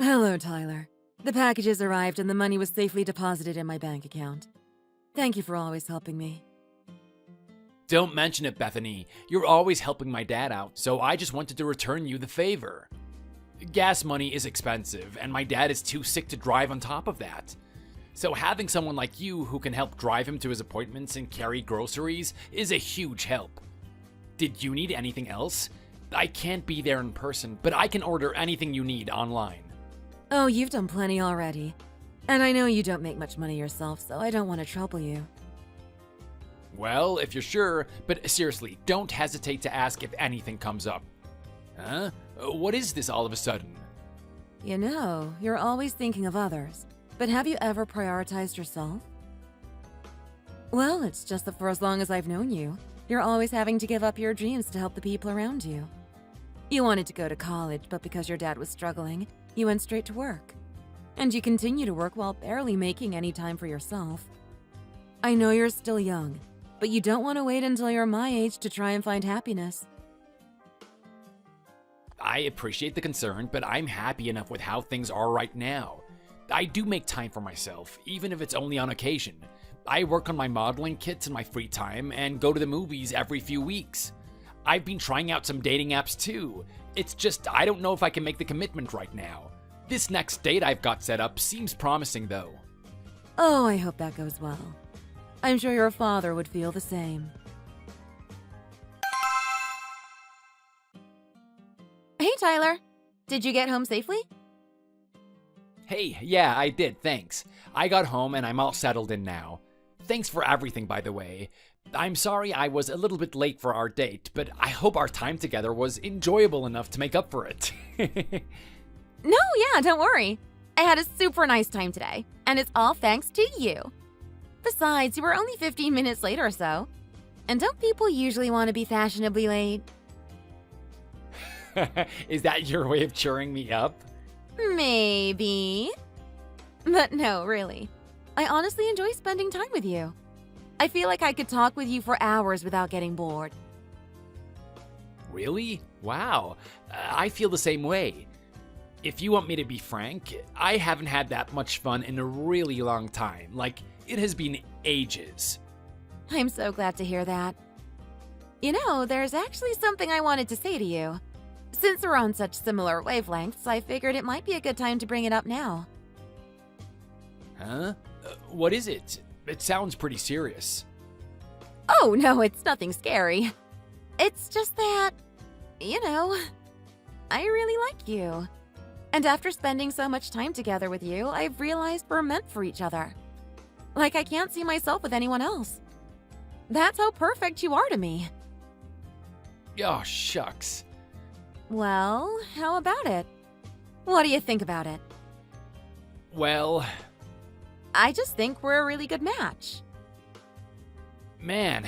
Hello, Tyler. The packages arrived and the money was safely deposited in my bank account. Thank you for always helping me. Don't mention it, Bethany. You're always helping my dad out, so I just wanted to return you the favor. Gas money is expensive, and my dad is too sick to drive on top of that. So having someone like you who can help drive him to his appointments and carry groceries is a huge help. Did you need anything else? I can't be there in person, but I can order anything you need online. Oh, you've done plenty already. And I know you don't make much money yourself, so I don't want to trouble you. Well, if you're sure, but seriously, don't hesitate to ask if anything comes up. Huh? What is this all of a sudden? You know, you're always thinking of others, but have you ever prioritized yourself? Well, it's just that for as long as I've known you, you're always having to give up your dreams to help the people around you. You wanted to go to college, but because your dad was struggling, you went straight to work. And you continue to work while barely making any time for yourself. I know you're still young, but you don't want to wait until you're my age to try and find happiness. I appreciate the concern, but I'm happy enough with how things are right now. I do make time for myself, even if it's only on occasion. I work on my modeling kits in my free time and go to the movies every few weeks. I've been trying out some dating apps too. It's just I don't know if I can make the commitment right now. This next date I've got set up seems promising though. Oh, I hope that goes well. I'm sure your father would feel the same. Hey, Tyler. Did you get home safely? Hey, yeah, I did, thanks. I got home and I'm all settled in now. Thanks for everything, by the way. I'm sorry I was a little bit late for our date, but I hope our time together was enjoyable enough to make up for it. No, yeah, don't worry. I had a super nice time today, and it's all thanks to you. Besides, you were only 15 minutes late or so. And don't people usually want to be fashionably late? Is that your way of cheering me up? Maybe. But no, really. I honestly enjoy spending time with you. I feel like I could talk with you for hours without getting bored. Really? Wow. I feel the same way. If you want me to be frank, I haven't had that much fun in a really long time. Like, it has been ages. I'm so glad to hear that. You know, there's actually something I wanted to say to you. Since we're on such similar wavelengths, I figured it might be a good time to bring it up now. Huh? What is it? It sounds pretty serious. Oh, no, it's nothing scary. It's just that, you know, I really like you. And after spending so much time together with you, I've realized we're meant for each other. Like I can't see myself with anyone else. That's how perfect you are to me. Oh, shucks. Well, how about it? What do you think about it? Well, I just think we're a really good match. man,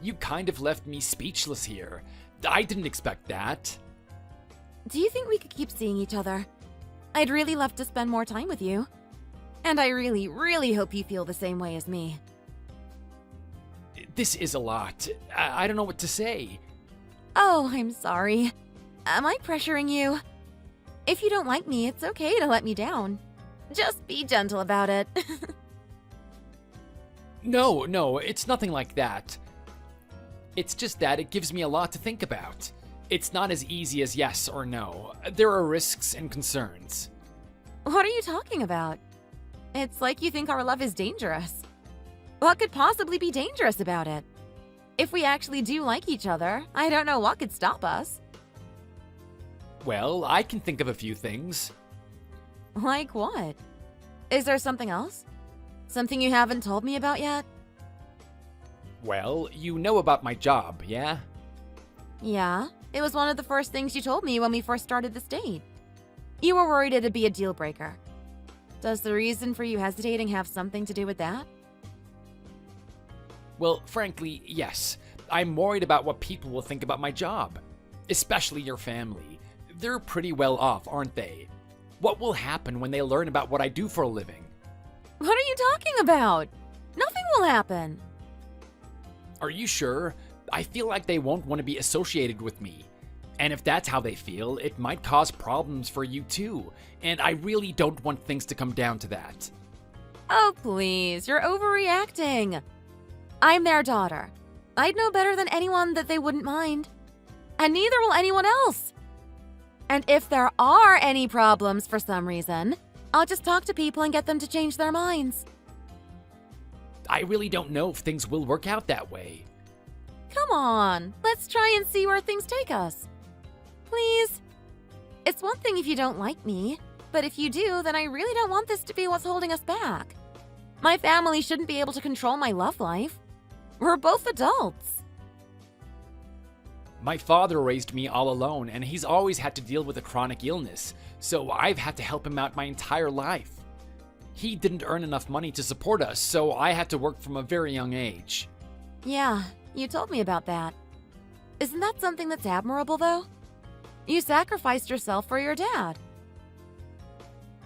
you kind of left me speechless here. I didn't expect that. Do you think we could keep seeing each other? I'd really love to spend more time with you. And I really, really hope you feel the same way as me. This is a lot. I don't know what to say. Oh, I'm sorry. Am I pressuring you? If you don't like me, it's okay to let me down. Just be gentle about it. No, it's nothing like that. It's just that it gives me a lot to think about. It's not as easy as yes or no. There are risks and concerns. What are you talking about? It's like you think our love is dangerous. What could possibly be dangerous about it? If we actually do like each other, I don't know what could stop us. Well, I can think of a few things. Like what? Is there something else? Something you haven't told me about yet? Well, you know about my job, yeah? Yeah, it was one of the first things you told me when we first started this date. You were worried it'd be a deal breaker. Does the reason for you hesitating have something to do with that? Well, frankly, yes. I'm worried about what people will think about my job. Especially your family. They're pretty well off, aren't they? What will happen when they learn about what I do for a living? What are you talking about? Nothing will happen. Are you sure? I feel like they won't want to be associated with me. And if that's how they feel, it might cause problems for you too. And I really don't want things to come down to that. Oh, please, you're overreacting. I'm their daughter. I'd know better than anyone that they wouldn't mind. And neither will anyone else. And if there are any problems for some reason, I'll just talk to people and get them to change their minds. I really don't know if things will work out that way. Come on, let's try and see where things take us. Please? It's one thing if you don't like me, but if you do, then I really don't want this to be what's holding us back. My family shouldn't be able to control my love life. We're both adults. My father raised me all alone, and he's always had to deal with a chronic illness, so I've had to help him out my entire life. He didn't earn enough money to support us, so I had to work from a very young age. Yeah, you told me about that. Isn't that something that's admirable, though? You sacrificed yourself for your dad.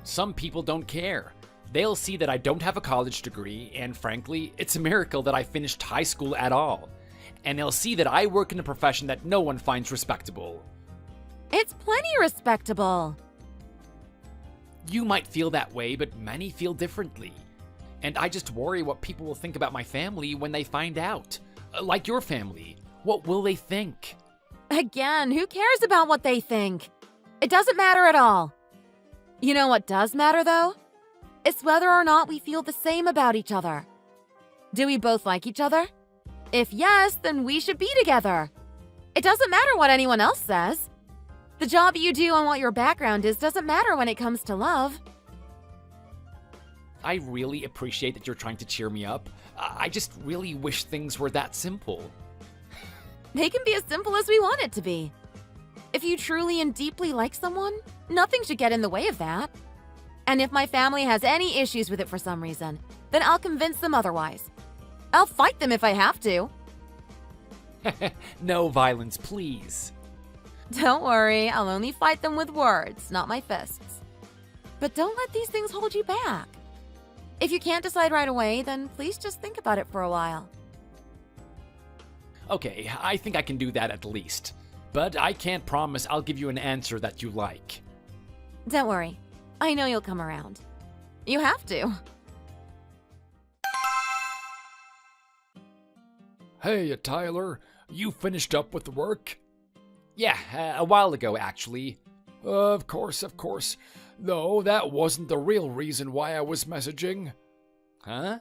Some people don't care. They'll see that I don't have a college degree, and frankly, it's a miracle that I finished high school at all. And they'll see that I work in a profession that no one finds respectable. It's plenty respectable. You might feel that way, but many feel differently. And I just worry what people will think about my family when they find out. Like your family. What will they think? Again, who cares about what they think? It doesn't matter at all. You know what does matter, though? It's whether or not we feel the same about each other. Do we both like each other? If yes, then we should be together. It doesn't matter what anyone else says. The job you do and what your background is doesn't matter when it comes to love. I really appreciate that you're trying to cheer me up. I just really wish things were that simple. They can be as simple as we want it to be. If you truly and deeply like someone, nothing should get in the way of that. And if my family has any issues with it for some reason, then I'll convince them otherwise. I'll fight them if I have to. No violence, please. Don't worry, I'll only fight them with words, not my fists. But don't let these things hold you back. If you can't decide right away, then please just think about it for a while. Okay, I think I can do that at least. But I can't promise I'll give you an answer that you like. Don't worry, I know you'll come around. You have to. Hey, Tyler, you finished up with work? Yeah, a while ago, actually. Of course. Though that wasn't the real reason why I was messaging. Huh?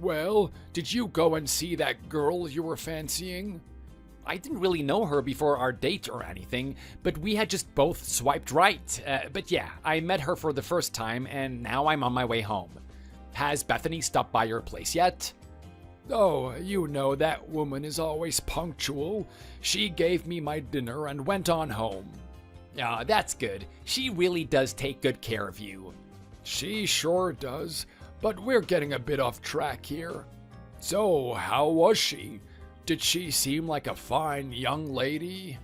Well, did you go and see that girl you were fancying? I didn't really know her before our date or anything, but we had just both swiped right. But yeah, I met her for the first time, and now I'm on my way home. Has Bethany stopped by your place yet? Oh, you know that woman is always punctual. She gave me my dinner and went on home. Ah, that's good. She really does take good care of you. She sure does, but we're getting a bit off track here. So, how was she? Did she seem like a fine young lady?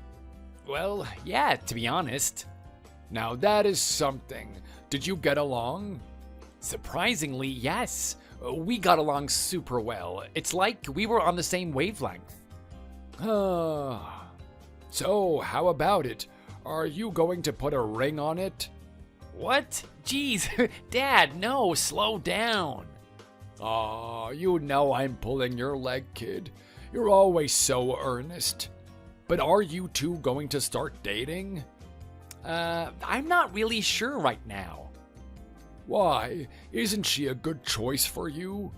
Well, yeah, to be honest. Now that is something. Did you get along? Surprisingly, yes. We got along super well. It's like we were on the same wavelength. So, how about it? Are you going to put a ring on it? What? Jeez, Dad, no, slow down. Aw, you know I'm pulling your leg, kid. You're always so earnest. But are you two going to start dating? I'm not really sure right now. Why? Isn't she a good choice for you?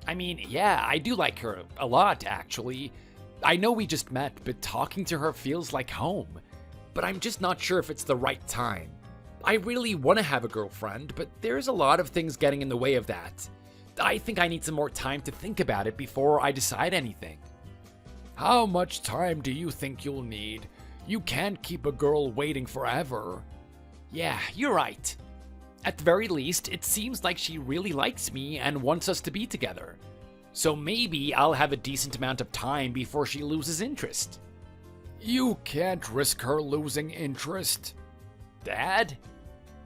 I mean, yeah, I do like her a lot, actually. I know we just met, but talking to her feels like home. But I'm just not sure if it's the right time. I really want to have a girlfriend, but there's a lot of things getting in the way of that. I think I need some more time to think about it before I decide anything. How much time do you think you'll need? You can't keep a girl waiting forever. Yeah, you're right. At the very least, it seems like she really likes me and wants us to be together. So maybe I'll have a decent amount of time before she loses interest. You can't risk her losing interest. Dad?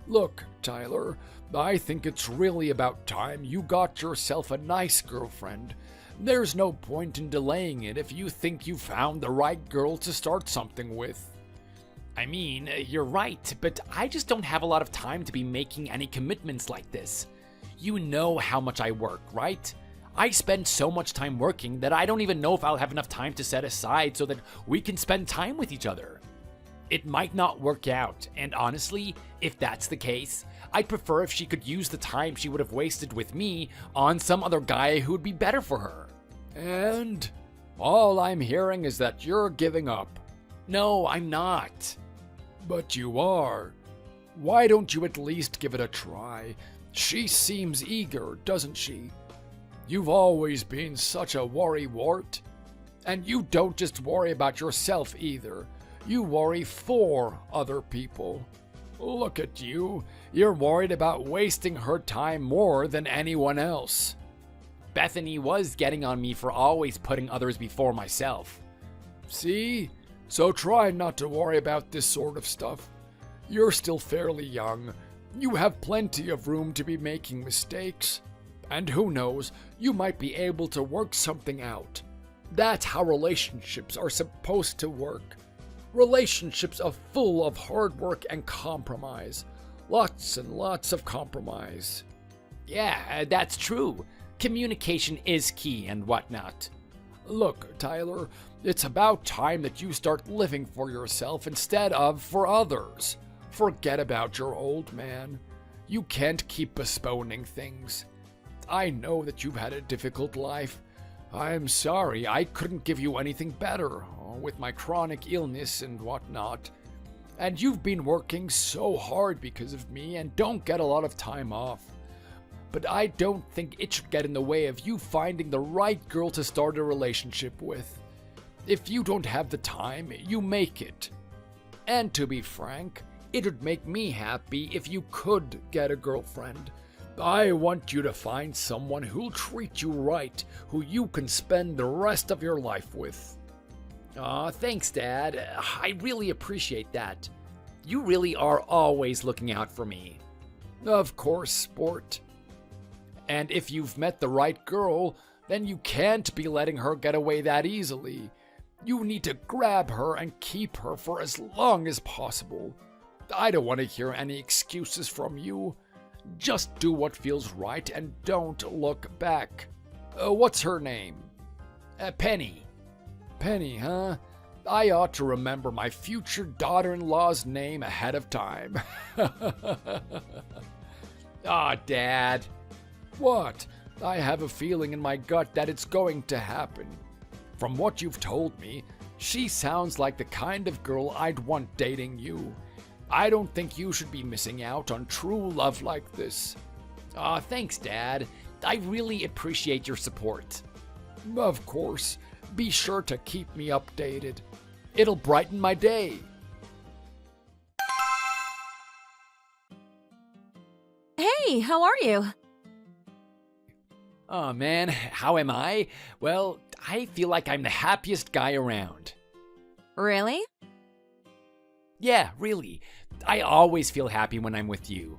Look, Tyler, I think it's really about time you got yourself a nice girlfriend. There's no point in delaying it if you think you found the right girl to start something with. I mean, you're right, but I just don't have a lot of time to be making any commitments like this. You know how much I work, right? I spend so much time working that I don't even know if I'll have enough time to set aside so that we can spend time with each other. It might not work out, and honestly, if that's the case, I'd prefer if she could use the time she would have wasted with me on some other guy who would be better for her. And all I'm hearing is that you're giving up. No, I'm not. But you are. Why don't you at least give it a try? She seems eager, doesn't she? You've always been such a worrywart. And you don't just worry about yourself either. You worry for other people. Look at you. You're worried about wasting her time more than anyone else. Bethany was getting on me for always putting others before myself. See? So try not to worry about this sort of stuff. You're still fairly young. You have plenty of room to be making mistakes. And who knows, you might be able to work something out. That's how relationships are supposed to work. Relationships are full of hard work and compromise. Lots and lots of compromise. Yeah, that's true. Communication is key and whatnot. Look, Tyler, it's about time that you start living for yourself instead of for others. Forget about your old man. You can't keep postponing things. I know that you've had a difficult life. I'm sorry I couldn't give you anything better with my chronic illness and whatnot. And you've been working so hard because of me and don't get a lot of time off. But I don't think it should get in the way of you finding the right girl to start a relationship with. If you don't have the time, you make it. And to be frank, it would make me happy if you could get a girlfriend. I want you to find someone who'll treat you right, who you can spend the rest of your life with. Aw, thanks, Dad. I really appreciate that. You really are always looking out for me. Of course, sport. And if you've met the right girl, then you can't be letting her get away that easily. You need to grab her and keep her for as long as possible. I don't want to hear any excuses from you. Just do what feels right and don't look back. What's her name? Penny. Penny, huh? I ought to remember my future daughter-in-law's name ahead of time. Aw, Dad. What? I have a feeling in my gut that it's going to happen. From what you've told me, she sounds like the kind of girl I'd want dating you. I don't think you should be missing out on true love like this. Aw, thanks, Dad. I really appreciate your support. Of course. Be sure to keep me updated. It'll brighten my day. Hey, how are you? Oh man, how am I? Well, I feel like I'm the happiest guy around. Really? Yeah, really. I always feel happy when I'm with you.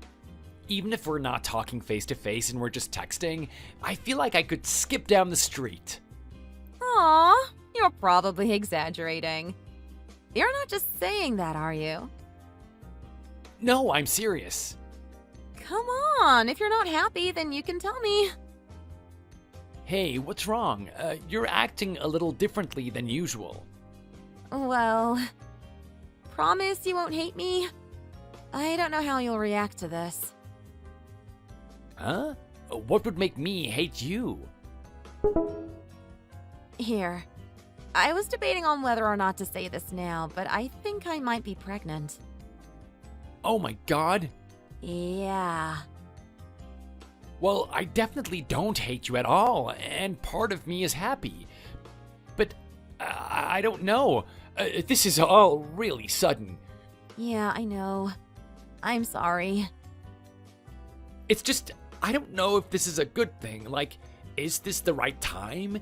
Even if we're not talking face to face and we're just texting, I feel like I could skip down the street. Aw, you're probably exaggerating. You're not just saying that, are you? No, I'm serious. Come on, if you're not happy, then you can tell me. Hey, what's wrong? You're acting a little differently than usual. Well, promise you won't hate me? I don't know how you'll react to this. Huh? What would make me hate you? Here. I was debating on whether or not to say this now, but I think I might be pregnant. Oh my god. Yeah. Well, I definitely don't hate you at all, and part of me is happy. But I don't know. This is all really sudden. Yeah, I know. I'm sorry. It's just, I don't know if this is a good thing. Like, is this the right time?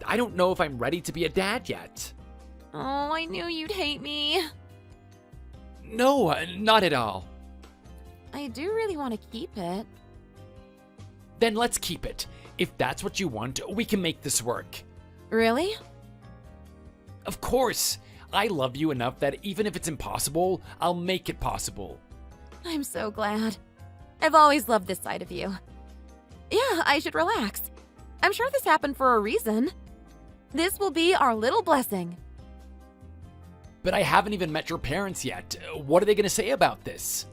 I don't know if I'm ready to be a dad yet. Oh, I knew you'd hate me. No, not at all. I do really want to keep it. Then let's keep it. If that's what you want, we can make this work. Really? Of course! I love you enough that even if it's impossible, I'll make it possible. I'm so glad. I've always loved this side of you. Yeah, I should relax. I'm sure this happened for a reason. This will be our little blessing. But I haven't even met your parents yet. What are they going to say about this?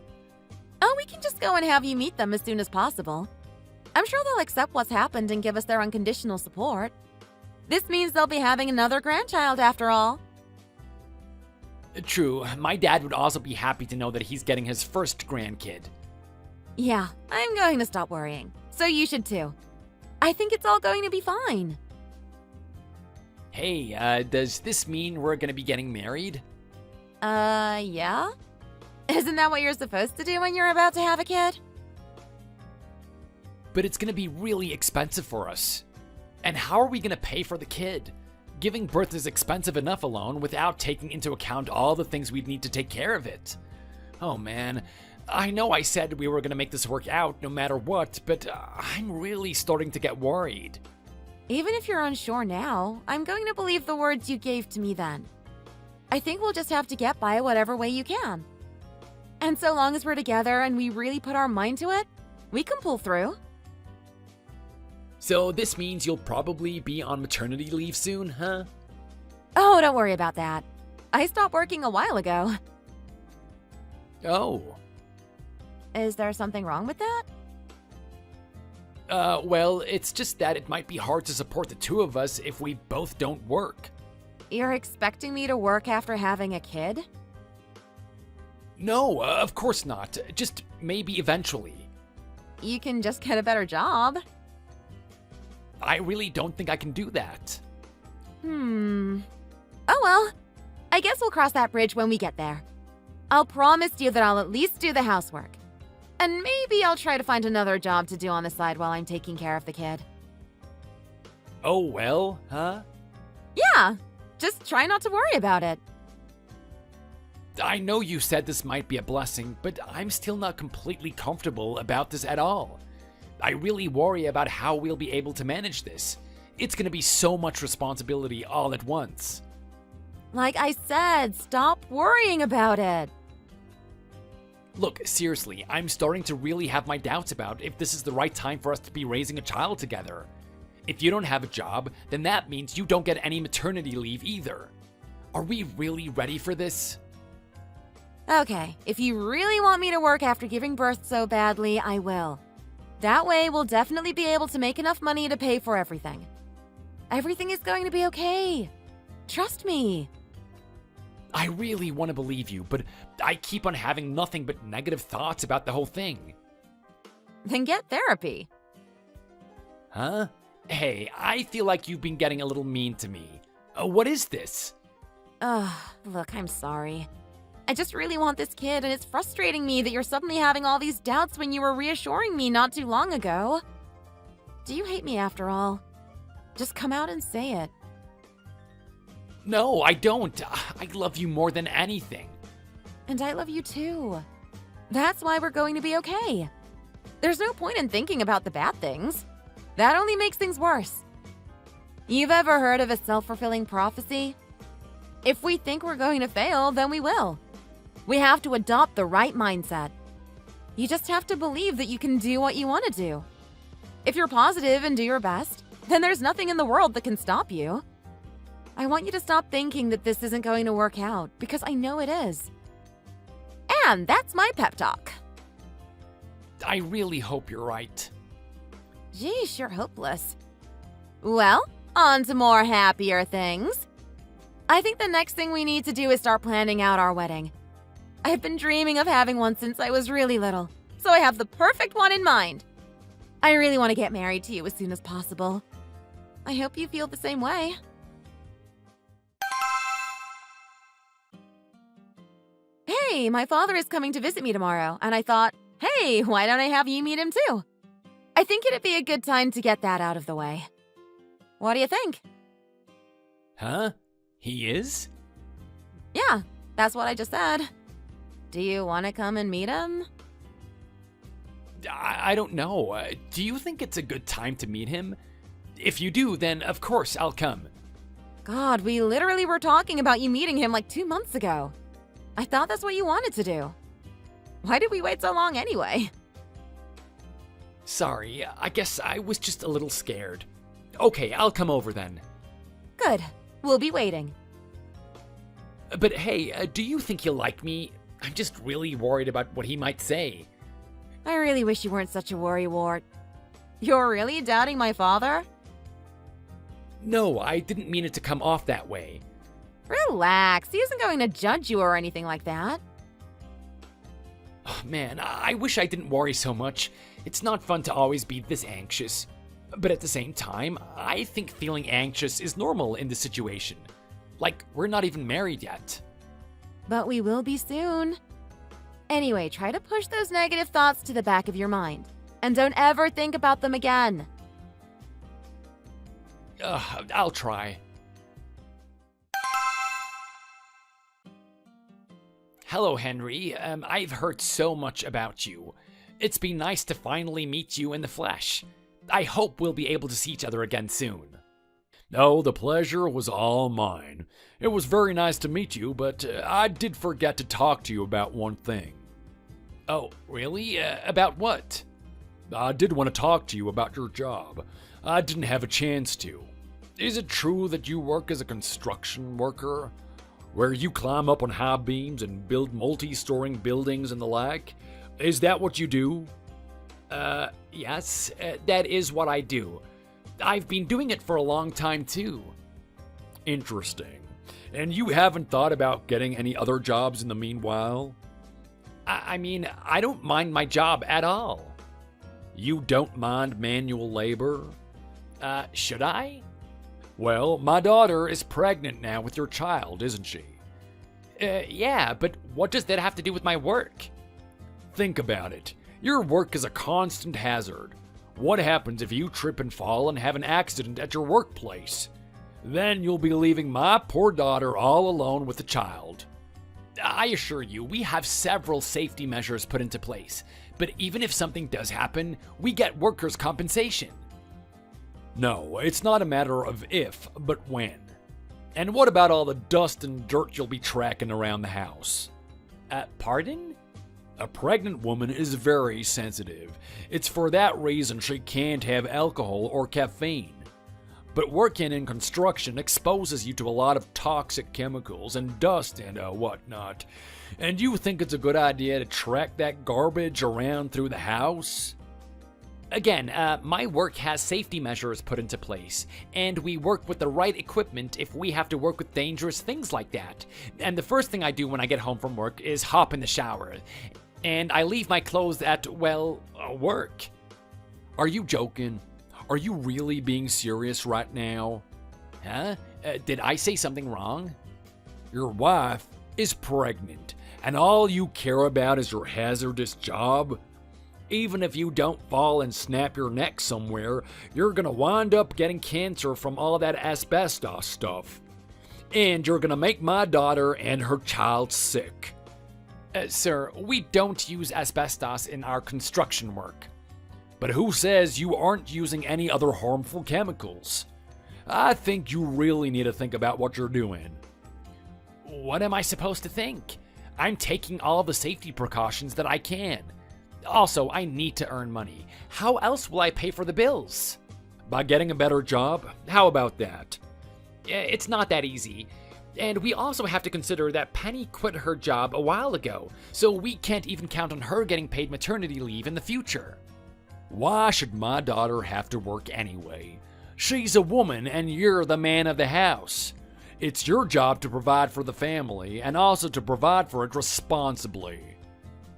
Oh, we can just go and have you meet them as soon as possible. I'm sure they'll accept what's happened and give us their unconditional support. This means they'll be having another grandchild after all. True, my dad would also be happy to know that he's getting his first grandkid. Yeah, I'm going to stop worrying. So you should too. I think it's all going to be fine. Hey, does this mean we're gonna be getting married? Yeah? Isn't that what you're supposed to do when you're about to have a kid? But it's gonna be really expensive for us. And how are we gonna pay for the kid? Giving birth is expensive enough alone without taking into account all the things we'd need to take care of it. Oh man, I know I said we were gonna make this work out no matter what, but I'm really starting to get worried. Even if you're unsure now, I'm going to believe the words you gave to me then. I think we'll just have to get by whatever way you can. And so long as we're together and we really put our mind to it, we can pull through. So this means you'll probably be on maternity leave soon, huh? Oh, don't worry about that. I stopped working a while ago. Oh. Is there something wrong with that? Well, it's just that it might be hard to support the two of us if we both don't work. You're expecting me to work after having a kid? No, of course not. Just maybe eventually. You can just get a better job. I really don't think I can do that. Oh well. I guess we'll cross that bridge when we get there. I'll promise you that I'll at least do the housework. And maybe I'll try to find another job to do on the side while I'm taking care of the kid. Oh well, huh? Yeah, just try not to worry about it. I know you said this might be a blessing, but I'm still not completely comfortable about this at all. I really worry about how we'll be able to manage this. It's gonna be so much responsibility all at once. Like I said, stop worrying about it. Look, seriously, I'm starting to really have my doubts about if this is the right time for us to be raising a child together. If you don't have a job, then that means you don't get any maternity leave either. Are we really ready for this? Okay, if you really want me to work after giving birth so badly, I will. That way, we'll definitely be able to make enough money to pay for everything. Everything is going to be okay. Trust me. I really want to believe you, but I keep on having nothing but negative thoughts about the whole thing. Then get therapy. Huh? Hey, I feel like you've been getting a little mean to me. What is this? Look, I'm sorry. I just really want this kid, and it's frustrating me that you're suddenly having all these doubts when you were reassuring me not too long ago. Do you hate me after all? Just come out and say it. No, I don't. I love you more than anything. And I love you too. That's why we're going to be okay. There's no point in thinking about the bad things. That only makes things worse. You've ever heard of a self-fulfilling prophecy? If we think we're going to fail, then we will. We have to adopt the right mindset. You just have to believe that you can do what you want to do. If you're positive and do your best, then there's nothing in the world that can stop you. I want you to stop thinking that this isn't going to work out, because I know it is. And that's my pep talk. I really hope you're right. Geesh, you're hopeless. Well, on to more happier things. I think the next thing we need to do is start planning out our wedding. I've been dreaming of having one since I was really little, so I have the perfect one in mind. I really want to get married to you as soon as possible. I hope you feel the same way. Hey, my father is coming to visit me tomorrow, and I thought, hey, why don't I have you meet him too? I think it'd be a good time to get that out of the way. What do you think? Huh? He is? Yeah, that's what I just said. Do you want to come and meet him? I don't know. Do you think it's a good time to meet him? If you do, then of course I'll come. God, we literally were talking about you meeting him like 2 months ago. I thought that's what you wanted to do. Why did we wait so long anyway? Sorry, I guess I was just a little scared. Okay, I'll come over then. Good. We'll be waiting. But hey, do you think he'll like me? I'm just really worried about what he might say. I really wish you weren't such a worrywart. You're really doubting my father? No, I didn't mean it to come off that way. Relax. He isn't going to judge you or anything like that. Oh, man, I wish I didn't worry so much. It's not fun to always be this anxious. But at the same time, I think feeling anxious is normal in this situation. Like, we're not even married yet. But we will be soon. Anyway, try to push those negative thoughts to the back of your mind. And don't ever think about them again. I'll try. Hello, Henry. I've heard so much about you. It's been nice to finally meet you in the flesh. I hope we'll be able to see each other again soon. No, the pleasure was all mine. It was very nice to meet you, but I did forget to talk to you about one thing. Oh, really? About what? I did want to talk to you about your job. I didn't have a chance to. Is it true that you work as a construction worker? Where you climb up on high beams and build multi-story buildings and the like? Is that what you do? Yes, that is what I do. I've been doing it for a long time, too. Interesting. And you haven't thought about getting any other jobs in the meanwhile? I mean, I don't mind my job at all. You don't mind manual labor? Should I? Well, my daughter is pregnant now with your child, isn't she? Yeah, but what does that have to do with my work? Think about it. Your work is a constant hazard. What happens if you trip and fall and have an accident at your workplace? Then you'll be leaving my poor daughter all alone with the child. I assure you, we have several safety measures put into place. But even if something does happen, we get workers' compensation. No, it's not a matter of if, but when. And what about all the dust and dirt you'll be tracking around the house? Pardon? A pregnant woman is very sensitive. It's for that reason she can't have alcohol or caffeine. But working in construction exposes you to a lot of toxic chemicals and dust and whatnot. And you think it's a good idea to track that garbage around through the house? Again, my work has safety measures put into place, and we work with the right equipment if we have to work with dangerous things like that. And the first thing I do when I get home from work is hop in the shower. And I leave my clothes at, work. Are you joking? Are you really being serious right now? Huh? Did I say something wrong? Your wife is pregnant, and all you care about is your hazardous job? Even if you don't fall and snap your neck somewhere, you're gonna wind up getting cancer from all that asbestos stuff. And you're gonna make my daughter and her child sick. Sir, we don't use asbestos in our construction work. But who says you aren't using any other harmful chemicals? I think you really need to think about what you're doing. What am I supposed to think? I'm taking all the safety precautions that I can. Also, I need to earn money. How else will I pay for the bills? By getting a better job? How about that? It's not that easy. And we also have to consider that Penny quit her job a while ago, so we can't even count on her getting paid maternity leave in the future. Why should my daughter have to work anyway? She's a woman and you're the man of the house. It's your job to provide for the family and also to provide for it responsibly.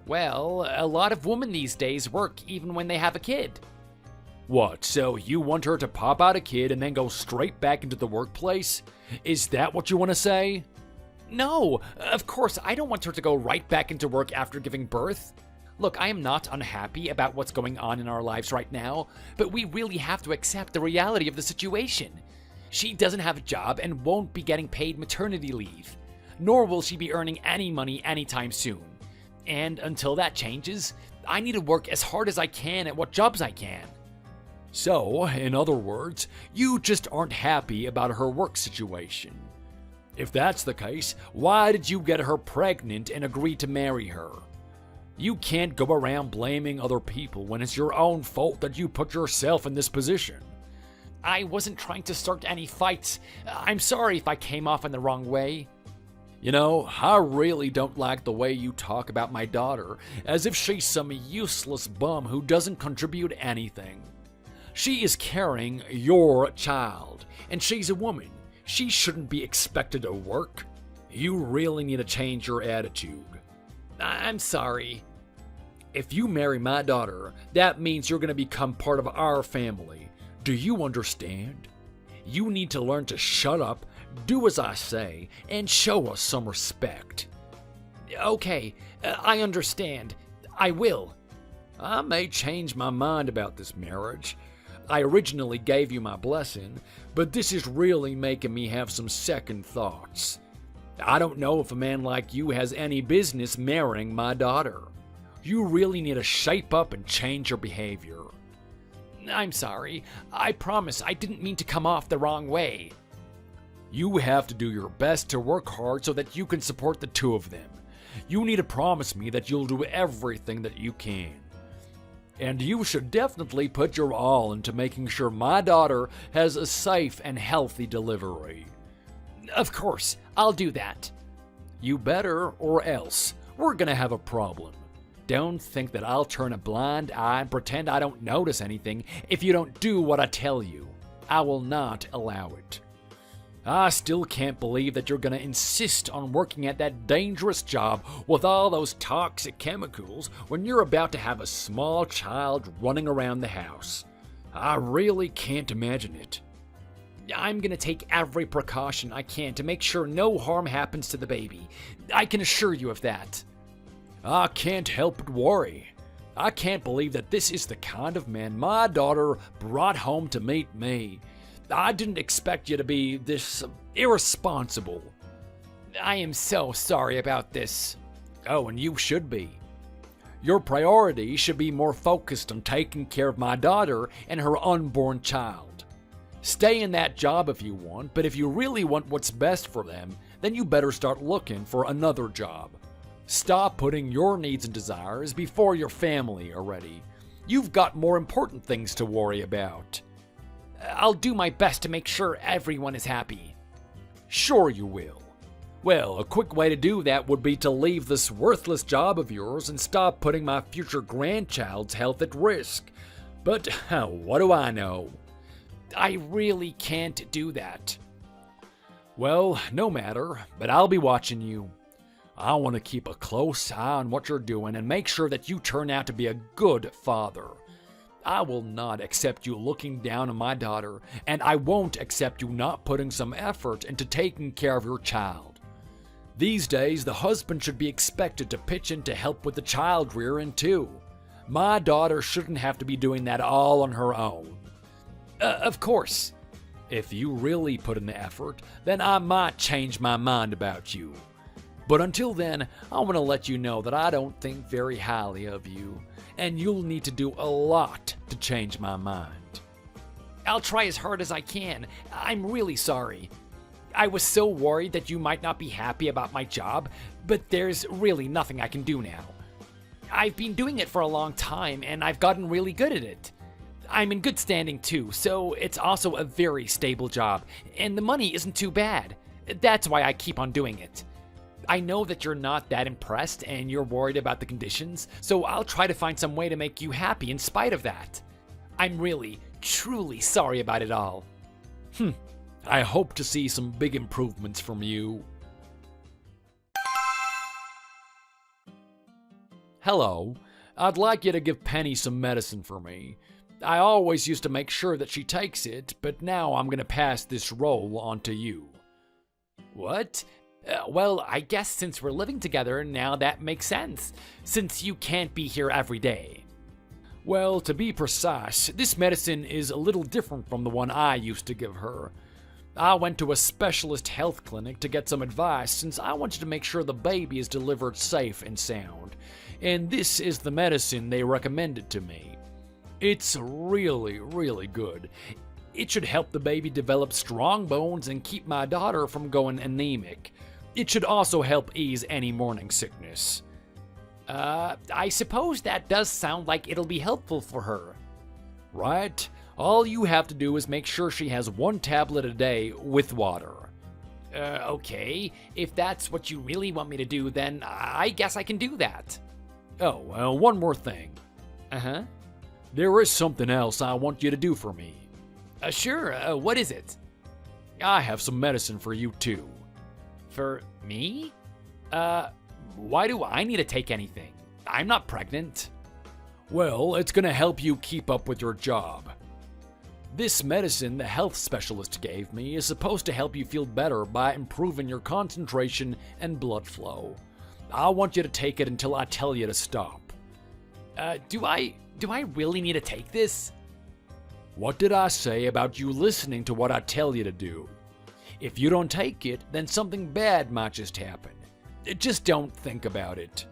Well, a lot of women these days work even when they have a kid. What, so you want her to pop out a kid and then go straight back into the workplace? Is that what you want to say? No, of course, I don't want her to go right back into work after giving birth. Look, I am not unhappy about what's going on in our lives right now, but we really have to accept the reality of the situation. She doesn't have a job and won't be getting paid maternity leave, nor will she be earning any money anytime soon. And until that changes, I need to work as hard as I can at what jobs I can. So, in other words, you just aren't happy about her work situation. If that's the case, why did you get her pregnant and agree to marry her? You can't go around blaming other people when it's your own fault that you put yourself in this position. I wasn't trying to start any fights. I'm sorry if I came off in the wrong way. You know, I really don't like the way you talk about my daughter as if she's some useless bum who doesn't contribute anything. She is carrying your child, and she's a woman. She shouldn't be expected to work. You really need to change your attitude. I'm sorry. If you marry my daughter, that means you're going to become part of our family. Do you understand? You need to learn to shut up, do as I say, and show us some respect. Okay, I understand. I will. I may change my mind about this marriage. I originally gave you my blessing, but this is really making me have some second thoughts. I don't know if a man like you has any business marrying my daughter. You really need to shape up and change your behavior. I'm sorry. I promise I didn't mean to come off the wrong way. You have to do your best to work hard so that you can support the two of them. You need to promise me that you'll do everything that you can. And you should definitely put your all into making sure my daughter has a safe and healthy delivery. Of course, I'll do that. You better, or else we're gonna have a problem. Don't think that I'll turn a blind eye and pretend I don't notice anything if you don't do what I tell you. I will not allow it. I still can't believe that you're gonna insist on working at that dangerous job with all those toxic chemicals when you're about to have a small child running around the house. I really can't imagine it. I'm gonna take every precaution I can to make sure no harm happens to the baby. I can assure you of that. I can't help but worry. I can't believe that this is the kind of man my daughter brought home to meet me. I didn't expect you to be this irresponsible. I am so sorry about this. Oh, and you should be. Your priority should be more focused on taking care of my daughter and her unborn child. Stay in that job if you want, but if you really want what's best for them, then you better start looking for another job. Stop putting your needs and desires before your family already. You've got more important things to worry about. I'll do my best to make sure everyone is happy. Sure you will. Well, a quick way to do that would be to leave this worthless job of yours and stop putting my future grandchild's health at risk. But what do I know? I really can't do that. Well, no matter, but I'll be watching you. I want to keep a close eye on what you're doing and make sure that you turn out to be a good father. I will not accept you looking down on my daughter, and I won't accept you not putting some effort into taking care of your child. These days, the husband should be expected to pitch in to help with the child rearing too. My daughter shouldn't have to be doing that all on her own. Of course. If you really put in the effort, then I might change my mind about you. But until then, I want to let you know that I don't think very highly of you, and you'll need to do a lot to change my mind. I'll try as hard as I can. I'm really sorry. I was so worried that you might not be happy about my job, but there's really nothing I can do now. I've been doing it for a long time, and I've gotten really good at it. I'm in good standing too, so it's also a very stable job, and the money isn't too bad. That's why I keep on doing it. I know that you're not that impressed and you're worried about the conditions, so I'll try to find some way to make you happy in spite of that. I'm really, truly sorry about it all. I hope to see some big improvements from you. Hello. I'd like you to give Penny some medicine for me. I always used to make sure that she takes it, but now I'm going to pass this role on to you. What? Well, I guess since we're living together, now that makes sense, since you can't be here every day. Well, to be precise, this medicine is a little different from the one I used to give her. I went to a specialist health clinic to get some advice since I wanted to make sure the baby is delivered safe and sound, and this is the medicine they recommended to me. It's really, really good. It should help the baby develop strong bones and keep my daughter from going anemic. It should also help ease any morning sickness. I suppose that does sound like it'll be helpful for her. Right? All you have to do is make sure she has 1 tablet a day with water. Okay. If that's what you really want me to do, then I guess I can do that. Oh, one more thing. Uh-huh. There is something else I want you to do for me. Sure. What is it? I have some medicine for you too. For me? Why do I need to take anything? I'm not pregnant. Well, it's gonna help you keep up with your job. This medicine the health specialist gave me is supposed to help you feel better by improving your concentration and blood flow. I want you to take it until I tell you to stop. Do I really need to take this? What did I say about you listening to what I tell you to do? If you don't take it, then something bad might just happen. Just don't think about it.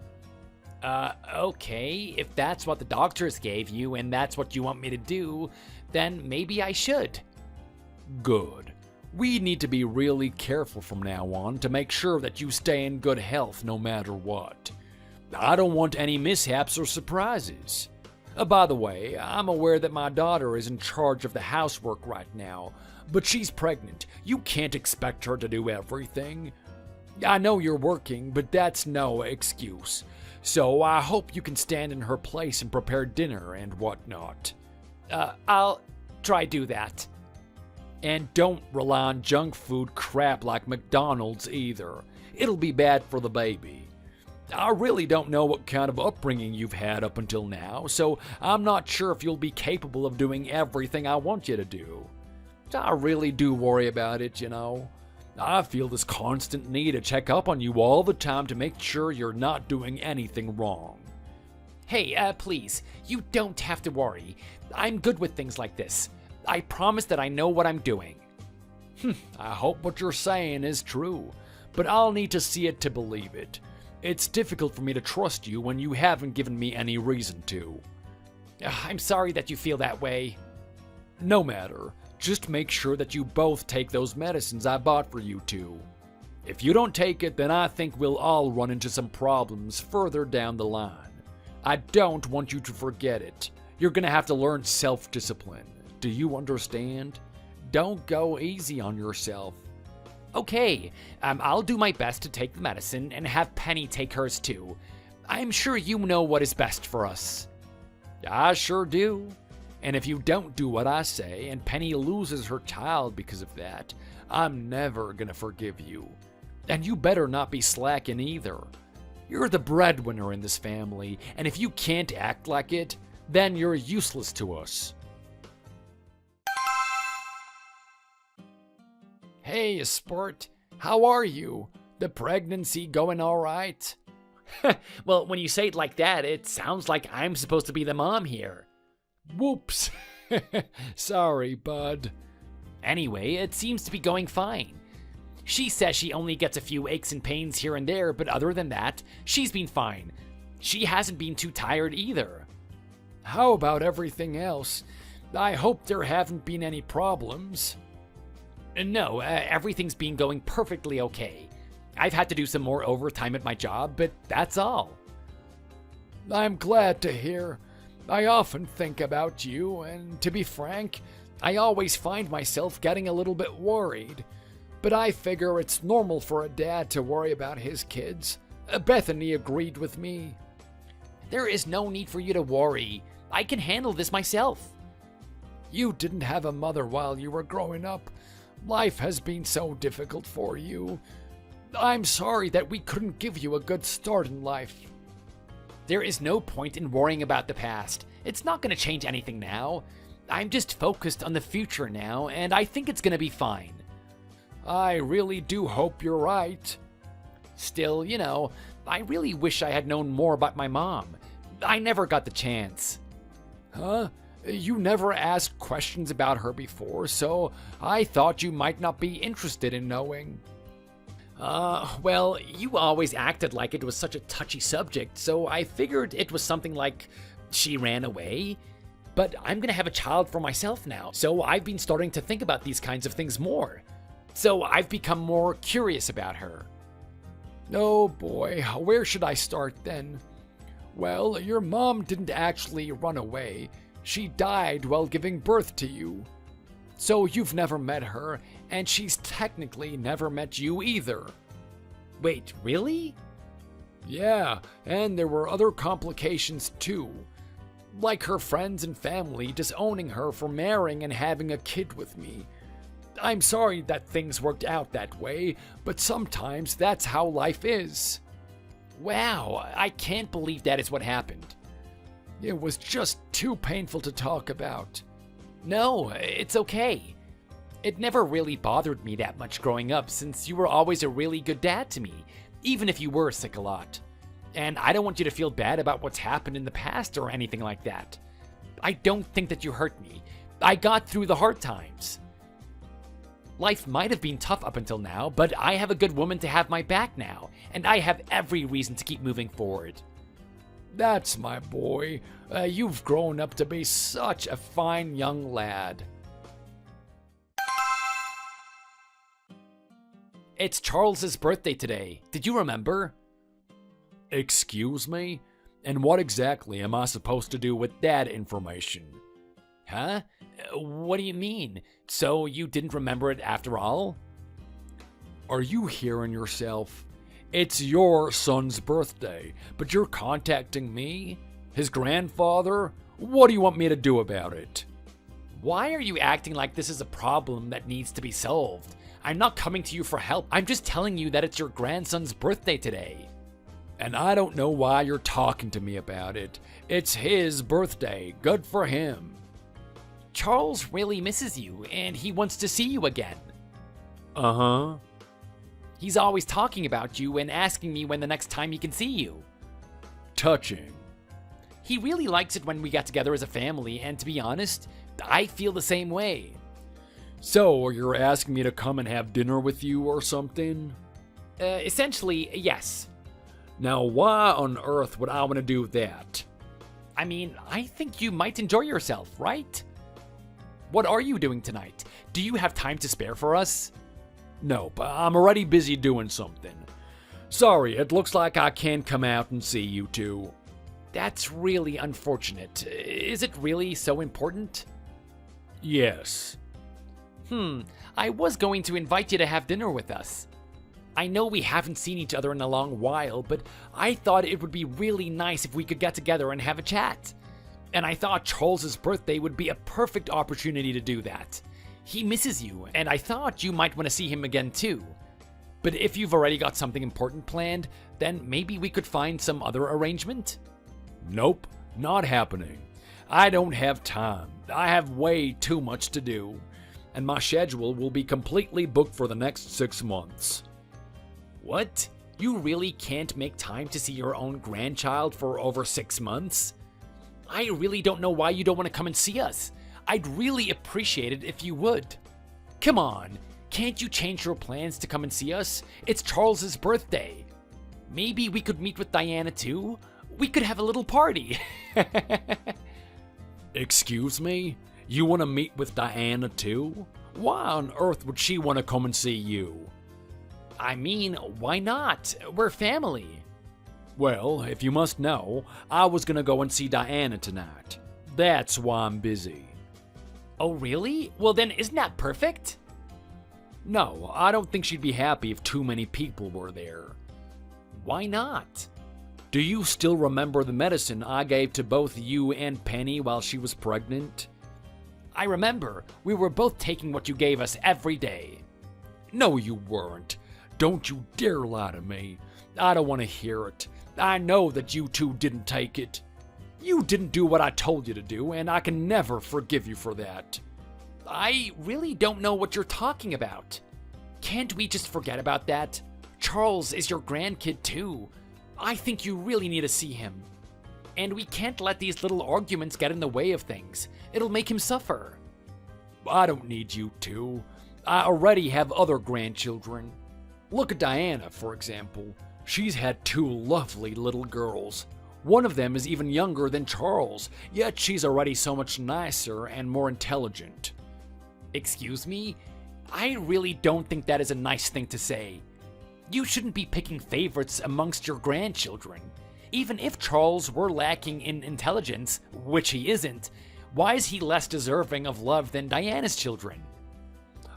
Okay, if that's what the doctors gave you and that's what you want me to do, then maybe I should. Good. We need to be really careful from now on to make sure that you stay in good health no matter what. I don't want any mishaps or surprises. By the way, I'm aware that my daughter is in charge of the housework right now, but she's pregnant. You can't expect her to do everything. I know you're working, but that's no excuse. So I hope you can stand in her place and prepare dinner and whatnot. I'll try do that. And don't rely on junk food crap like McDonald's either. It'll be bad for the baby. I really don't know what kind of upbringing you've had up until now, so I'm not sure if you'll be capable of doing everything I want you to do. I really do worry about it, you know. I feel this constant need to check up on you all the time to make sure you're not doing anything wrong. Hey, please, you don't have to worry. I'm good with things like this. I promise that I know what I'm doing. I hope what you're saying is true, but I'll need to see it to believe it. It's difficult for me to trust you when you haven't given me any reason to. I'm sorry that you feel that way. No matter. Just make sure that you both take those medicines I bought for you two. If you don't take it, then I think we'll all run into some problems further down the line. I don't want you to forget it. You're gonna have to learn self-discipline. Do you understand? Don't go easy on yourself. Okay, I'll do my best to take the medicine and have Penny take hers too. I'm sure you know what is best for us. I sure do. And if you don't do what I say and Penny loses her child because of that, I'm never gonna forgive you. And you better not be slacking either. You're the breadwinner in this family, and if you can't act like it, then you're useless to us. Hey, sport. How are you? The pregnancy going all right? Well, when you say it like that, it sounds like I'm supposed to be the mom here. Whoops. Sorry, bud. Anyway, it seems to be going fine. She says she only gets a few aches and pains here and there, but other than that, she's been fine. She hasn't been too tired either. How about everything else? I hope there haven't been any problems. No, everything's been going perfectly okay. I've had to do some more overtime at my job, but that's all. I'm glad to hear. I often think about you, and to be frank, I always find myself getting a little bit worried. But I figure it's normal for a dad to worry about his kids. Bethany agreed with me. There is no need for you to worry. I can handle this myself. You didn't have a mother while you were growing up. Life has been so difficult for you. I'm sorry that we couldn't give you a good start in life. There is no point in worrying about the past. It's not going to change anything now. I'm just focused on the future now, and I think it's going to be fine. I really do hope you're right. Still, I really wish I had known more about my mom. I never got the chance. Huh? You never asked questions about her before, so I thought you might not be interested in knowing. Well, you always acted like it was such a touchy subject, so I figured it was something like she ran away. But I'm gonna have a child for myself now, so I've been starting to think about these kinds of things more. So I've become more curious about her. Oh boy, where should I start then? Well, your mom didn't actually run away. She died while giving birth to you. So you've never met her, and she's technically never met you either. Wait, really? Yeah, and there were other complications too. Like her friends and family disowning her for marrying and having a kid with me. I'm sorry that things worked out that way, but sometimes that's how life is. Wow, I can't believe that is what happened. It was just too painful to talk about. No, it's okay. It never really bothered me that much growing up since you were always a really good dad to me, even if you were sick a lot. And I don't want you to feel bad about what's happened in the past or anything like that. I don't think that you hurt me. I got through the hard times. Life might have been tough up until now, but I have a good woman to have my back now, and I have every reason to keep moving forward. That's my boy. You've grown up to be such a fine young lad. It's Charles's birthday today. Did you remember? Excuse me? And what exactly am I supposed to do with that information? Huh? What do you mean? So you didn't remember it after all? Are you hearing yourself? It's your son's birthday, but you're contacting me? His grandfather? What do you want me to do about it? Why are you acting like this is a problem that needs to be solved? I'm not coming to you for help. I'm just telling you that it's your grandson's birthday today. And I don't know why you're talking to me about it. It's his birthday. Good for him. Charles really misses you, and he wants to see you again. Uh-huh. He's always talking about you and asking me when the next time he can see you. Touching. He really likes it when we get together as a family, and to be honest, I feel the same way. So, you're asking me to come and have dinner with you or something? Essentially, yes. Now, why on earth would I want to do that? I mean, I think you might enjoy yourself, right? What are you doing tonight? Do you have time to spare for us? Nope, I'm already busy doing something. Sorry, it looks like I can't come out and see you two. That's really unfortunate. Is it really so important? Yes. I was going to invite you to have dinner with us. I know we haven't seen each other in a long while, but I thought it would be really nice if we could get together and have a chat. And I thought Charles's birthday would be a perfect opportunity to do that. He misses you, and I thought you might want to see him again too. But if you've already got something important planned, then maybe we could find some other arrangement? Nope, not happening. I don't have time. I have way too much to do. And my schedule will be completely booked for the next 6 months. What? You really can't make time to see your own grandchild for over 6 months? I really don't know why you don't want to come and see us. I'd really appreciate it if you would. Come on, can't you change your plans to come and see us? It's Charles's birthday. Maybe we could meet with Diana too? We could have a little party. Excuse me? You want to meet with Diana too? Why on earth would she want to come and see you? I mean, why not? We're family. Well, if you must know, I was gonna go and see Diana tonight. That's why I'm busy. Oh, really? Well, then isn't that perfect? No, I don't think she'd be happy if too many people were there. Why not? Do you still remember the medicine I gave to both you and Penny while she was pregnant? I remember. We were both taking what you gave us every day. No, you weren't. Don't you dare lie to me. I don't want to hear it. I know that you two didn't take it. You didn't do what I told you to do, and I can never forgive you for that. I really don't know what you're talking about. Can't we just forget about that? Charles is your grandkid too. I think you really need to see him. And we can't let these little arguments get in the way of things. It'll make him suffer. I don't need you to. I already have other grandchildren. Look at Diana, for example. She's had 2 lovely little girls. One of them is even younger than Charles, yet she's already so much nicer and more intelligent. Excuse me? I really don't think that is a nice thing to say. You shouldn't be picking favorites amongst your grandchildren. Even if Charles were lacking in intelligence, which he isn't, why is he less deserving of love than Diana's children?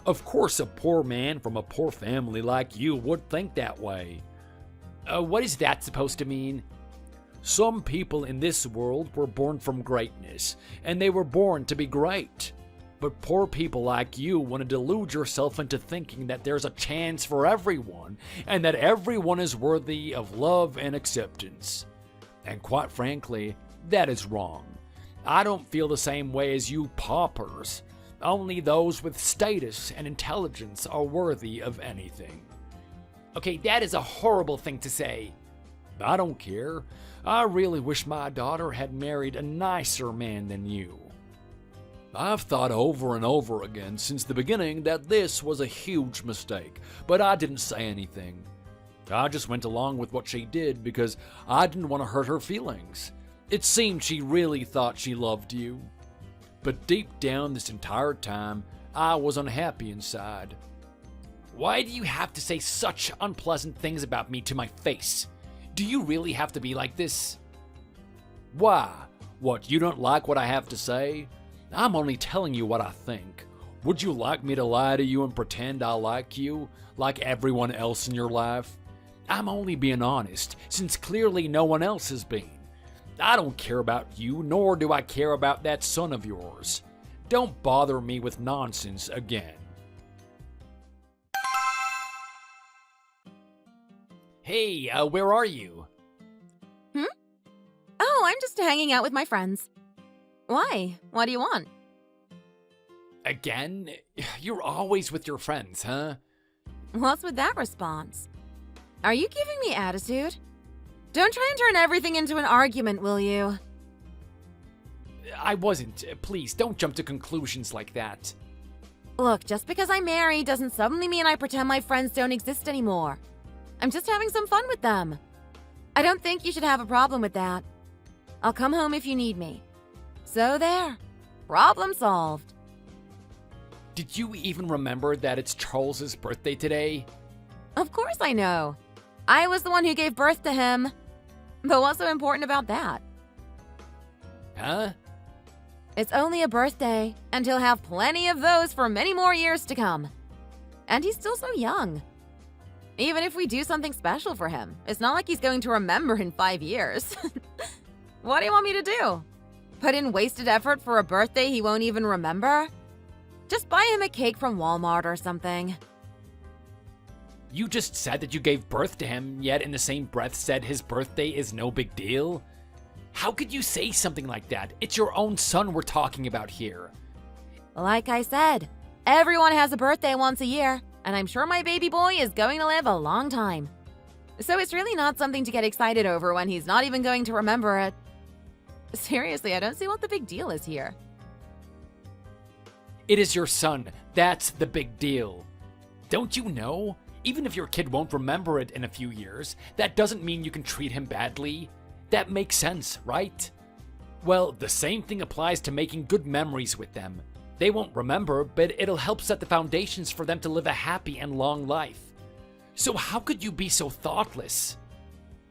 Of course, a poor man from a poor family like you would think that way. What is that supposed to mean? Some people in this world were born from greatness, and they were born to be great. But poor people like you want to delude yourself into thinking that there's a chance for everyone, and that everyone is worthy of love and acceptance. And quite frankly, that is wrong. I don't feel the same way as you paupers. Only those with status and intelligence are worthy of anything. Okay, that is a horrible thing to say. I don't care. I really wish my daughter had married a nicer man than you. I've thought over and over again since the beginning that this was a huge mistake, but I didn't say anything. I just went along with what she did because I didn't want to hurt her feelings. It seemed she really thought she loved you. But deep down this entire time, I was unhappy inside. Why do you have to say such unpleasant things about me to my face? Do you really have to be like this? Why? What, you don't like what I have to say? I'm only telling you what I think. Would you like me to lie to you and pretend I like you, like everyone else in your life? I'm only being honest, since clearly no one else has been. I don't care about you, nor do I care about that son of yours. Don't bother me with nonsense again. Hey, where are you? Oh, I'm just hanging out with my friends. Why? What do you want? Again? You're always with your friends, huh? What's with that response? Are you giving me attitude? Don't try and turn everything into an argument, will you? I wasn't. Please, don't jump to conclusions like that. Look, just because I'm married doesn't suddenly mean I pretend my friends don't exist anymore. I'm just having some fun with them. I don't think you should have a problem with that. I'll come home if you need me. So there. Problem solved. Did you even remember that it's Charles's birthday today? Of course I know. I was the one who gave birth to him. But what's so important about that? Huh? It's only a birthday, and he'll have plenty of those for many more years to come. And he's still so young. Even if we do something special for him, it's not like he's going to remember in 5 years. What do you want me to do? Put in wasted effort for a birthday he won't even remember? Just buy him a cake from Walmart or something. You just said that you gave birth to him, yet in the same breath said his birthday is no big deal? How could you say something like that? It's your own son we're talking about here. Like I said, everyone has a birthday once a year, and I'm sure my baby boy is going to live a long time. So it's really not something to get excited over when he's not even going to remember it. Seriously, I don't see what the big deal is here. It is your son. That's the big deal. Don't you know? Even if your kid won't remember it in a few years, that doesn't mean you can treat him badly. That makes sense, right? Well, the same thing applies to making good memories with them. They won't remember, but it'll help set the foundations for them to live a happy and long life. So how could you be so thoughtless?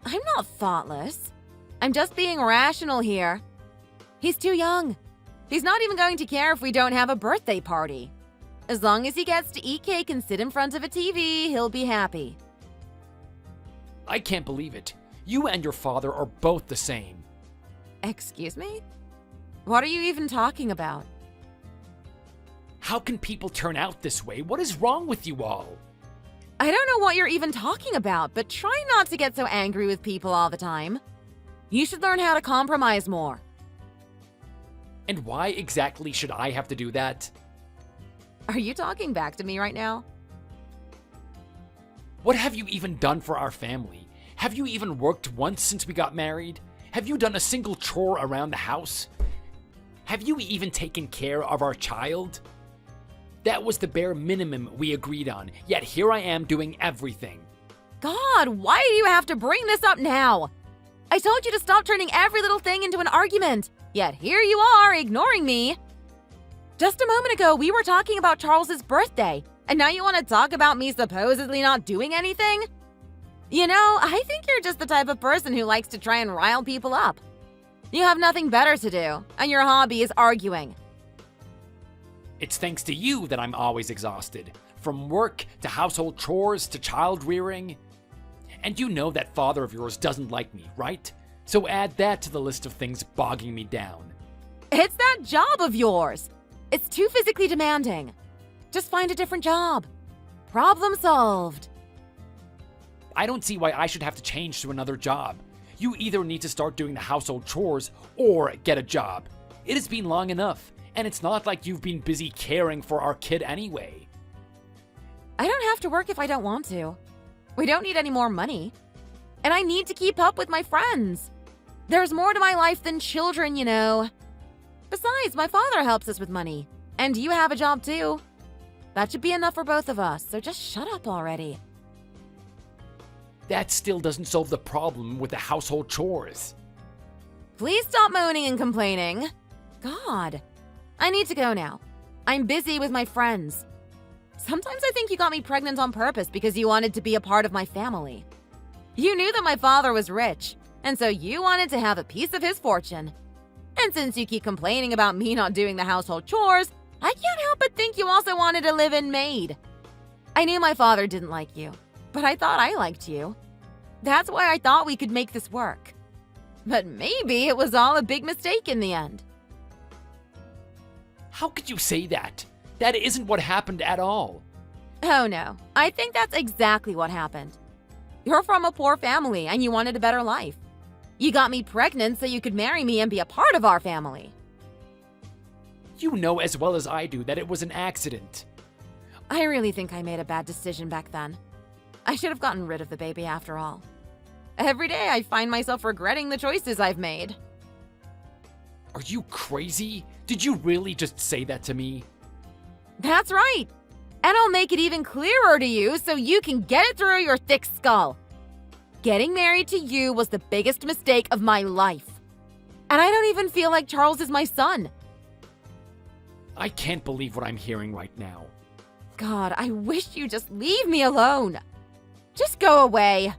I'm not thoughtless. I'm just being rational here. He's too young. He's not even going to care if we don't have a birthday party. As long as he gets to eat cake and sit in front of a TV, he'll be happy. I can't believe it. You and your father are both the same. Excuse me? What are you even talking about? How can people turn out this way? What is wrong with you all? I don't know what you're even talking about, but try not to get so angry with people all the time. You should learn how to compromise more. And why exactly should I have to do that? Are you talking back to me right now? What have you even done for our family? Have you even worked once since we got married? Have you done a single chore around the house? Have you even taken care of our child? That was the bare minimum we agreed on, yet here I am doing everything. God, why do you have to bring this up now? I told you to stop turning every little thing into an argument, yet here you are ignoring me. Just a moment ago, we were talking about Charles's birthday, and now you want to talk about me supposedly not doing anything? You know, I think you're just the type of person who likes to try and rile people up. You have nothing better to do, and your hobby is arguing. It's thanks to you that I'm always exhausted. From work to household chores to child rearing. And you know that father of yours doesn't like me, right? So add that to the list of things bogging me down. It's that job of yours. It's too physically demanding. Just find a different job. Problem solved. I don't see why I should have to change to another job. You either need to start doing the household chores or get a job. It has been long enough, and it's not like you've been busy caring for our kid anyway. I don't have to work if I don't want to. We don't need any more money. And I need to keep up with my friends. There's more to my life than children, you know. Besides, my father helps us with money. And you have a job too. That should be enough for both of us, so just shut up already. That still doesn't solve the problem with the household chores. Please stop moaning and complaining. God, I need to go now. I'm busy with my friends. Sometimes I think you got me pregnant on purpose because you wanted to be a part of my family. You knew that my father was rich, and so you wanted to have a piece of his fortune. And since you keep complaining about me not doing the household chores, I can't help but think you also wanted a live-in maid. I knew my father didn't like you, but I thought I liked you. That's why I thought we could make this work. But maybe it was all a big mistake in the end. How could you say that? That isn't what happened at all. Oh no, I think that's exactly what happened. You're from a poor family and you wanted a better life. You got me pregnant so you could marry me and be a part of our family. You know as well as I do that it was an accident. I really think I made a bad decision back then. I should have gotten rid of the baby after all. Every day I find myself regretting the choices I've made. Are you crazy? Did you really just say that to me? That's right. And I'll make it even clearer to you so you can get it through your thick skull. Getting married to you was the biggest mistake of my life. And I don't even feel like Charles is my son. I can't believe what I'm hearing right now. God, I wish you'd just leave me alone. Just go away.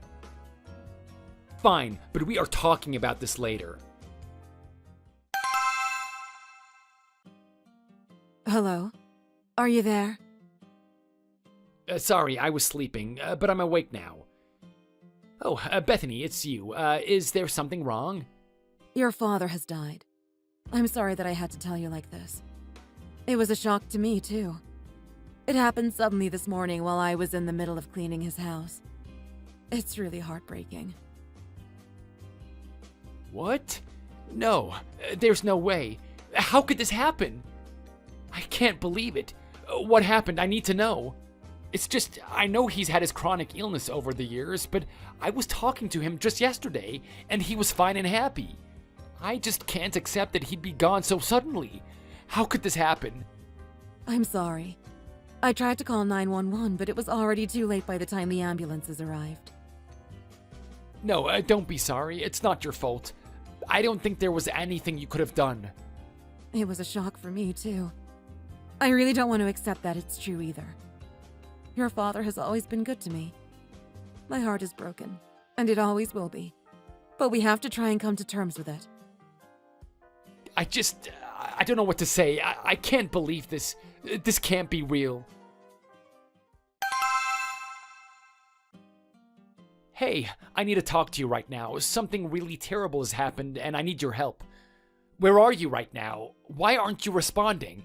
Fine, but we are talking about this later. Hello? Are you there? Sorry, I was sleeping, but I'm awake now. Oh, Bethany, it's you. Is there something wrong? Your father has died. I'm sorry that I had to tell you like this. It was a shock to me, too. It happened suddenly this morning while I was in the middle of cleaning his house. It's really heartbreaking. What? No, there's no way. How could this happen? I can't believe it. What happened? I need to know. It's just, I know he's had his chronic illness over the years, but I was talking to him just yesterday, and he was fine and happy. I just can't accept that he'd be gone so suddenly. How could this happen? I'm sorry. I tried to call 911, but it was already too late by the time the ambulances arrived. No, don't be sorry. It's not your fault. I don't think there was anything you could have done. It was a shock for me, too. I really don't want to accept that it's true either. Your father has always been good to me. My heart is broken, and it always will be. But we have to try and come to terms with it. I don't know what to say. I can't believe this. This can't be real. Hey, I need to talk to you right now. Something really terrible has happened, and I need your help. Where are you right now? Why aren't you responding?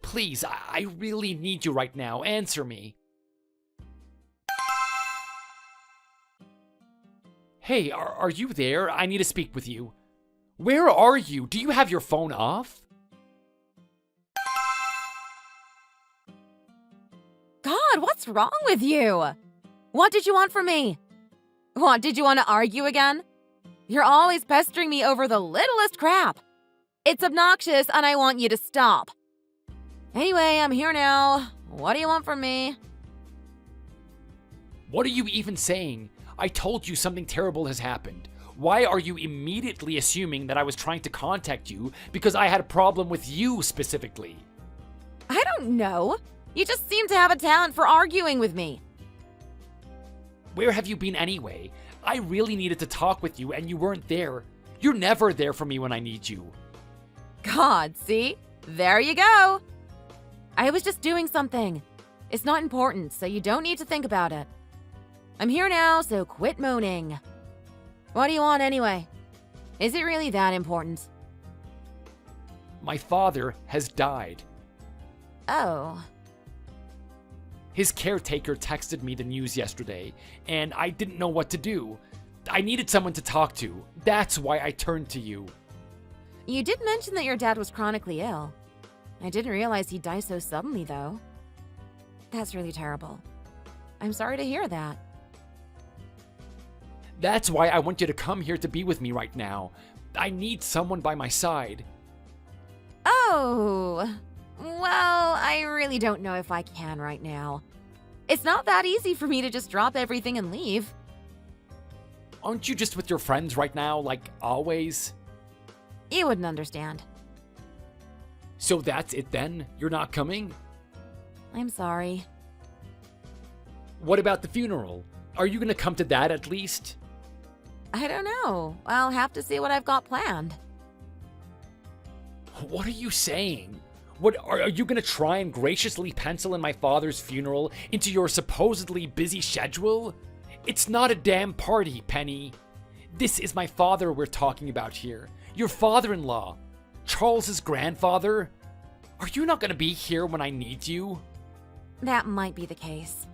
Please, I really need you right now. Answer me. Hey, are you there? I need to speak with you. Where are you? Do you have your phone off? God, what's wrong with you? What did you want from me? What, did you want to argue again? You're always pestering me over the littlest crap. It's obnoxious and I want you to stop. Anyway, I'm here now. What do you want from me? What are you even saying? I told you something terrible has happened. Why are you immediately assuming that I was trying to contact you because I had a problem with you specifically? I don't know. You just seem to have a talent for arguing with me. Where have you been anyway? I really needed to talk with you and you weren't there. You're never there for me when I need you. God, see? There you go. I was just doing something. It's not important, so you don't need to think about it. I'm here now, so quit moaning. What do you want anyway? Is it really that important? My father has died. Oh. His caretaker texted me the news yesterday, and I didn't know what to do. I needed someone to talk to. That's why I turned to you. You did mention that your dad was chronically ill. I didn't realize he'd die so suddenly, though. That's really terrible. I'm sorry to hear that. That's why I want you to come here to be with me right now. I need someone by my side. Oh, well, I really don't know if I can right now. It's not that easy for me to just drop everything and leave. Aren't you just with your friends right now, like always? You wouldn't understand. So that's it then? You're not coming? I'm sorry. What about the funeral? Are you gonna come to that at least? I don't know. I'll have to see what I've got planned. What are you saying? What are you gonna try and graciously pencil in my father's funeral into your supposedly busy schedule? It's not a damn party, Penny. This is my father we're talking about here. Your father-in-law. Charles's grandfather. Are you not gonna be here when I need you? That might be the case.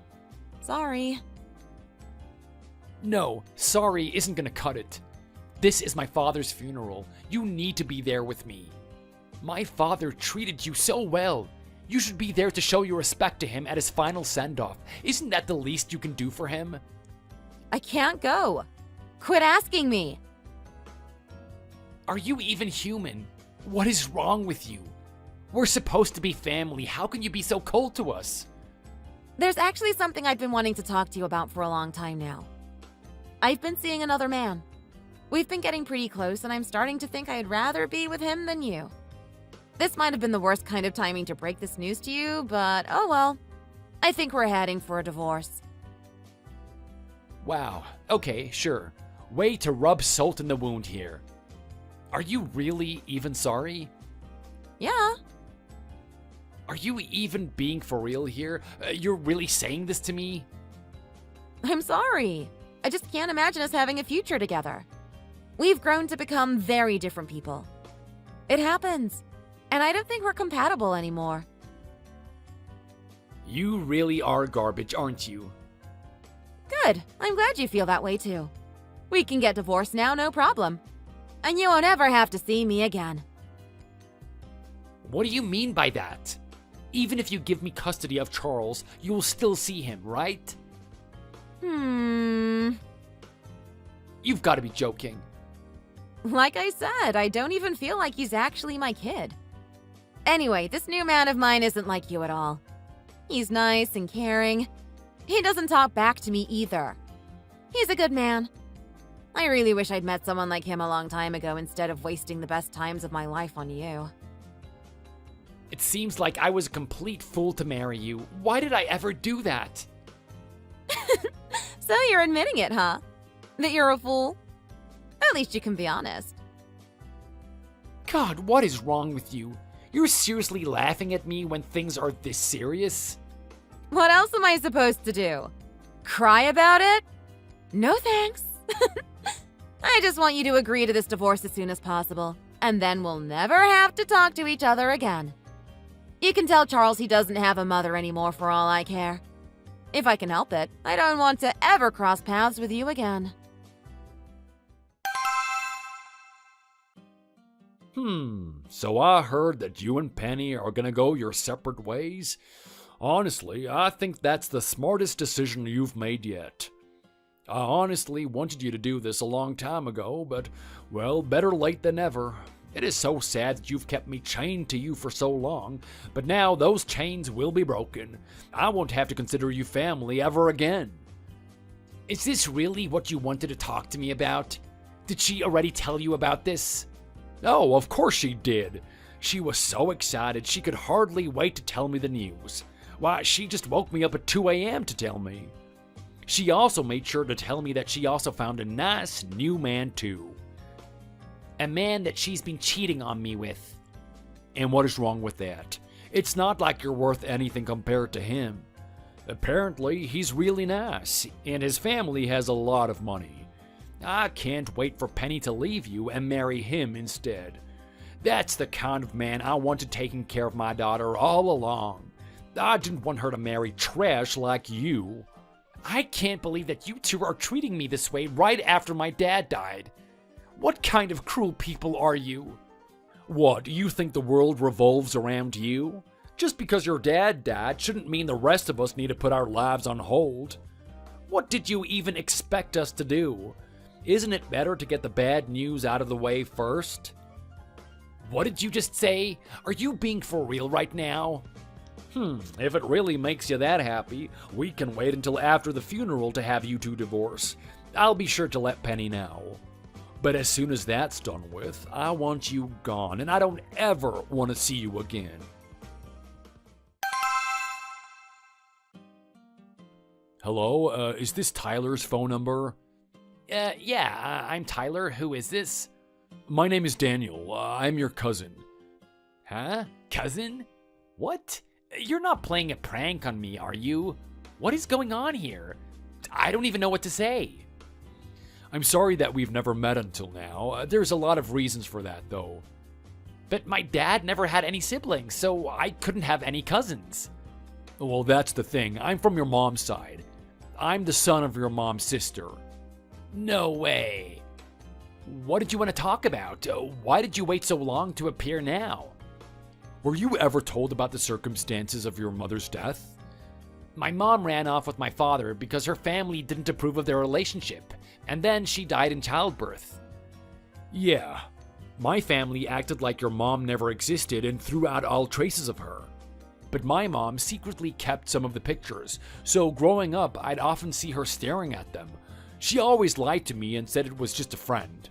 Sorry. No, sorry isn't gonna cut it. This is my father's funeral. You need to be there with me. My father treated you so well. You should be there to show your respect to him at his final send-off. Isn't that the least you can do for him? I can't go. Quit asking me. Are you even human? What is wrong with you? We're supposed to be family. How can you be so cold to us? There's actually something I've been wanting to talk to you about for a long time now. I've been seeing another man. We've been getting pretty close, and I'm starting to think I'd rather be with him than you. This might have been the worst kind of timing to break this news to you, but oh well. I think we're heading for a divorce. Wow. Okay, sure. Way to rub salt in the wound here. Are you really even sorry? Yeah. Are you even being for real here? You're really saying this to me? I'm sorry. I just can't imagine us having a future together. We've grown to become very different people. It happens. And I don't think we're compatible anymore. You really are garbage, aren't you? Good. I'm glad you feel that way too. We can get divorced now, no problem. And you won't ever have to see me again. What do you mean by that? Even if you give me custody of Charles, you will still see him, right? You've got to be joking. Like I said, I don't even feel like he's actually my kid. Anyway, this new man of mine isn't like you at all. He's nice and caring. He doesn't talk back to me either. He's a good man. I really wish I'd met someone like him a long time ago instead of wasting the best times of my life on you. It seems like I was a complete fool to marry you. Why did I ever do that? So you're admitting it, huh? That you're a fool? At least you can be honest. God, what is wrong with you? You're seriously laughing at me when things are this serious? What else am I supposed to do? Cry about it? No thanks. I just want you to agree to this divorce as soon as possible, and then we'll never have to talk to each other again. You can tell Charles he doesn't have a mother anymore for all I care. If I can help it, I don't want to ever cross paths with you again. So I heard that you and Penny are gonna go your separate ways? Honestly, I think that's the smartest decision you've made yet. I honestly wanted you to do this a long time ago, but, well, better late than never. It is so sad that you've kept me chained to you for so long, but now those chains will be broken. I won't have to consider you family ever again. Is this really what you wanted to talk to me about? Did she already tell you about this? Oh, of course she did. She was so excited she could hardly wait to tell me the news. Why, she just woke me up at 2 a.m. to tell me. She also made sure to tell me that she also found a nice new man too. A man that she's been cheating on me with. And what is wrong with that? It's not like you're worth anything compared to him. Apparently, he's really nice, and his family has a lot of money. I can't wait for Penny to leave you and marry him instead. That's the kind of man I wanted taking care of my daughter all along. I didn't want her to marry trash like you. I can't believe that you two are treating me this way right after my dad died. What kind of cruel people are you? What, you think the world revolves around you? Just because your dad died shouldn't mean the rest of us need to put our lives on hold. What did you even expect us to do? Isn't it better to get the bad news out of the way first? What did you just say? Are you being for real right now? If it really makes you that happy, we can wait until after the funeral to have you two divorce. I'll be sure to let Penny know. But as soon as that's done with, I want you gone, and I don't ever want to see you again. Hello, is this Tyler's phone number? Yeah, I'm Tyler. Who is this? My name is Daniel. I'm your cousin. Huh? Cousin? What? You're not playing a prank on me, are you? What is going on here? I don't even know what to say. I'm sorry that we've never met until now. There's a lot of reasons for that, though. But my dad never had any siblings, so I couldn't have any cousins. Well, that's the thing. I'm from your mom's side. I'm the son of your mom's sister. No way. What did you want to talk about? Why did you wait so long to appear now? Were you ever told about the circumstances of your mother's death? My mom ran off with my father because her family didn't approve of their relationship, and then she died in childbirth. Yeah. My family acted like your mom never existed and threw out all traces of her. But my mom secretly kept some of the pictures, so growing up, I'd often see her staring at them. She always lied to me and said it was just a friend.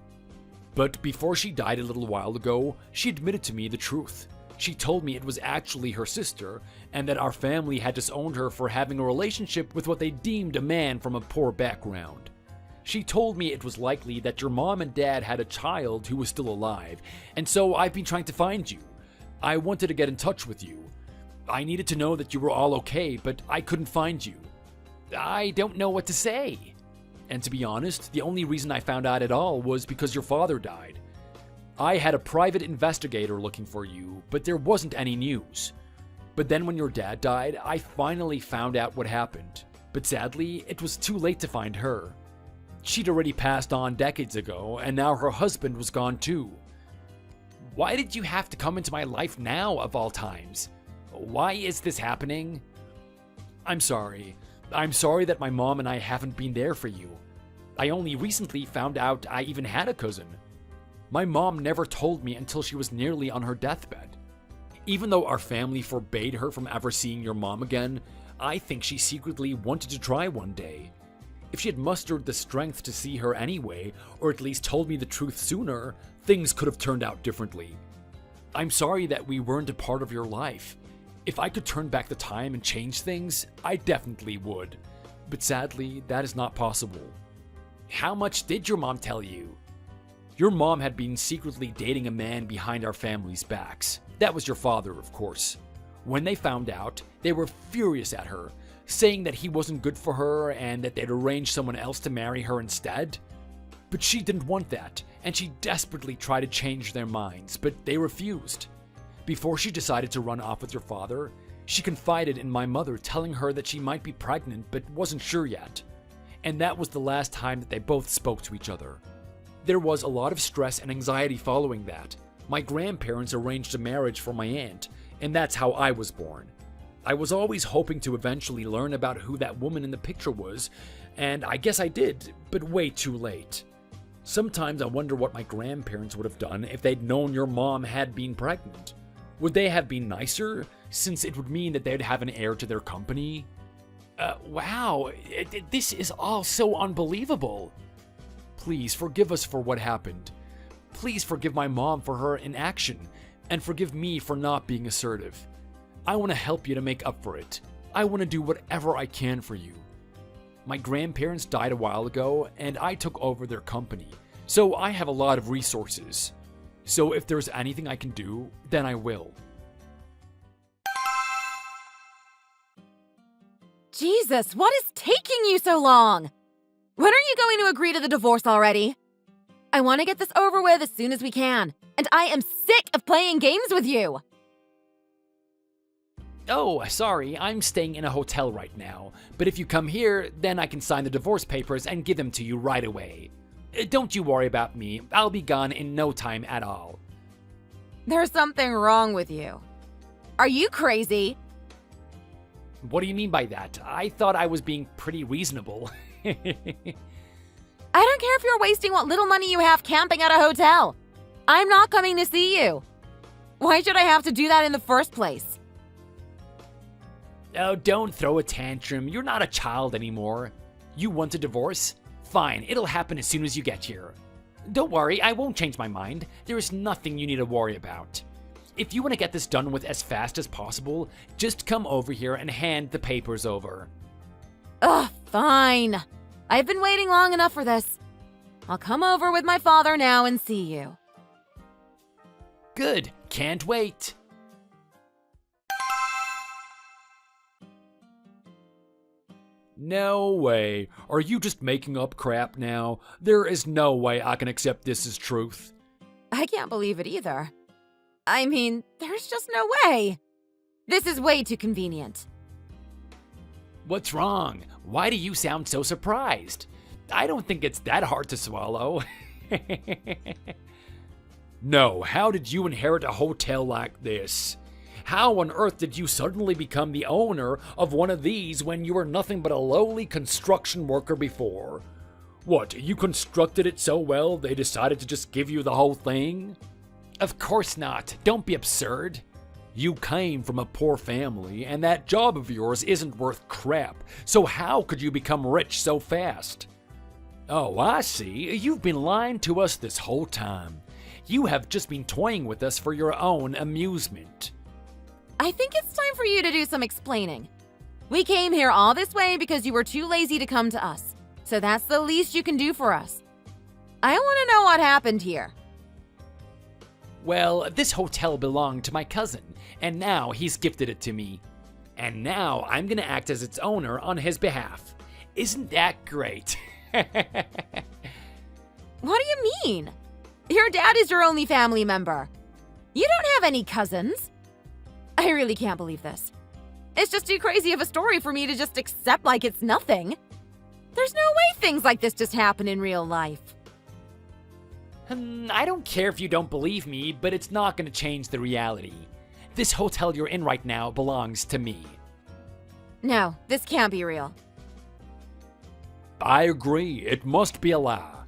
But before she died a little while ago, she admitted to me the truth. She told me it was actually her sister, and that our family had disowned her for having a relationship with what they deemed a man from a poor background. She told me it was likely that your mom and dad had a child who was still alive, and so I've been trying to find you. I wanted to get in touch with you. I needed to know that you were all okay, but I couldn't find you. I don't know what to say. And to be honest, the only reason I found out at all was because your father died. I had a private investigator looking for you, but there wasn't any news. But then when your dad died, I finally found out what happened. But sadly, it was too late to find her. She'd already passed on decades ago, and now her husband was gone too. Why did you have to come into my life now, of all times? Why is this happening? I'm sorry. I'm sorry that my mom and I haven't been there for you. I only recently found out I even had a cousin. My mom never told me until she was nearly on her deathbed. Even though our family forbade her from ever seeing your mom again, I think she secretly wanted to try one day. If she had mustered the strength to see her anyway, or at least told me the truth sooner, things could have turned out differently. I'm sorry that we weren't a part of your life. If I could turn back the time and change things, I definitely would. But sadly, that is not possible. How much did your mom tell you? Your mom had been secretly dating a man behind our family's backs. That was your father, of course. When they found out, they were furious at her, saying that he wasn't good for her and that they'd arranged someone else to marry her instead. But she didn't want that, and she desperately tried to change their minds, but they refused. Before she decided to run off with your father, she confided in my mother, telling her that she might be pregnant but wasn't sure yet. And that was the last time that they both spoke to each other. There was a lot of stress and anxiety following that. My grandparents arranged a marriage for my aunt, and that's how I was born. I was always hoping to eventually learn about who that woman in the picture was, and I guess I did, but way too late. Sometimes I wonder what my grandparents would have done if they'd known your mom had been pregnant. Would they have been nicer, since it would mean that they'd have an heir to their company? Wow, this is all so unbelievable. Please forgive us for what happened. Please forgive my mom for her inaction, and forgive me for not being assertive. I want to help you to make up for it. I want to do whatever I can for you. My grandparents died a while ago, and I took over their company, so I have a lot of resources. So if there's anything I can do, then I will. Jesus, what is taking you so long? When are you going to agree to the divorce already? I want to get this over with as soon as we can, and I am sick of playing games with you. Oh, sorry, I'm staying in a hotel right now, but if you come here, then I can sign the divorce papers and give them to you right away. Don't you worry about me, I'll be gone in no time at all. There's something wrong with you. Are you crazy? What do you mean by that? I thought I was being pretty reasonable. I don't care if you're wasting what little money you have camping at a hotel. I'm not coming to see you. Why should I have to do that in the first place? Oh, don't throw a tantrum. You're not a child anymore. You want a divorce? Fine, it'll happen as soon as you get here. Don't worry, I won't change my mind. There is nothing you need to worry about. If you want to get this done with as fast as possible, just come over here and hand the papers over. Ugh, fine. I've been waiting long enough for this. I'll come over with my father now and see you. Good, can't wait. No way. Are you just making up crap now? There is no way I can accept this as truth. I can't believe it either. I mean, there's just no way. This is way too convenient. What's wrong? Why do you sound so surprised? I don't think it's that hard to swallow. No, how did you inherit a hotel like this? How on earth did you suddenly become the owner of one of these when you were nothing but a lowly construction worker before? What, you constructed it so well they decided to just give you the whole thing? Of course not. Don't be absurd. You came from a poor family, and that job of yours isn't worth crap, so how could you become rich so fast? Oh, I see. You've been lying to us this whole time. You have just been toying with us for your own amusement. I think it's time for you to do some explaining. We came here all this way because you were too lazy to come to us, so that's the least you can do for us. I want to know what happened here. Well, this hotel belonged to my cousin, and now he's gifted it to me. And now I'm gonna act as its owner on his behalf. Isn't that great? What do you mean? Your dad is your only family member. You don't have any cousins. I really can't believe this. It's just too crazy of a story for me to just accept like it's nothing. There's no way things like this just happen in real life. I don't care if you don't believe me, but it's not gonna change the reality. This hotel you're in right now belongs to me. No, this can't be real. I agree, it must be a lie.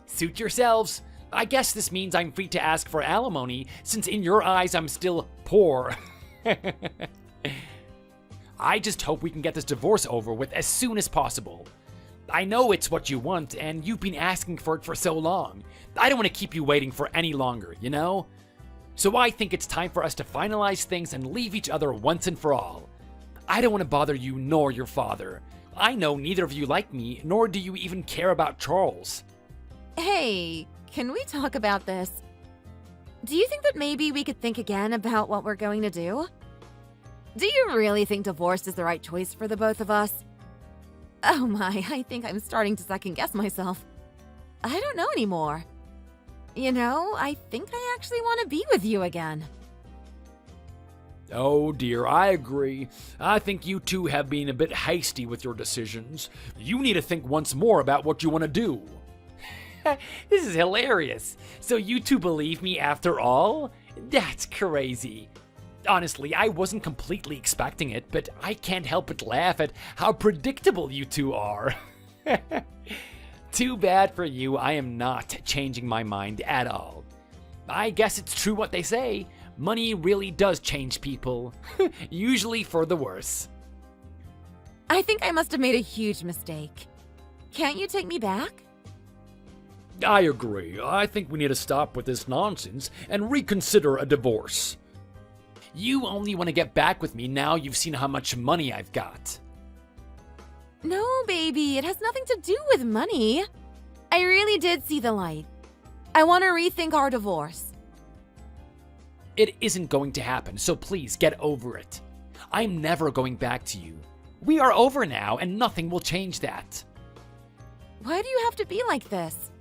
Suit yourselves. I guess this means I'm free to ask for alimony, since in your eyes I'm still poor. I just hope we can get this divorce over with as soon as possible. I know it's what you want, and you've been asking for it for so long. I don't want to keep you waiting for any longer, you know? So I think it's time for us to finalize things and leave each other once and for all. I don't want to bother you nor your father. I know neither of you like me, nor do you even care about Charles. Hey, can we talk about this? Do you think that maybe we could think again about what we're going to do? Do you really think divorce is the right choice for the both of us? Oh my, I think I'm starting to second guess myself. I don't know anymore. You know, I think I actually want to be with you again. Oh dear, I agree. I think you two have been a bit hasty with your decisions. You need to think once more about what you want to do. This is hilarious. So you two believe me after all? That's crazy. Honestly, I wasn't completely expecting it, but I can't help but laugh at how predictable you two are. Too bad for you, I am not changing my mind at all. I guess it's true what they say. Money really does change people, usually for the worse. I think I must have made a huge mistake. Can't you take me back? I agree. I think we need to stop with this nonsense and reconsider a divorce. You only want to get back with me now you've seen how much money I've got. No, baby, it has nothing to do with money. I really did see the light. I want to rethink our divorce. It isn't going to happen, so please get over it. I'm never going back to you. We are over now, and nothing will change that. Why do you have to be like this?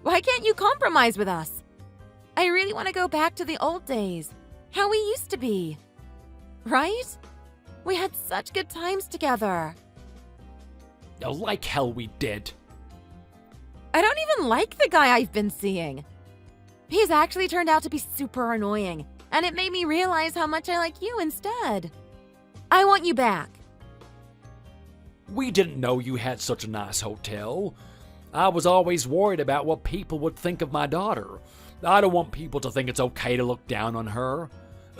Why can't you compromise with us? I really want to go back to the old days, how we used to be. Right? We had such good times together. Like hell we did. I don't even like the guy I've been seeing. He's actually turned out to be super annoying, and it made me realize how much I like you instead. I want you back. We didn't know you had such a nice hotel. I was always worried about what people would think of my daughter. I don't want people to think it's okay to look down on her.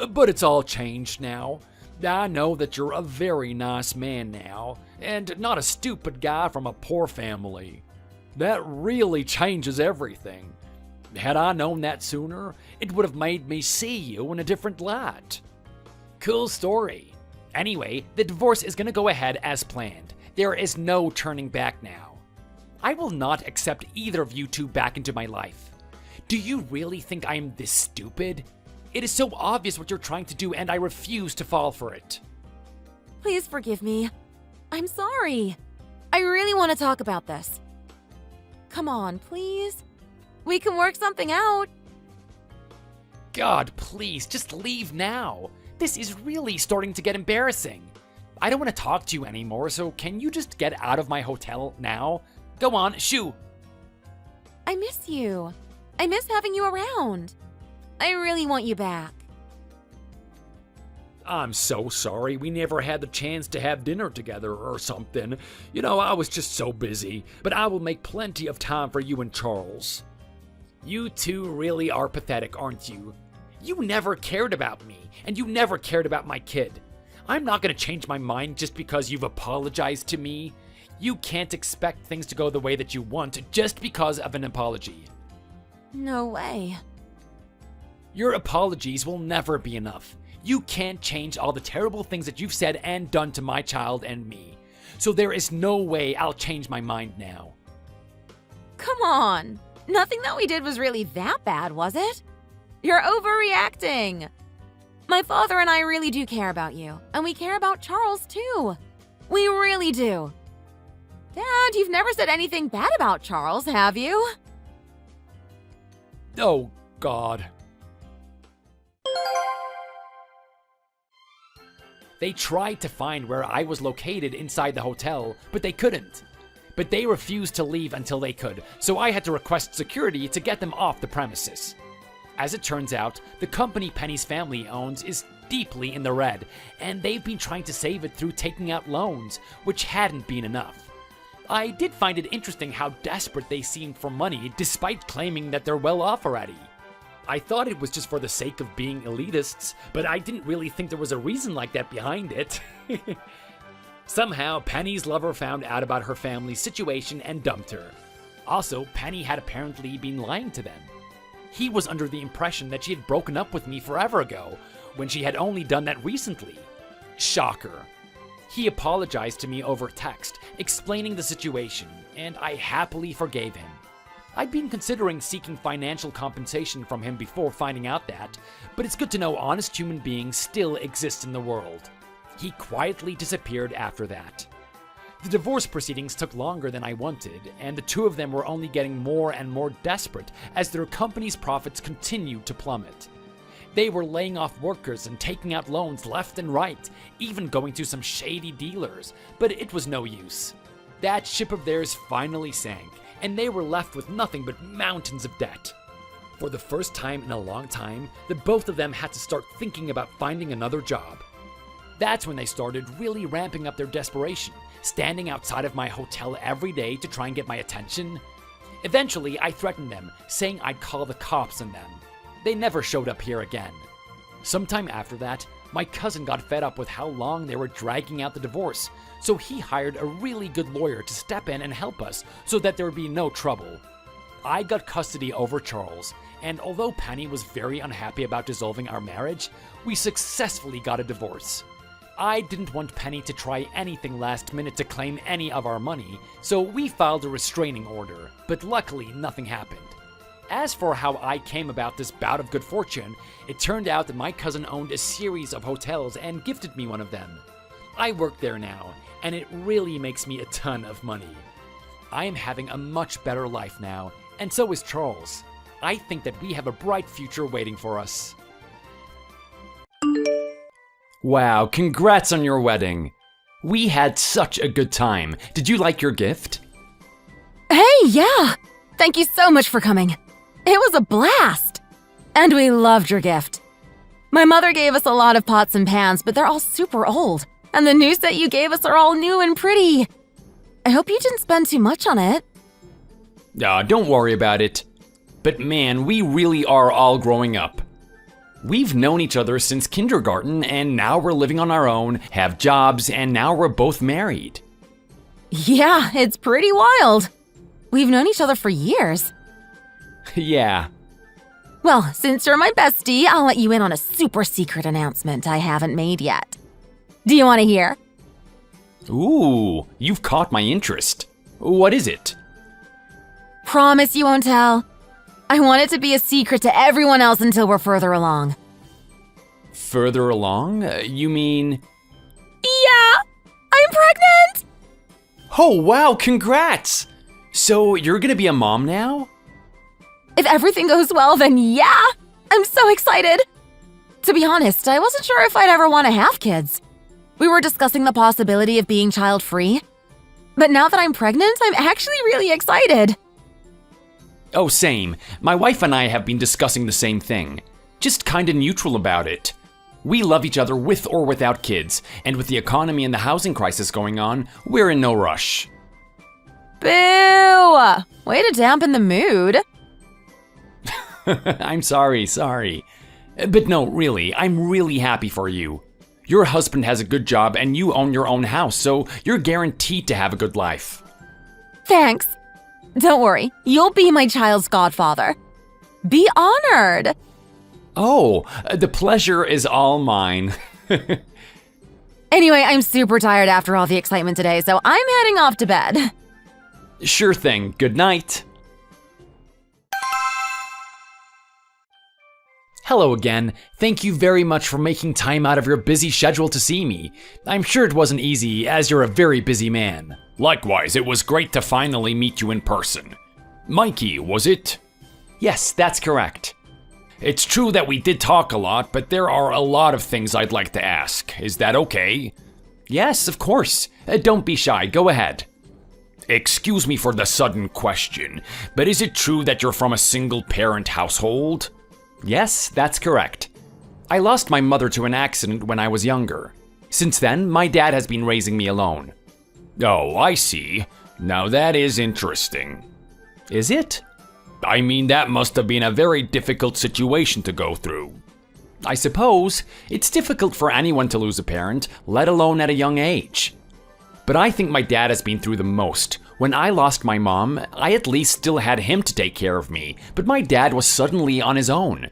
But it's all changed now. I know that you're a very nice man now, and not a stupid guy from a poor family. That really changes everything. Had I known that sooner, it would have made me see you in a different light. Cool story. Anyway, the divorce is going to go ahead as planned. There is no turning back now. I will not accept either of you two back into my life. Do you really think I am this stupid? It is so obvious what you're trying to do, and I refuse to fall for it. Please forgive me. I'm sorry. I really want to talk about this. Come on, please. We can work something out. God, please, just leave now. This is really starting to get embarrassing. I don't want to talk to you anymore, so can you just get out of my hotel now? Go on, shoo. I miss you. I miss having you around. I really want you back. I'm so sorry we never had the chance to have dinner together or something. You know, I was just so busy, but I will make plenty of time for you and Charles. You two really are pathetic, aren't you? You never cared about me, and you never cared about my kid. I'm not going to change my mind just because you've apologized to me. You can't expect things to go the way that you want just because of an apology. No way. Your apologies will never be enough. You can't change all the terrible things that you've said and done to my child and me. So there is no way I'll change my mind now. Come on. Nothing that we did was really that bad, was it? You're overreacting. My father and I really do care about you, and we care about Charles too. We really do. Dad, you've never said anything bad about Charles, have you? Oh, God. They tried to find where I was located inside the hotel, but they couldn't. But they refused to leave until they could, so I had to request security to get them off the premises. As it turns out, the company Penny's family owns is deeply in the red, and they've been trying to save it through taking out loans, which hadn't been enough. I did find it interesting how desperate they seemed for money despite claiming that they're well off already. I thought it was just for the sake of being elitists, but I didn't really think there was a reason like that behind it. Somehow, Penny's lover found out about her family's situation and dumped her. Also, Penny had apparently been lying to them. He was under the impression that she had broken up with me forever ago, when she had only done that recently. Shocker. He apologized to me over text, explaining the situation, and I happily forgave him. I'd been considering seeking financial compensation from him before finding out that, but it's good to know honest human beings still exist in the world. He quietly disappeared after that. The divorce proceedings took longer than I wanted, and the two of them were only getting more and more desperate as their company's profits continued to plummet. They were laying off workers and taking out loans left and right, even going to some shady dealers, but it was no use. That ship of theirs finally sank, and they were left with nothing but mountains of debt. For the first time in a long time, the both of them had to start thinking about finding another job. That's when they started really ramping up their desperation, standing outside of my hotel every day to try and get my attention. Eventually, I threatened them, saying I'd call the cops on them. They never showed up here again. Sometime after that, my cousin got fed up with how long they were dragging out the divorce, so he hired a really good lawyer to step in and help us so that there would be no trouble. I got custody over Charles, and although Penny was very unhappy about dissolving our marriage, we successfully got a divorce. I didn't want Penny to try anything last minute to claim any of our money, so we filed a restraining order, but luckily nothing happened. As for how I came about this bout of good fortune, it turned out that my cousin owned a series of hotels and gifted me one of them. I work there now, and it really makes me a ton of money. I am having a much better life now, and so is Charles. I think that we have a bright future waiting for us. Wow, congrats on your wedding. We had such a good time. Did you like your gift? Hey, yeah! Thank you so much for coming. It was a blast! And we loved your gift. My mother gave us a lot of pots and pans, but they're all super old. And the new set you gave us are all new and pretty. I hope you didn't spend too much on it. Don't worry about it. But man, we really are all growing up. We've known each other since kindergarten, and now we're living on our own, have jobs, and now we're both married. Yeah, it's pretty wild. We've known each other for years. Yeah. Well, since you're my bestie, I'll let you in on a super secret announcement I haven't made yet. Do you want to hear? Ooh, you've caught my interest. What is it? Promise you won't tell. I want it to be a secret to everyone else until we're further along. Further along? You mean... Yeah! I'm pregnant! Oh, wow, congrats! So, you're gonna be a mom now? If everything goes well, then yeah! I'm so excited! To be honest, I wasn't sure if I'd ever want to have kids. We were discussing the possibility of being child-free. But now that I'm pregnant, I'm actually really excited. Oh, same. My wife and I have been discussing the same thing. Just kinda neutral about it. We love each other with or without kids, and with the economy and the housing crisis going on, we're in no rush. Boo! Way to dampen the mood. I'm sorry. But no, really, I'm really happy for you. Your husband has a good job and you own your own house, so you're guaranteed to have a good life. Thanks. Don't worry, you'll be my child's godfather. Be honored. Oh, the pleasure is all mine. Anyway, I'm super tired after all the excitement today, so I'm heading off to bed. Sure thing. Good night. Hello again. Thank you very much for making time out of your busy schedule to see me. I'm sure it wasn't easy, as you're a very busy man. Likewise, it was great to finally meet you in person. Mikey, was it? Yes, that's correct. It's true that we did talk a lot, but there are a lot of things I'd like to ask. Is that okay? Yes, of course. Don't be shy. Go ahead. Excuse me for the sudden question, but is it true that you're from a single-parent household? Yes, that's correct. I lost my mother to an accident when I was younger. Since then, my dad has been raising me alone. Oh, I see. Now that is interesting. Is it? I mean, that must have been a very difficult situation to go through. I suppose. It's difficult for anyone to lose a parent, let alone at a young age. But I think my dad has been through the most. When I lost my mom, I at least still had him to take care of me, but my dad was suddenly on his own.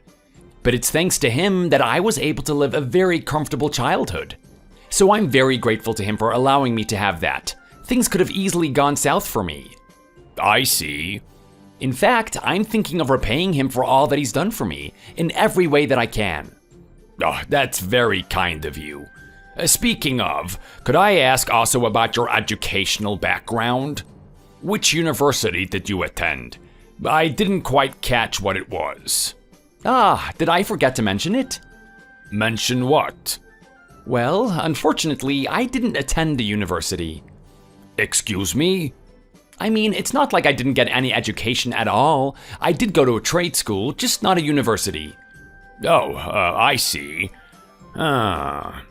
But it's thanks to him that I was able to live a very comfortable childhood. So I'm very grateful to him for allowing me to have that. Things could have easily gone south for me. I see. In fact, I'm thinking of repaying him for all that he's done for me, in every way that I can. Oh, that's very kind of you. Speaking of, could I ask also about your educational background? Which university did you attend? I didn't quite catch what it was. Ah, did I forget to mention it? Mention what? Well, unfortunately, I didn't attend a university. Excuse me? I mean, it's not like I didn't get any education at all. I did go to a trade school, just not a university. Oh, I see. I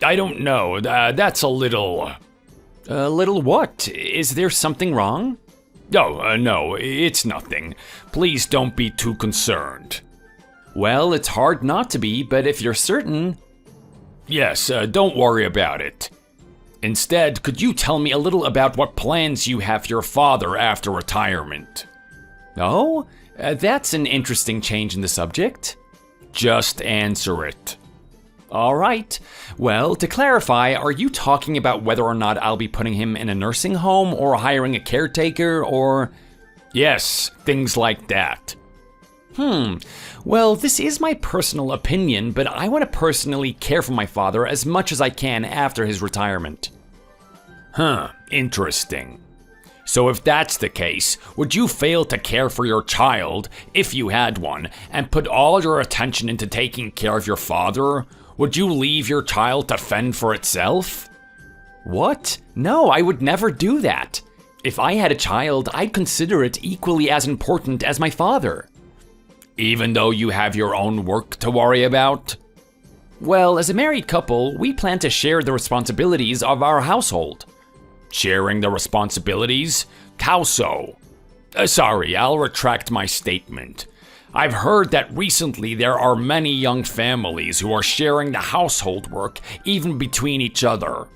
don't know. That's a little... A little what? Is there something wrong? Oh, no, it's nothing. Please don't be too concerned. Well, it's hard not to be, but if you're certain... Yes, don't worry about it. Instead, could you tell me a little about what plans you have for your father after retirement? Oh, that's an interesting change in the subject. Just answer it. All right. Well, to clarify, are you talking about whether or not I'll be putting him in a nursing home or hiring a caretaker or... Yes, things like that. Well, this is my personal opinion, but I want to personally care for my father as much as I can after his retirement. Interesting. So if that's the case, would you fail to care for your child, if you had one, and put all your attention into taking care of your father? Would you leave your child to fend for itself? What? No, I would never do that. If I had a child, I'd consider it equally as important as my father. Even though you have your own work to worry about? Well, as a married couple, we plan to share the responsibilities of our household. Sharing the responsibilities? How so? Sorry, I'll retract my statement. I've heard that recently there are many young families who are sharing the household work even between each other.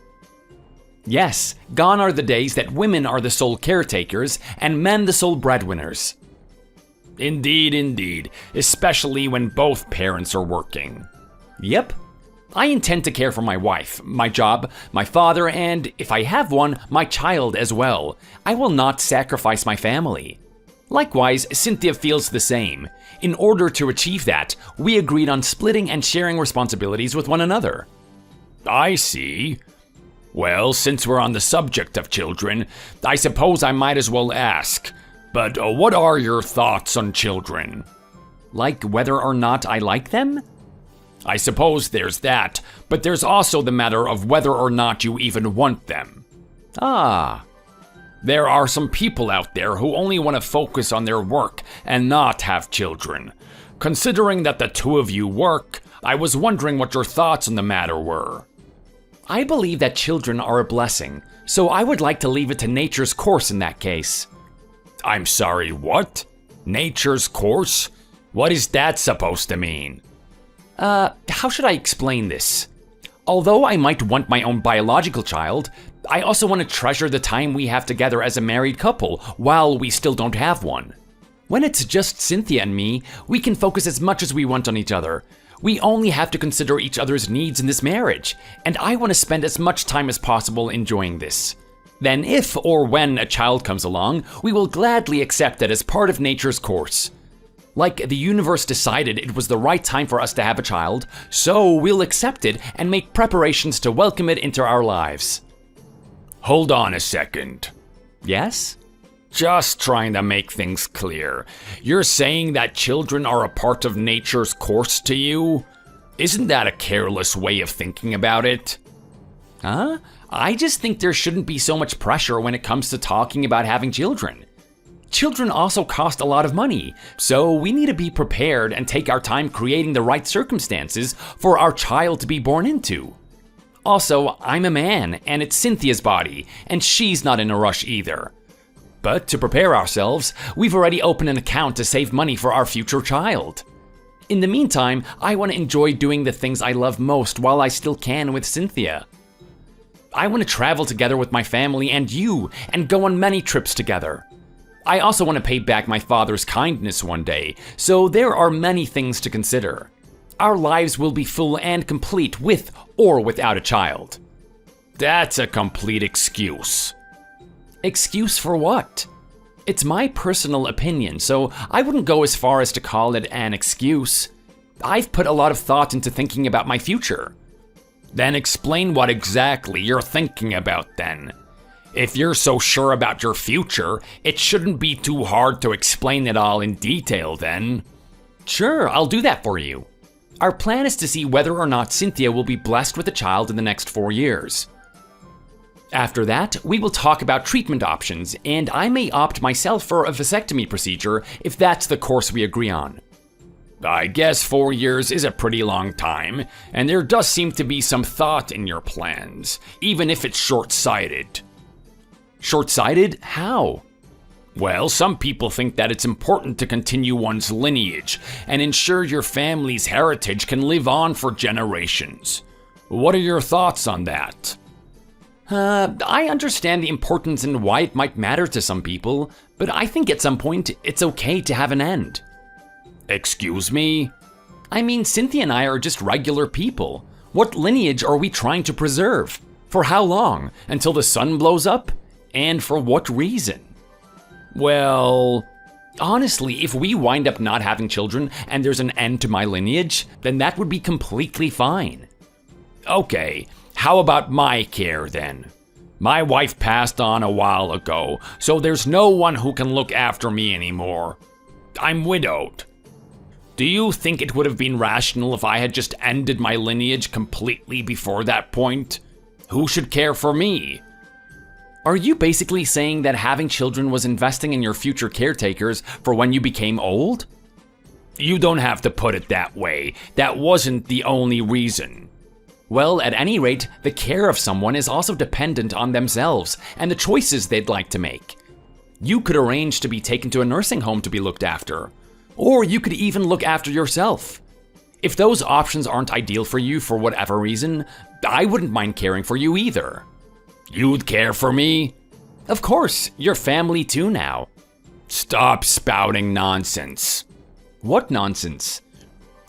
Yes, gone are the days that women are the sole caretakers and men the sole breadwinners. Indeed, especially when both parents are working. Yep. I intend to care for my wife, my job, my father, and, if I have one, my child as well. I will not sacrifice my family. Likewise, Cynthia feels the same. In order to achieve that, we agreed on splitting and sharing responsibilities with one another. I see. Well, since we're on the subject of children, I suppose I might as well ask, but what are your thoughts on children? Like whether or not I like them? I suppose there's that, but there's also the matter of whether or not you even want them. Ah. There are some people out there who only want to focus on their work and not have children. Considering that the two of you work, I was wondering what your thoughts on the matter were. I believe that children are a blessing, so I would like to leave it to nature's course in that case. I'm sorry, what? Nature's course? What is that supposed to mean? How should I explain this? Although I might want my own biological child, I also want to treasure the time we have together as a married couple while we still don't have one. When it's just Cynthia and me, we can focus as much as we want on each other. We only have to consider each other's needs in this marriage, and I want to spend as much time as possible enjoying this. Then if or when a child comes along, we will gladly accept it as part of nature's course. Like the universe decided it was the right time for us to have a child, so we'll accept it and make preparations to welcome it into our lives. Hold on a second. Yes? Just trying to make things clear. You're saying that children are a part of nature's course to you? Isn't that a careless way of thinking about it? Huh? I just think there shouldn't be so much pressure when it comes to talking about having children. Children also cost a lot of money, so we need to be prepared and take our time creating the right circumstances for our child to be born into. Also, I'm a man, and it's Cynthia's body, and she's not in a rush either. But to prepare ourselves, we've already opened an account to save money for our future child. In the meantime, I want to enjoy doing the things I love most while I still can with Cynthia. I want to travel together with my family and you, and go on many trips together. I also want to pay back my father's kindness one day, so there are many things to consider. Our lives will be full and complete with or without a child. That's a complete excuse. Excuse for what? It's my personal opinion, so I wouldn't go as far as to call it an excuse. I've put a lot of thought into thinking about my future. Then explain what exactly you're thinking about then. If you're so sure about your future, it shouldn't be too hard to explain it all in detail then. Sure, I'll do that for you. Our plan is to see whether or not Cynthia will be blessed with a child in the next 4 years. After that, we will talk about treatment options, and I may opt myself for a vasectomy procedure if that's the course we agree on. I guess 4 years is a pretty long time, and there does seem to be some thought in your plans, even if it's short-sighted. Short-sighted? How? Well, some people think that it's important to continue one's lineage and ensure your family's heritage can live on for generations. What are your thoughts on that? I understand the importance and why it might matter to some people, but I think at some point it's okay to have an end. Excuse me? I mean, Cynthia and I are just regular people. What lineage are we trying to preserve? For how long? Until the sun blows up? And for what reason? Well, honestly, if we wind up not having children and there's an end to my lineage, then that would be completely fine. Okay, how about my care then? My wife passed on a while ago, so there's no one who can look after me anymore. I'm widowed. Do you think it would have been rational if I had just ended my lineage completely before that point? Who should care for me? Are you basically saying that having children was investing in your future caretakers for when you became old? You don't have to put it that way. That wasn't the only reason. Well, at any rate, the care of someone is also dependent on themselves and the choices they'd like to make. You could arrange to be taken to a nursing home to be looked after, or you could even look after yourself. If those options aren't ideal for you for whatever reason, I wouldn't mind caring for you either. You'd care for me? Of course, you're family too now. Stop spouting nonsense. What nonsense?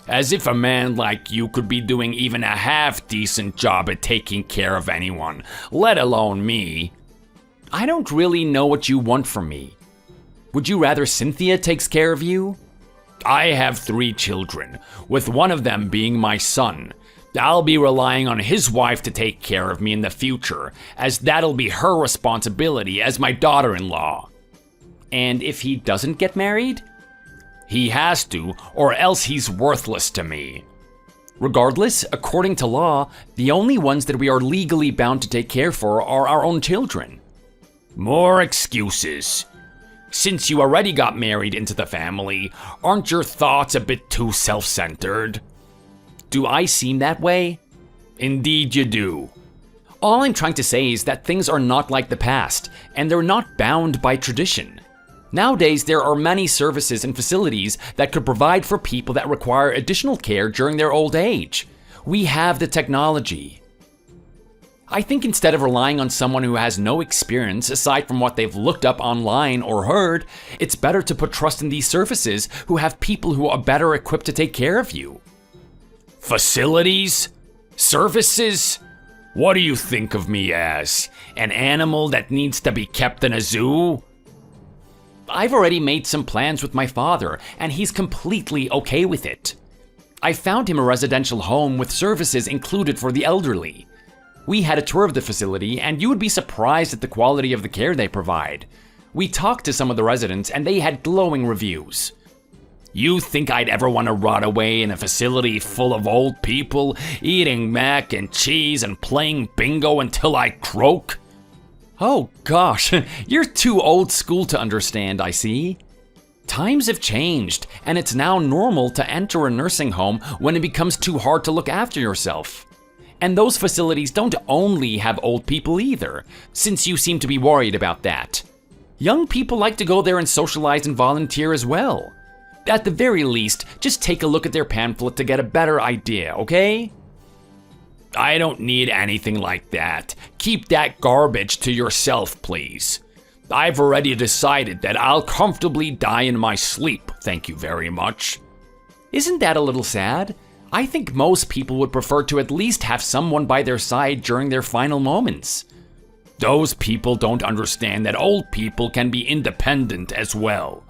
As if a man like you could be doing even a half-decent job at taking care of anyone, let alone me. I don't really know what you want from me. Would you rather Cynthia takes care of you? I have 3 children, with one of them being my son. I'll be relying on his wife to take care of me in the future, as that'll be her responsibility as my daughter-in-law. And if he doesn't get married? He has to, or else he's worthless to me. Regardless, according to law, the only ones that we are legally bound to take care for are our own children. More excuses. Since you already got married into the family, aren't your thoughts a bit too self-centered? Do I seem that way? Indeed you do. All I'm trying to say is that things are not like the past, and they're not bound by tradition. Nowadays, there are many services and facilities that could provide for people that require additional care during their old age. We have the technology. I think instead of relying on someone who has no experience aside from what they've looked up online or heard, it's better to put trust in these services who have people who are better equipped to take care of you. Facilities? Services? What do you think of me as? An animal that needs to be kept in a zoo? I've already made some plans with my father, and he's completely okay with it. I found him a residential home with services included for the elderly. We had a tour of the facility, and you would be surprised at the quality of the care they provide. We talked to some of the residents, and they had glowing reviews. You think I'd ever want to rot away in a facility full of old people, eating mac and cheese and playing bingo until I croak? Oh gosh, you're too old school to understand, I see. Times have changed, and it's now normal to enter a nursing home when it becomes too hard to look after yourself. And those facilities don't only have old people either, since you seem to be worried about that. Young people like to go there and socialize and volunteer as well. At the very least, just take a look at their pamphlet to get a better idea, okay? I don't need anything like that. Keep that garbage to yourself, please. I've already decided that I'll comfortably die in my sleep, thank you very much. Isn't that a little sad? I think most people would prefer to at least have someone by their side during their final moments. Those people don't understand that old people can be independent as well.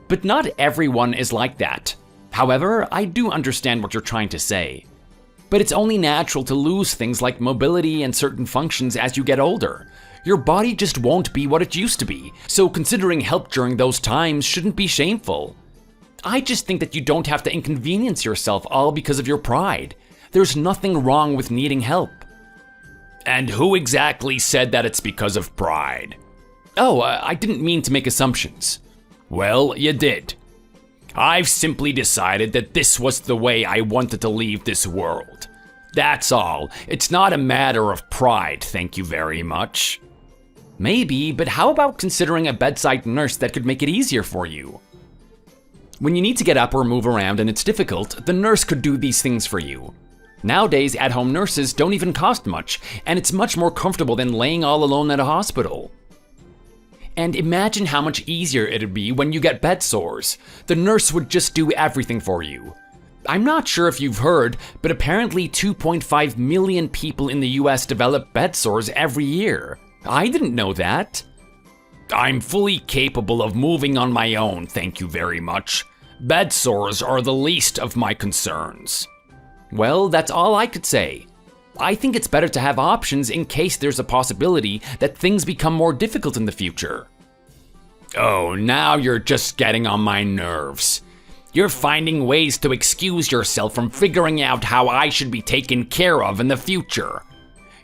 But not everyone is like that. However, I do understand what you're trying to say. But it's only natural to lose things like mobility and certain functions as you get older. Your body just won't be what it used to be, so considering help during those times shouldn't be shameful. I just think that you don't have to inconvenience yourself all because of your pride. There's nothing wrong with needing help. And who exactly said that it's because of pride? Oh, I didn't mean to make assumptions. Well, you did. I've simply decided that this was the way I wanted to leave this world. That's all. It's not a matter of pride, thank you very much. Maybe, but how about considering a bedside nurse that could make it easier for you? When you need to get up or move around and it's difficult, the nurse could do these things for you. Nowadays, at-home nurses don't even cost much, and it's much more comfortable than laying all alone at a hospital. And imagine how much easier it'd be when you get bed sores. The nurse would just do everything for you. I'm not sure if you've heard, but apparently 2.5 million people in the US develop bed sores every year. I didn't know that. I'm fully capable of moving on my own, thank you very much. Bed sores are the least of my concerns. Well, that's all I could say. I think it's better to have options in case there's a possibility that things become more difficult in the future. Oh, now you're just getting on my nerves. You're finding ways to excuse yourself from figuring out how I should be taken care of in the future.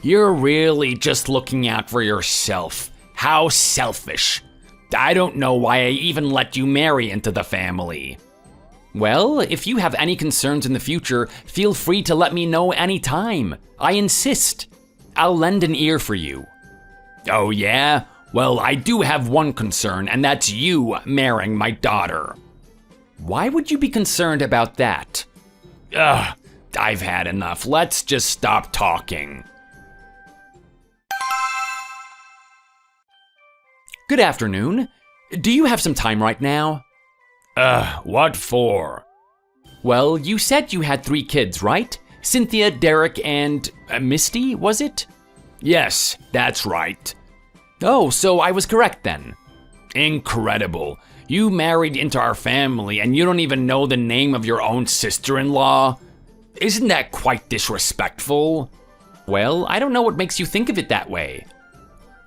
You're really just looking out for yourself. How selfish. I don't know why I even let you marry into the family. Well, if you have any concerns in the future, feel free to let me know anytime. I insist. I'll lend an ear for you. Oh yeah? Well, I do have one concern, and that's you marrying my daughter. Why would you be concerned about that? Ugh, I've had enough. Let's just stop talking. Good afternoon. Do you have some time right now? What for? Well, you said you had 3 kids, right? Cynthia, Derek, and Misty, was it? Yes, that's right. Oh, so I was correct then. Incredible. You married into our family and you don't even know the name of your own sister-in-law? Isn't that quite disrespectful? Well, I don't know what makes you think of it that way.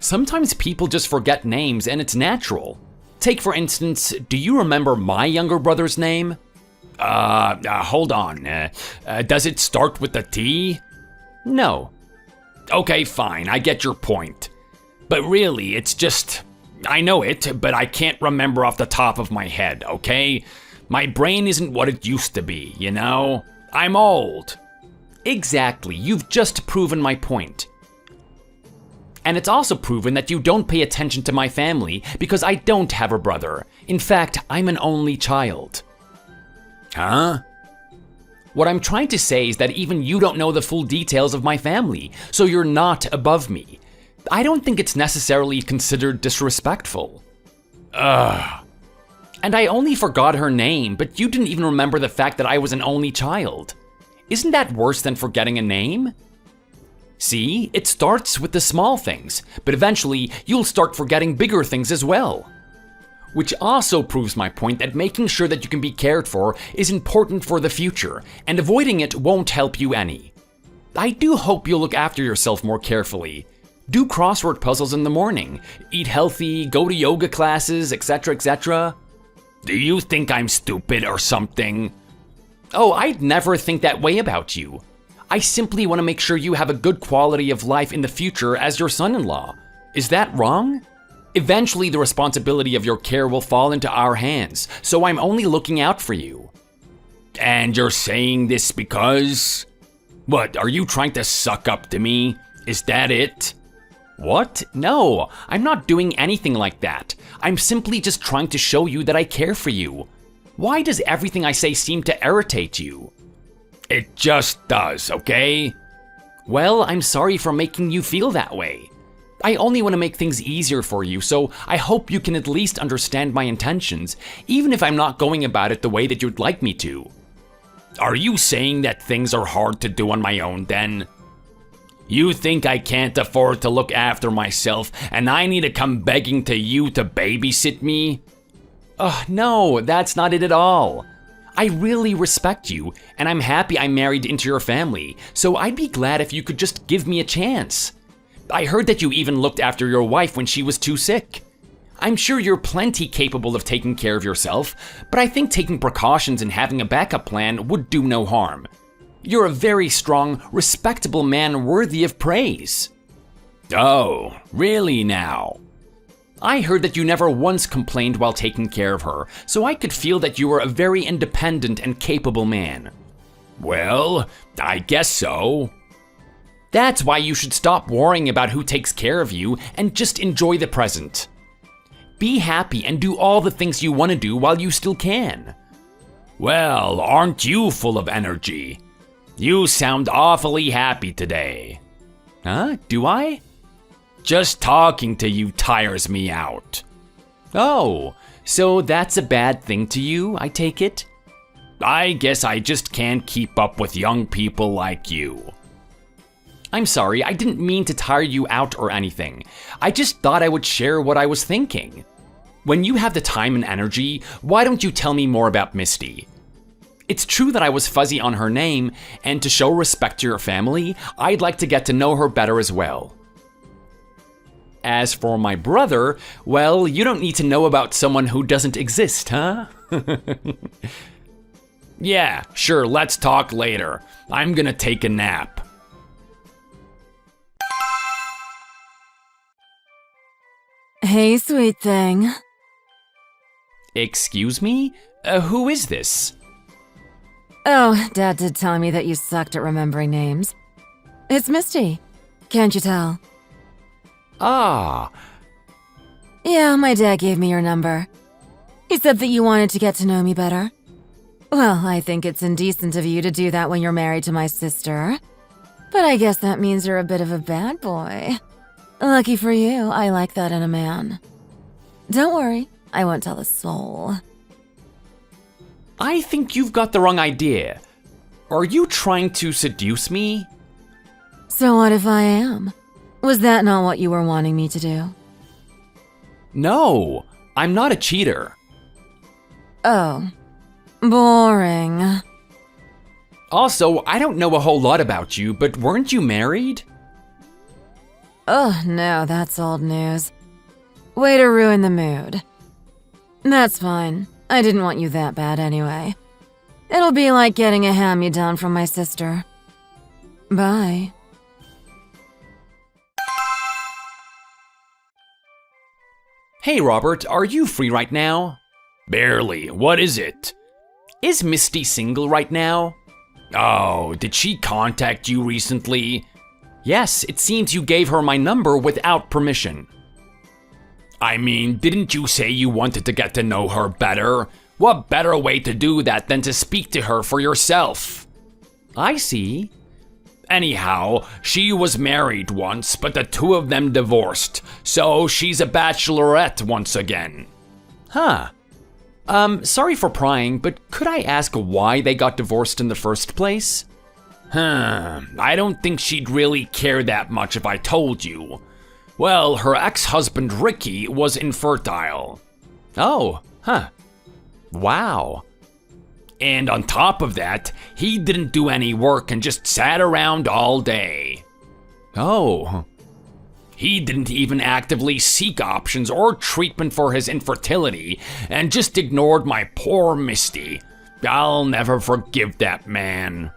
Sometimes people just forget names and it's natural. Take for instance, do you remember my younger brother's name? Hold on. Does it start with a T? No. Okay, fine, I get your point. But really, it's just, I know it, but I can't remember off the top of my head, okay? My brain isn't what it used to be, you know? I'm old. Exactly, you've just proven my point. And it's also proven that you don't pay attention to my family because I don't have a brother. In fact, I'm an only child. Huh? What I'm trying to say is that even you don't know the full details of my family, so you're not above me. I don't think it's necessarily considered disrespectful. Ugh. And I only forgot her name, but you didn't even remember the fact that I was an only child. Isn't that worse than forgetting a name? See, it starts with the small things, but eventually you'll start forgetting bigger things as well. Which also proves my point that making sure that you can be cared for is important for the future, and avoiding it won't help you any. I do hope you'll look after yourself more carefully. Do crossword puzzles in the morning, eat healthy, go to yoga classes, etc., etc. Do you think I'm stupid or something? Oh, I'd never think that way about you. I simply want to make sure you have a good quality of life in the future as your son-in-law. Is that wrong? Eventually, the responsibility of your care will fall into our hands, so I'm only looking out for you. And you're saying this because? What, are you trying to suck up to me? Is that it? What? No, I'm not doing anything like that. I'm simply just trying to show you that I care for you. Why does everything I say seem to irritate you? It just does, okay? Well, I'm sorry for making you feel that way. I only want to make things easier for you, so I hope you can at least understand my intentions, even if I'm not going about it the way that you'd like me to. Are you saying that things are hard to do on my own then? You think I can't afford to look after myself and I need to come begging to you to babysit me? No, that's not it at all. I really respect you, and I'm happy I married into your family, so I'd be glad if you could just give me a chance. I heard that you even looked after your wife when she was too sick. I'm sure you're plenty capable of taking care of yourself, but I think taking precautions and having a backup plan would do no harm. You're a very strong, respectable man worthy of praise. Oh, really now? I heard that you never once complained while taking care of her, so I could feel that you were a very independent and capable man. Well, I guess so. That's why you should stop worrying about who takes care of you and just enjoy the present. Be happy and do all the things you want to do while you still can. Well, aren't you full of energy? You sound awfully happy today. Huh? Do I? Just talking to you tires me out. Oh, so that's a bad thing to you, I take it? I guess I just can't keep up with young people like you. I'm sorry, I didn't mean to tire you out or anything. I just thought I would share what I was thinking. When you have the time and energy, why don't you tell me more about Misty? It's true that I was fuzzy on her name, and to show respect to your family, I'd like to get to know her better as well. As for my brother, well, you don't need to know about someone who doesn't exist, huh? Yeah, sure, let's talk later. I'm gonna take a nap. Hey, sweet thing. Excuse me? Who is this? Oh, Dad did tell me that you sucked at remembering names. It's Misty. Can't you tell? Ah. Yeah, my dad gave me your number. He said that you wanted to get to know me better. Well, I think it's indecent of you to do that when you're married to my sister. But I guess that means you're a bit of a bad boy. Lucky for you, I like that in a man. Don't worry, I won't tell a soul. I think you've got the wrong idea. Are you trying to seduce me? So what if I am? Was that not what you were wanting me to do? No, I'm not a cheater. Oh. Boring. Also, I don't know a whole lot about you, but weren't you married? Oh, no, that's old news. Way to ruin the mood. That's fine. I didn't want you that bad anyway. It'll be like getting a hand-me-down from my sister. Bye. Hey, Robert, are you free right now? Barely. What is it? Is Misty single right now? Oh, did she contact you recently? Yes, it seems you gave her my number without permission. I mean, didn't you say you wanted to get to know her better? What better way to do that than to speak to her for yourself? I see. Anyhow, she was married once, but the two of them divorced, so she's a bachelorette once again. Huh. Sorry for prying, but could I ask why they got divorced in the first place? I don't think she'd really care that much if I told you. Well, her ex-husband Ricky was infertile. Oh, huh. Wow. And on top of that, he didn't do any work and just sat around all day. Oh. He didn't even actively seek options or treatment for his infertility and just ignored my poor Misty. I'll never forgive that man.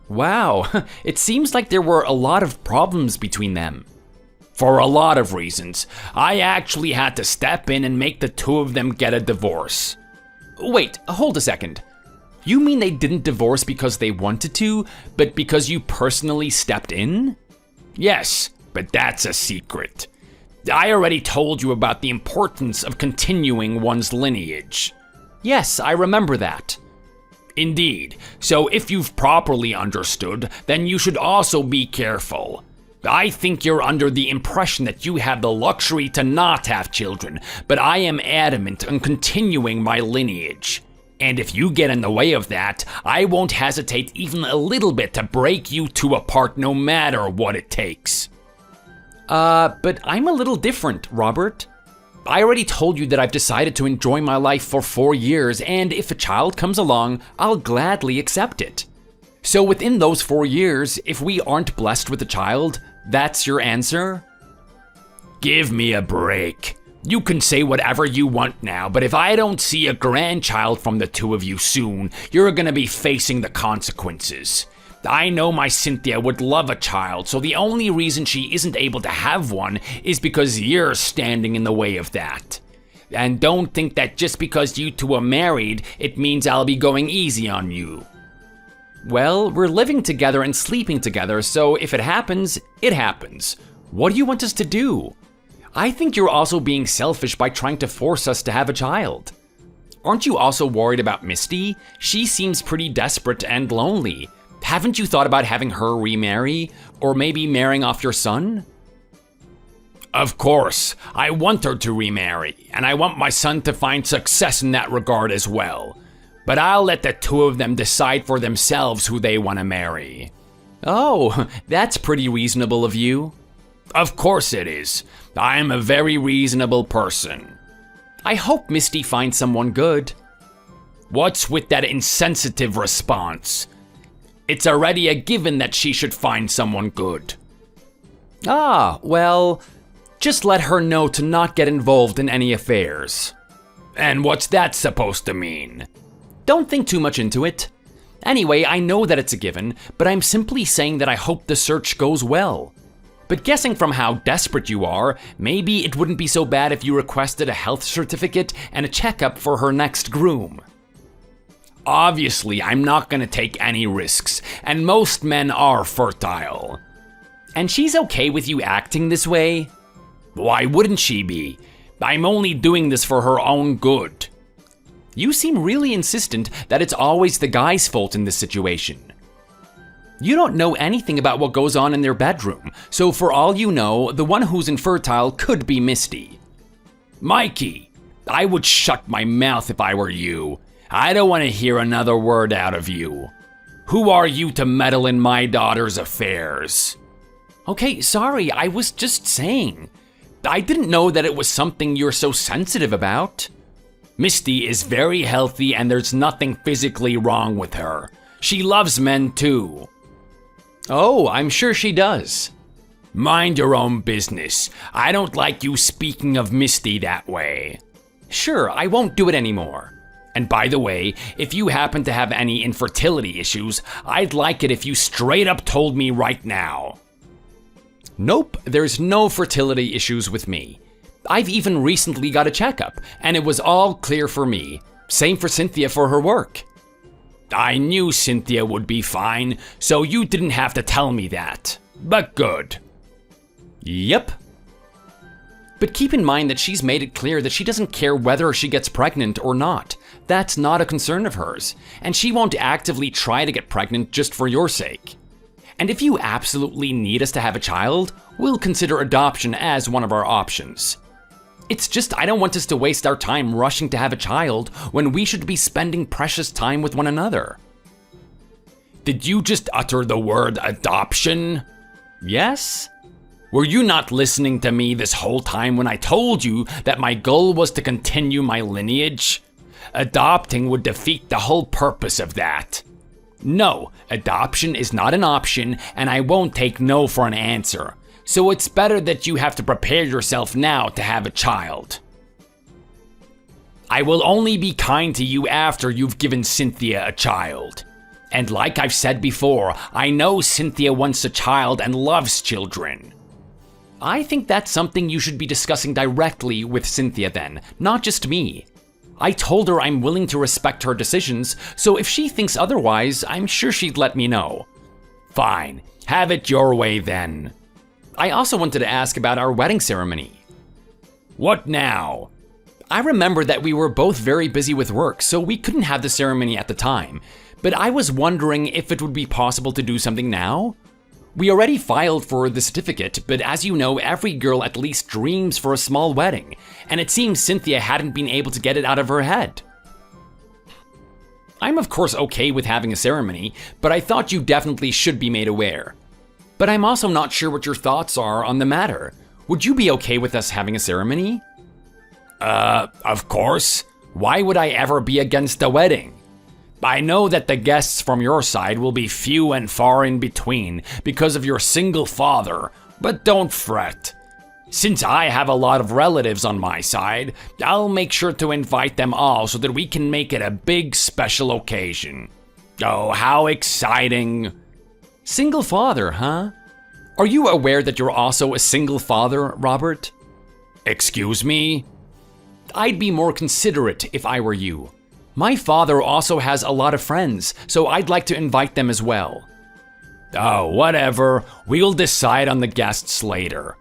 Wow, it seems like there were a lot of problems between them. For a lot of reasons, I actually had to step in and make the two of them get a divorce. Wait, hold a second. You mean they didn't divorce because they wanted to, but because you personally stepped in? Yes, but that's a secret. I already told you about the importance of continuing one's lineage. Yes, I remember that. Indeed, so if you've properly understood, then you should also be careful. I think you're under the impression that you have the luxury to not have children, but I am adamant on continuing my lineage. And if you get in the way of that, I won't hesitate even a little bit to break you two apart no matter what it takes. But I'm a little different, Robert. I already told you that I've decided to enjoy my life for 4 years, and if a child comes along, I'll gladly accept it. So within those 4 years, if we aren't blessed with a child, that's your answer? Give me a break. You can say whatever you want now, but if I don't see a grandchild from the two of you soon, you're gonna be facing the consequences. I know my Cynthia would love a child, so the only reason she isn't able to have one is because you're standing in the way of that. And don't think that just because you two are married, it means I'll be going easy on you. Well, we're living together and sleeping together, so if it happens, it happens. What do you want us to do? I think you're also being selfish by trying to force us to have a child. Aren't you also worried about Misty? She seems pretty desperate and lonely. Haven't you thought about having her remarry? Or maybe marrying off your son? Of course, I want her to remarry, and I want my son to find success in that regard as well. But I'll let the two of them decide for themselves who they want to marry. Oh, that's pretty reasonable of you. Of course it is. I am a very reasonable person. I hope Misty finds someone good. What's with that insensitive response? It's already a given that she should find someone good. Ah, well, just let her know to not get involved in any affairs. And what's that supposed to mean? Don't think too much into it. Anyway, I know that it's a given, but I'm simply saying that I hope the search goes well. But guessing from how desperate you are, maybe it wouldn't be so bad if you requested a health certificate and a checkup for her next groom. Obviously, I'm not gonna take any risks, and most men are fertile. And she's okay with you acting this way? Why wouldn't she be? I'm only doing this for her own good. You seem really insistent that it's always the guy's fault in this situation. You don't know anything about what goes on in their bedroom, so for all you know, the one who's infertile could be Misty. Mikey, I would shut my mouth if I were you. I don't want to hear another word out of you. Who are you to meddle in my daughter's affairs? Okay, sorry, I was just saying. I didn't know that it was something you're so sensitive about. Misty is very healthy and there's nothing physically wrong with her. She loves men too. Oh, I'm sure she does. Mind your own business. I don't like you speaking of Misty that way. Sure, I won't do it anymore. And by the way, if you happen to have any infertility issues, I'd like it if you straight up told me right now. Nope, there's no fertility issues with me. I've even recently got a checkup, and it was all clear for me. Same for Cynthia for her work. I knew Cynthia would be fine, so you didn't have to tell me that. But good. Yep. But keep in mind that she's made it clear that she doesn't care whether she gets pregnant or not. That's not a concern of hers, and she won't actively try to get pregnant just for your sake. And if you absolutely need us to have a child, we'll consider adoption as one of our options. It's just I don't want us to waste our time rushing to have a child when we should be spending precious time with one another. Did you just utter the word adoption? Yes? Were you not listening to me this whole time when I told you that my goal was to continue my lineage? Adopting would defeat the whole purpose of that. No, adoption is not an option, and I won't take no for an answer. So it's better that you have to prepare yourself now to have a child. I will only be kind to you after you've given Cynthia a child. And like I've said before, I know Cynthia wants a child and loves children. I think that's something you should be discussing directly with Cynthia then, not just me. I told her I'm willing to respect her decisions, so if she thinks otherwise, I'm sure she'd let me know. Fine, have it your way then. I also wanted to ask about our wedding ceremony. What now? I remember that we were both very busy with work, so we couldn't have the ceremony at the time, but I was wondering if it would be possible to do something now? We already filed for the certificate, but as you know, every girl at least dreams for a small wedding, and it seems Cynthia hadn't been able to get it out of her head. I'm of course okay with having a ceremony, but I thought you definitely should be made aware. But I'm also not sure what your thoughts are on the matter. Would you be okay with us having a ceremony? Of course. Why would I ever be against a wedding? I know that the guests from your side will be few and far in between because of your single father, but don't fret. Since I have a lot of relatives on my side, I'll make sure to invite them all so that we can make it a big special occasion. Oh, how exciting. Single father, huh? Are you aware that you're also a single father, Robert? Excuse me? I'd be more considerate if I were you. My father also has a lot of friends, so I'd like to invite them as well. Oh, whatever. We'll decide on the guests later.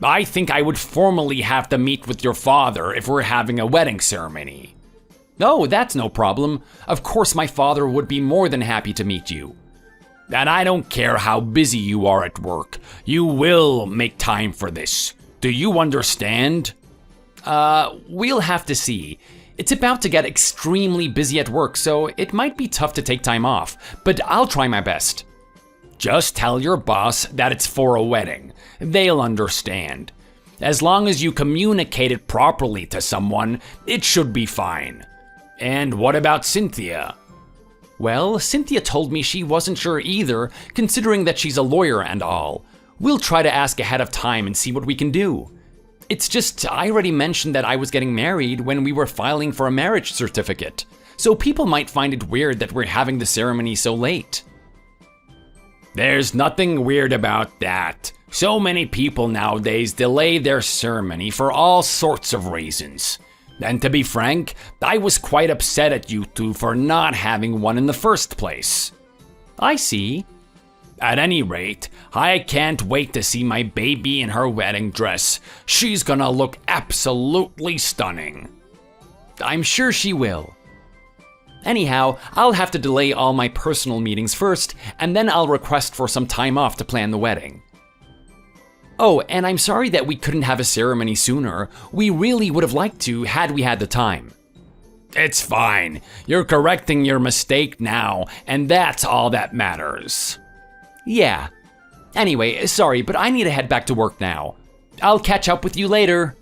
I think I would formally have to meet with your father if we're having a wedding ceremony. Oh, that's no problem. Of course my father would be more than happy to meet you. And I don't care how busy you are at work. You will make time for this. Do you understand? We'll have to see. It's about to get extremely busy at work, so it might be tough to take time off, but I'll try my best. Just tell your boss that it's for a wedding. They'll understand. As long as you communicate it properly to someone, it should be fine. And what about Cynthia? Well, Cynthia told me she wasn't sure either, considering that she's a lawyer and all. We'll try to ask ahead of time and see what we can do. It's just, I already mentioned that I was getting married when we were filing for a marriage certificate, so people might find it weird that we're having the ceremony so late. There's nothing weird about that. So many people nowadays delay their ceremony for all sorts of reasons. And to be frank, I was quite upset at you two for not having one in the first place. I see. At any rate, I can't wait to see my baby in her wedding dress. She's gonna look absolutely stunning. I'm sure she will. Anyhow, I'll have to delay all my personal meetings first, and then I'll request for some time off to plan the wedding. Oh, and I'm sorry that we couldn't have a ceremony sooner. We really would have liked to had we had the time. It's fine. You're correcting your mistake now, and that's all that matters. Yeah. Anyway, sorry, but I need to head back to work now. I'll catch up with you later.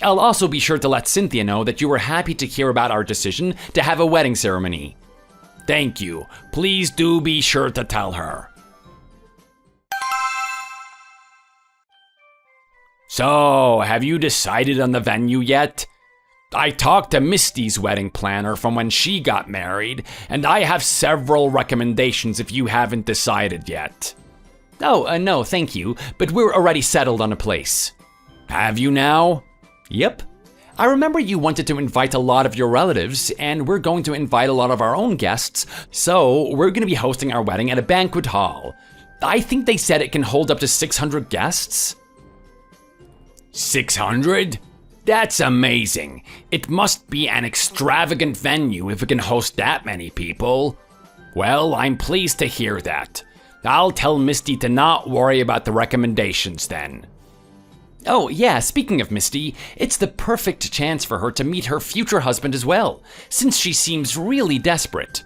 I'll also be sure to let Cynthia know that you were happy to hear about our decision to have a wedding ceremony. Thank you. Please do be sure to tell her. So, have you decided on the venue yet? I talked to Misty's wedding planner from when she got married, and I have several recommendations if you haven't decided yet. Oh, no, thank you, but we're already settled on a place. Have you now? Yep. I remember you wanted to invite a lot of your relatives, and we're going to invite a lot of our own guests, so we're going to be hosting our wedding at a banquet hall. I think they said it can hold up to 600 guests. 600? That's amazing. It must be an extravagant venue if it can host that many people. Well, I'm pleased to hear that. I'll tell Misty to not worry about the recommendations then. Oh yeah, speaking of Misty, it's the perfect chance for her to meet her future husband as well, since she seems really desperate.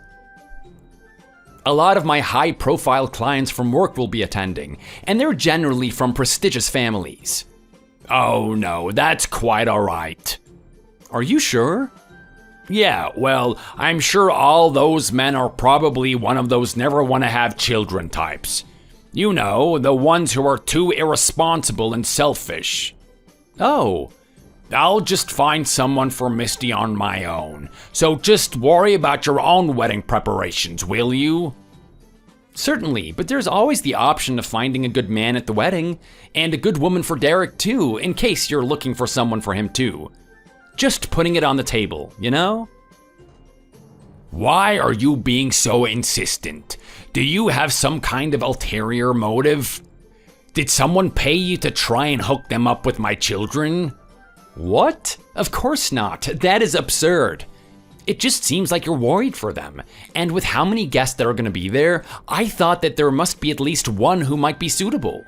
A lot of my high-profile clients from work will be attending, and they're generally from prestigious families. Oh no, that's quite alright. Are you sure? Yeah, well, I'm sure all those men are probably one of those never want to have children types. You know, the ones who are too irresponsible and selfish. Oh, I'll just find someone for Misty on my own. So just worry about your own wedding preparations, will you? Certainly, but there's always the option of finding a good man at the wedding, and a good woman for Derek too, in case you're looking for someone for him too. Just putting it on the table, you know? Why are you being so insistent? Do you have some kind of ulterior motive? Did someone pay you to try and hook them up with my children? What? Of course not. That is absurd. It just seems like you're worried for them. And with how many guests that are going to be there, I thought that there must be at least one who might be suitable.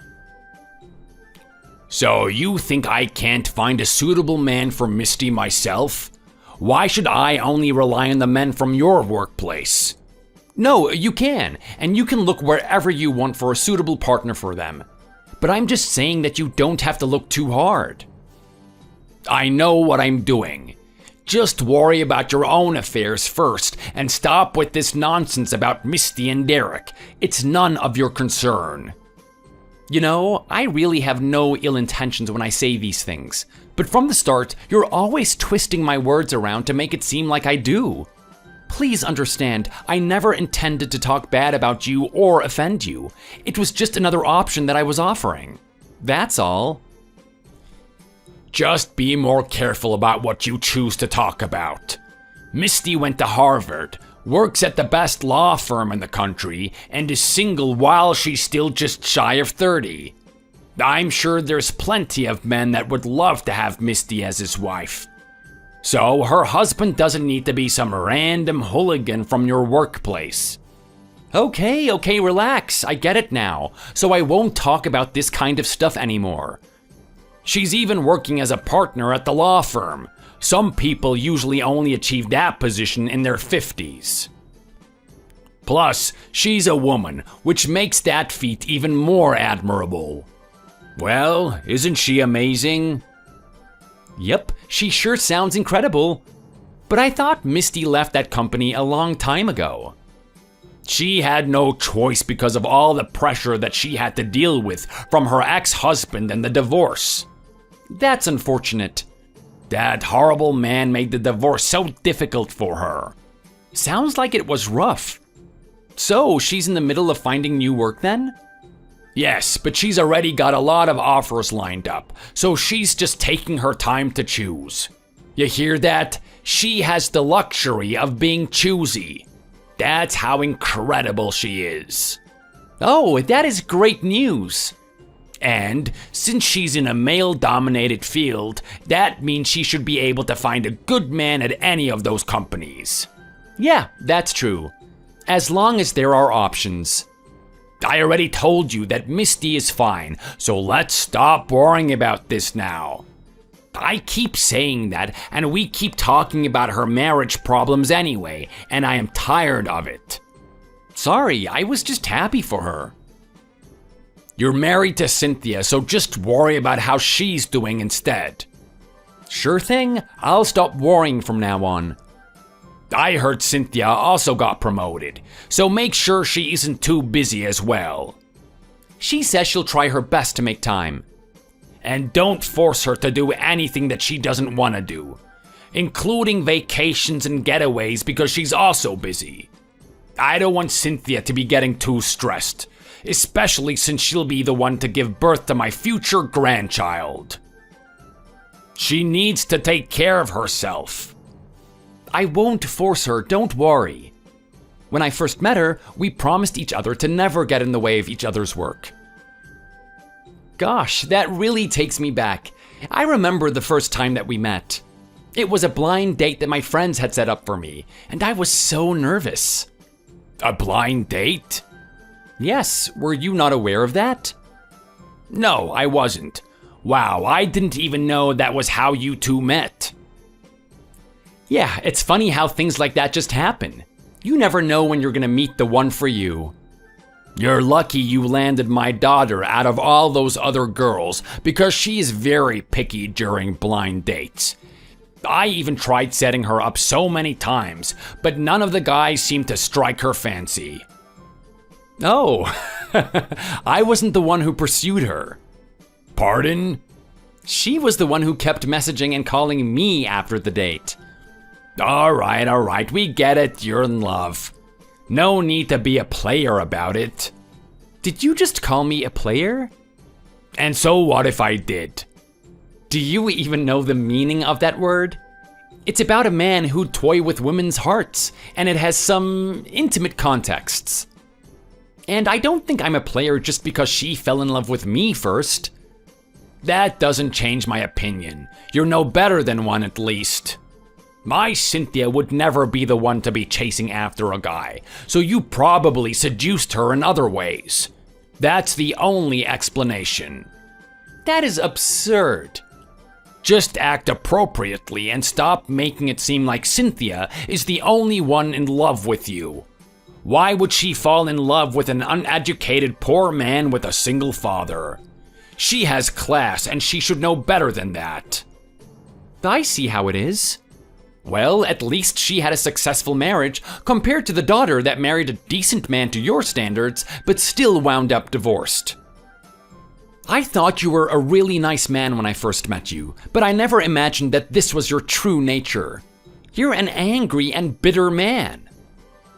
So you think I can't find a suitable man for Misty myself? Why should I only rely on the men from your workplace? No, you can, and you can look wherever you want for a suitable partner for them. But I'm just saying that you don't have to look too hard. I know what I'm doing. Just worry about your own affairs first and stop with this nonsense about Misty and Derek. It's none of your concern. You know, I really have no ill intentions when I say these things, but from the start, you're always twisting my words around to make it seem like I do. Please understand, I never intended to talk bad about you or offend you. It was just another option that I was offering. That's all. Just be more careful about what you choose to talk about. Misty went to Harvard, works at the best law firm in the country, and is single while she's still just shy of 30. I'm sure there's plenty of men that would love to have Misty as his wife. So her husband doesn't need to be some random hooligan from your workplace. Okay, relax. I get it now. So I won't talk about this kind of stuff anymore. She's even working as a partner at the law firm. Some people usually only achieve that position in their 50s. Plus, she's a woman, which makes that feat even more admirable. Well, isn't she amazing? Yep, she sure sounds incredible. But I thought Misty left that company a long time ago. She had no choice because of all the pressure that she had to deal with from her ex-husband and the divorce. That's unfortunate. That horrible man made the divorce so difficult for her. Sounds like it was rough. So, she's in the middle of finding new work then? Yes, but she's already got a lot of offers lined up, so she's just taking her time to choose. You hear that? She has the luxury of being choosy. That's how incredible she is. Oh, that is great news. And since she's in a male-dominated field, that means she should be able to find a good man at any of those companies. Yeah, that's true. As long as there are options. I already told you that Misty is fine, so let's stop worrying about this now. I keep saying that, and we keep talking about her marriage problems anyway, and I am tired of it. Sorry, I was just happy for her. You're married to Cynthia, so just worry about how she's doing instead. Sure thing, I'll stop worrying from now on. I heard Cynthia also got promoted, so make sure she isn't too busy as well. She says she'll try her best to make time. And don't force her to do anything that she doesn't want to do, including vacations and getaways because she's also busy. I don't want Cynthia to be getting too stressed, especially since she'll be the one to give birth to my future grandchild. She needs to take care of herself. I won't force her, don't worry. When I first met her, we promised each other to never get in the way of each other's work. Gosh, that really takes me back. I remember the first time that we met. It was a blind date that my friends had set up for me, and I was so nervous. A blind date? Yes, were you not aware of that? No, I wasn't. Wow, I didn't even know that was how you two met. Yeah, it's funny how things like that just happen. You never know when you're gonna meet the one for you. You're lucky you landed my daughter out of all those other girls because she is very picky during blind dates. I even tried setting her up so many times, but none of the guys seemed to strike her fancy. Oh, I wasn't the one who pursued her. Pardon? She was the one who kept messaging and calling me after the date. All right, we get it, you're in love. No need to be a player about it. Did you just call me a player? And so what if I did? Do you even know the meaning of that word? It's about a man who'd toy with women's hearts, and it has some intimate contexts. And I don't think I'm a player just because she fell in love with me first. That doesn't change my opinion. You're no better than one at least. My Cynthia would never be the one to be chasing after a guy, so you probably seduced her in other ways. That's the only explanation. That is absurd. Just act appropriately and stop making it seem like Cynthia is the only one in love with you. Why would she fall in love with an uneducated poor man with a single father? She has class and she should know better than that. I see how it is. Well, at least she had a successful marriage compared to the daughter that married a decent man to your standards, but still wound up divorced. I thought you were a really nice man when I first met you, but I never imagined that this was your true nature. You're an angry and bitter man.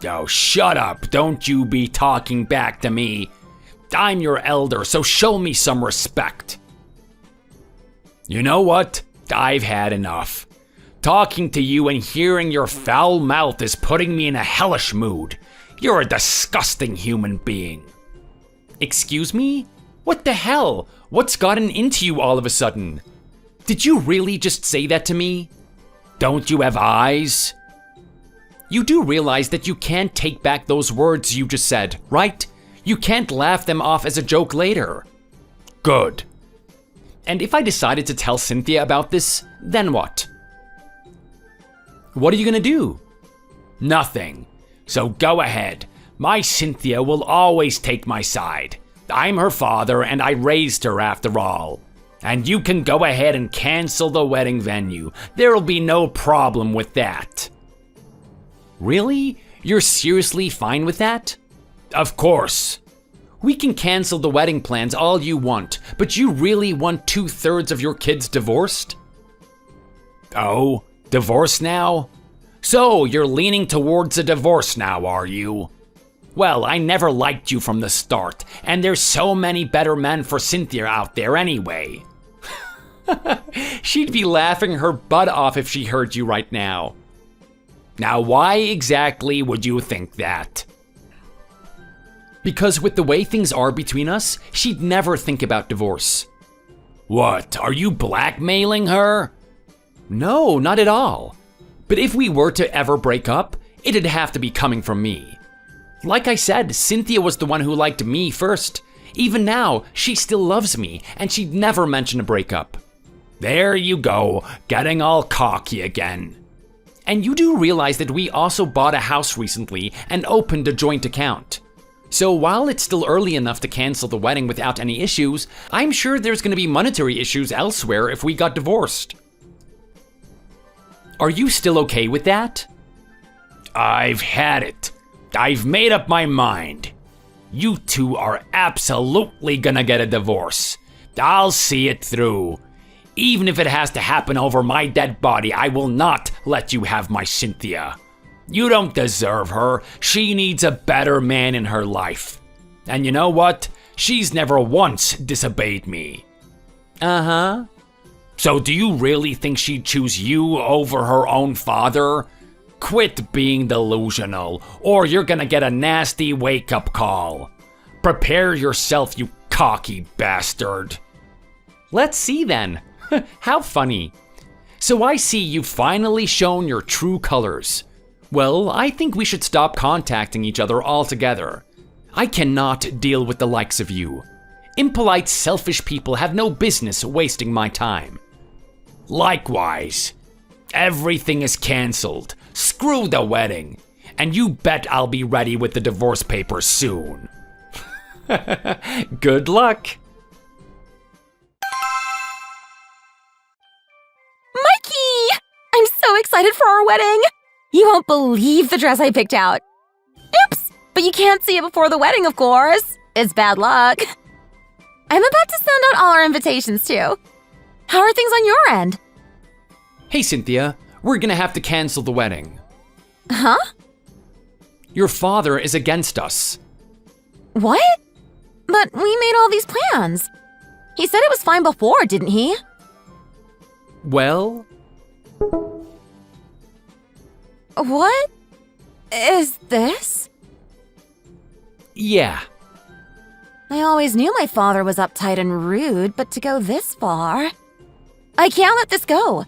Oh, shut up. Don't you be talking back to me. I'm your elder, so show me some respect. You know what? I've had enough. Talking to you and hearing your foul mouth is putting me in a hellish mood. You're a disgusting human being. Excuse me? What the hell? What's gotten into you all of a sudden? Did you really just say that to me? Don't you have eyes? You do realize that you can't take back those words you just said, right? You can't laugh them off as a joke later. Good. And if I decided to tell Cynthia about this, then what? What are you gonna do? Nothing. So go ahead. My Cynthia will always take my side. I'm her father and I raised her after all. And you can go ahead and cancel the wedding venue. There'll be no problem with that. Really? You're seriously fine with that? Of course. We can cancel the wedding plans all you want, but you really want 2/3 of your kids divorced? Oh, divorce now? So you're leaning towards a divorce now, are you? Well, I never liked you from the start, and there's so many better men for Cynthia out there anyway. She'd be laughing her butt off if she heard you right now. Now, why exactly would you think that? Because with the way things are between us, she'd never think about divorce. What, are you blackmailing her? No, not at all. But if we were to ever break up, it'd have to be coming from me. Like I said, Cynthia was the one who liked me first. Even now, she still loves me, and she'd never mention a breakup. There you go, getting all cocky again. And you do realize that we also bought a house recently and opened a joint account. So while it's still early enough to cancel the wedding without any issues, I'm sure there's gonna be monetary issues elsewhere if we got divorced. Are you still okay with that? I've had it. I've made up my mind. You two are absolutely gonna get a divorce. I'll see it through. Even if it has to happen over my dead body, I will not let you have my Cynthia. You don't deserve her. She needs a better man in her life. And you know what? She's never once disobeyed me. Uh-huh. So do you really think she'd choose you over her own father? Quit being delusional, or you're gonna get a nasty wake-up call. Prepare yourself, you cocky bastard. Let's see then. How funny. So I see you've finally shown your true colors. Well, I think we should stop contacting each other altogether. I cannot deal with the likes of you. Impolite, selfish people have no business wasting my time. Likewise. Everything is canceled. Screw the wedding. And you bet I'll be ready with the divorce papers soon. Good luck. Mikey! I'm so excited for our wedding! You won't believe the dress I picked out. Oops! But you can't see it before the wedding, of course. It's bad luck. I'm about to send out all our invitations, too. How are things on your end? Hey, Cynthia. We're gonna have to cancel the wedding. Huh? Your father is against us. What? But we made all these plans. He said it was fine before, didn't he? Well... What is this? Yeah. I always knew my father was uptight and rude, but to go this far... I can't let this go.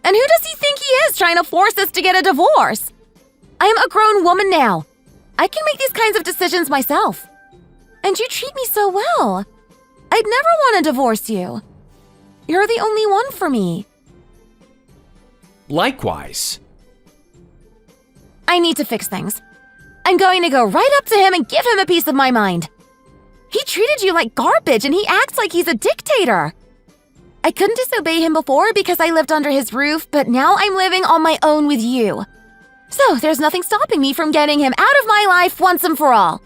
And who does he think he is trying to force us to get a divorce? I am a grown woman now. I can make these kinds of decisions myself. And you treat me so well. I'd never want to divorce you. You're the only one for me. Likewise. I need to fix things. I'm going to go right up to him and give him a piece of my mind. He treated you like garbage and he acts like he's a dictator. I couldn't disobey him before because I lived under his roof, but now I'm living on my own with you. So there's nothing stopping me from getting him out of my life once and for all.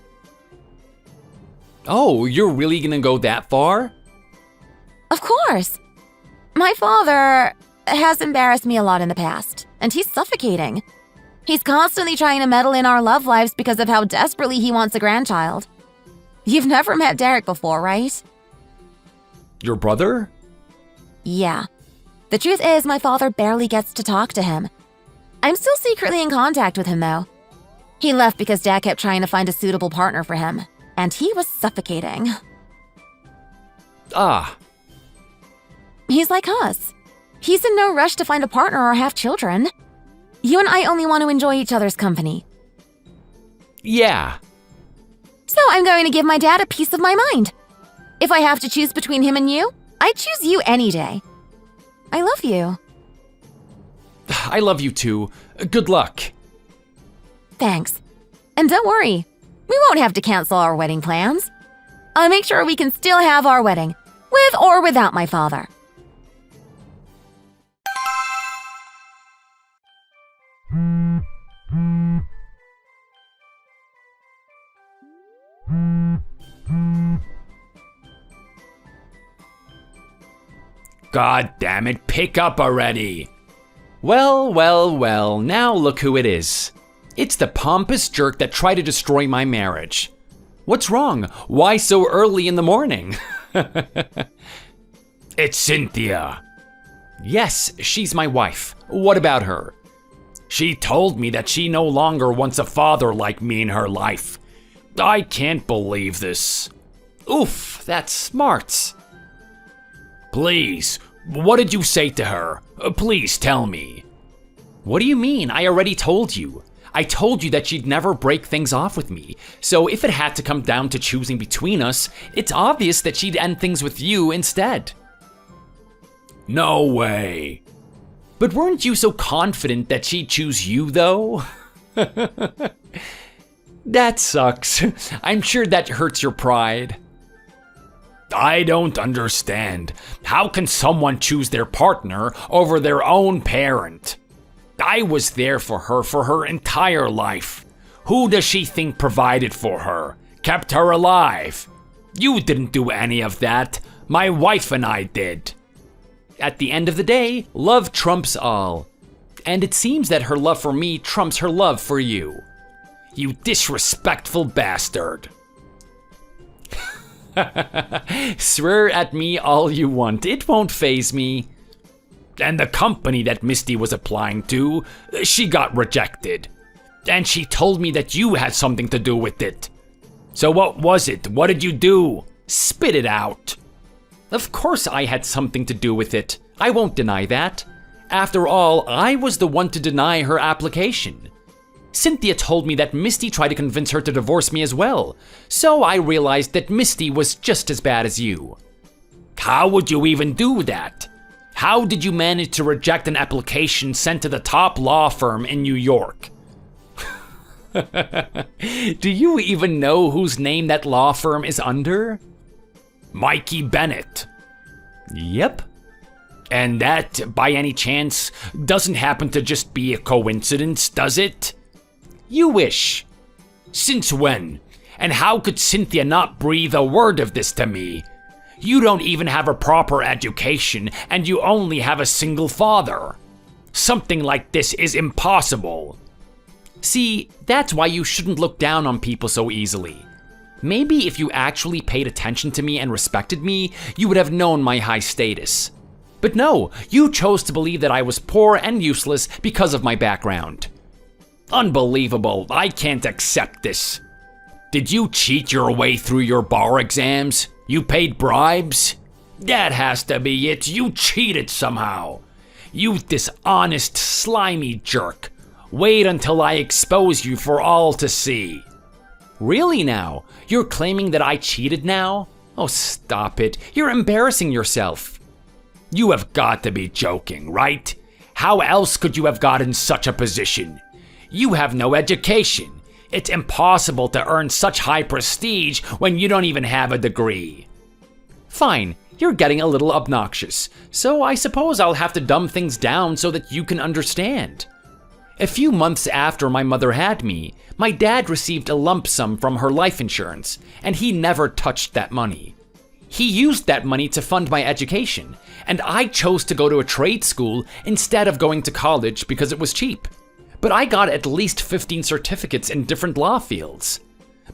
Oh, you're really gonna go that far? Of course. My father has embarrassed me a lot in the past, and he's suffocating. He's constantly trying to meddle in our love lives because of how desperately he wants a grandchild. You've never met Derek before, right? Your brother? Yeah. The truth is, my father barely gets to talk to him. I'm still secretly in contact with him, though. He left because Dad kept trying to find a suitable partner for him, and he was suffocating. Ah. He's like us. He's in no rush to find a partner or have children. You and I only want to enjoy each other's company. Yeah. So I'm going to give my dad a piece of my mind. If I have to choose between him and you, I'd choose you any day. I love you. I love you too. Good luck. Thanks. And don't worry, we won't have to cancel our wedding plans. I'll make sure we can still have our wedding, with or without my father. God damn it, pick up already. Well, now look who it is. It's the pompous jerk that tried to destroy my marriage. What's wrong? Why so early in the morning? It's Cynthia. Yes, she's my wife. What about her? She told me that she no longer wants a father like me in her life. I can't believe this. Oof, that's smart. Please, what did you say to her? Please tell me. What do you mean? I already told you. I told you that she'd never break things off with me. So if it had to come down to choosing between us, it's obvious that she'd end things with you instead. No way. But weren't you so confident that she'd choose you, though? That sucks. I'm sure that hurts your pride. I don't understand. How can someone choose their partner over their own parent? I was there for her entire life. Who does she think provided for her? Kept her alive? You didn't do any of that. My wife and I did. At the end of the day, love trumps all. And it seems that her love for me trumps her love for you. You disrespectful bastard. Swear at me all you want, it won't faze me. And the company that Misty was applying to, she got rejected. And she told me that you had something to do with it. So what was it? What did you do? Spit it out. Of course I had something to do with it. I won't deny that. After all, I was the one to deny her application. Cynthia told me that Misty tried to convince her to divorce me as well, so I realized that Misty was just as bad as you. How would you even do that? How did you manage to reject an application sent to the top law firm in New York? Do you even know whose name that law firm is under? Mikey Bennett. Yep. And that, by any chance, doesn't happen to just be a coincidence, does it? You wish. Since when? And how could Cynthia not breathe a word of this to me? You don't even have a proper education, and you only have a single father. Something like this is impossible. See, that's why you shouldn't look down on people so easily. Maybe if you actually paid attention to me and respected me, you would have known my high status. But no, you chose to believe that I was poor and useless because of my background. Unbelievable, I can't accept this. Did you cheat your way through your bar exams? You paid bribes? That has to be it, you cheated somehow. You dishonest, slimy jerk. Wait until I expose you for all to see. Really now? You're claiming that I cheated now? Oh, stop it. You're embarrassing yourself. You have got to be joking, right? How else could you have gotten such a position? You have no education. It's impossible to earn such high prestige when you don't even have a degree. Fine, you're getting a little obnoxious, so I suppose I'll have to dumb things down so that you can understand. A few months after my mother had me, my dad received a lump sum from her life insurance, and he never touched that money. He used that money to fund my education, and I chose to go to a trade school instead of going to college because it was cheap. but I got at least 15 certificates in different law fields.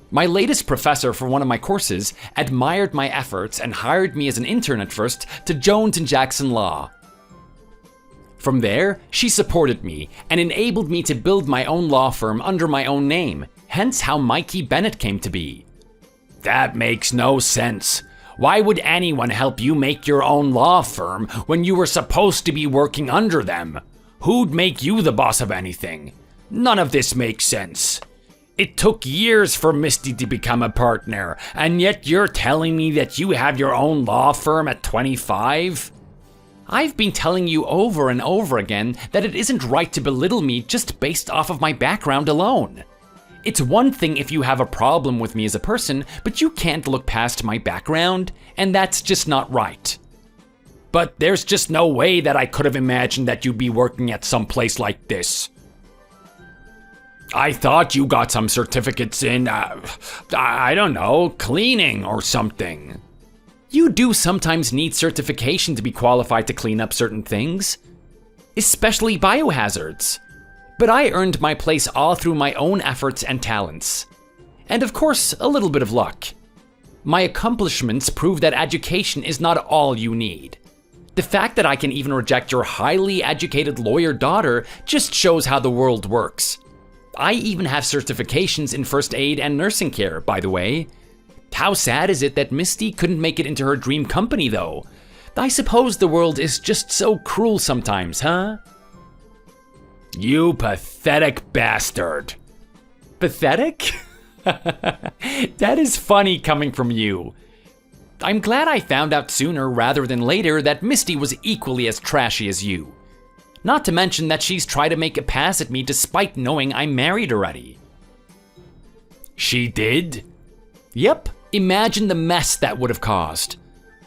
My latest professor for one of my courses admired my efforts and hired me as an intern at first to Jones & Jackson Law. From there, she supported me and enabled me to build my own law firm under my own name, hence how Mikey Bennett came to be. That makes no sense. Why would anyone help you make your own law firm when you were supposed to be working under them? Who'd make you the boss of anything? None of this makes sense. It took years for Misty to become a partner, and yet you're telling me that you have your own law firm at 25? I've been telling you over and over again that it isn't right to belittle me just based off of my background alone. It's one thing if you have a problem with me as a person, but you can't look past my background, and that's just not right. But there's just no way that I could have imagined that you'd be working at some place like this. I thought you got some certificates in, I don't know, cleaning or something. You do sometimes need certification to be qualified to clean up certain things, especially biohazards. But I earned my place all through my own efforts and talents. And of course, a little bit of luck. My accomplishments prove that education is not all you need. The fact that I can even reject your highly educated lawyer daughter just shows how the world works. I even have certifications in first aid and nursing care, by the way. How sad is it that Misty couldn't make it into her dream company, though? I suppose the world is just so cruel sometimes, huh? You pathetic bastard. Pathetic? That is funny coming from you. I'm glad I found out sooner rather than later that Misty was equally as trashy as you. Not to mention that she's tried to make a pass at me despite knowing I'm married already. She did? Yep, imagine the mess that would have caused.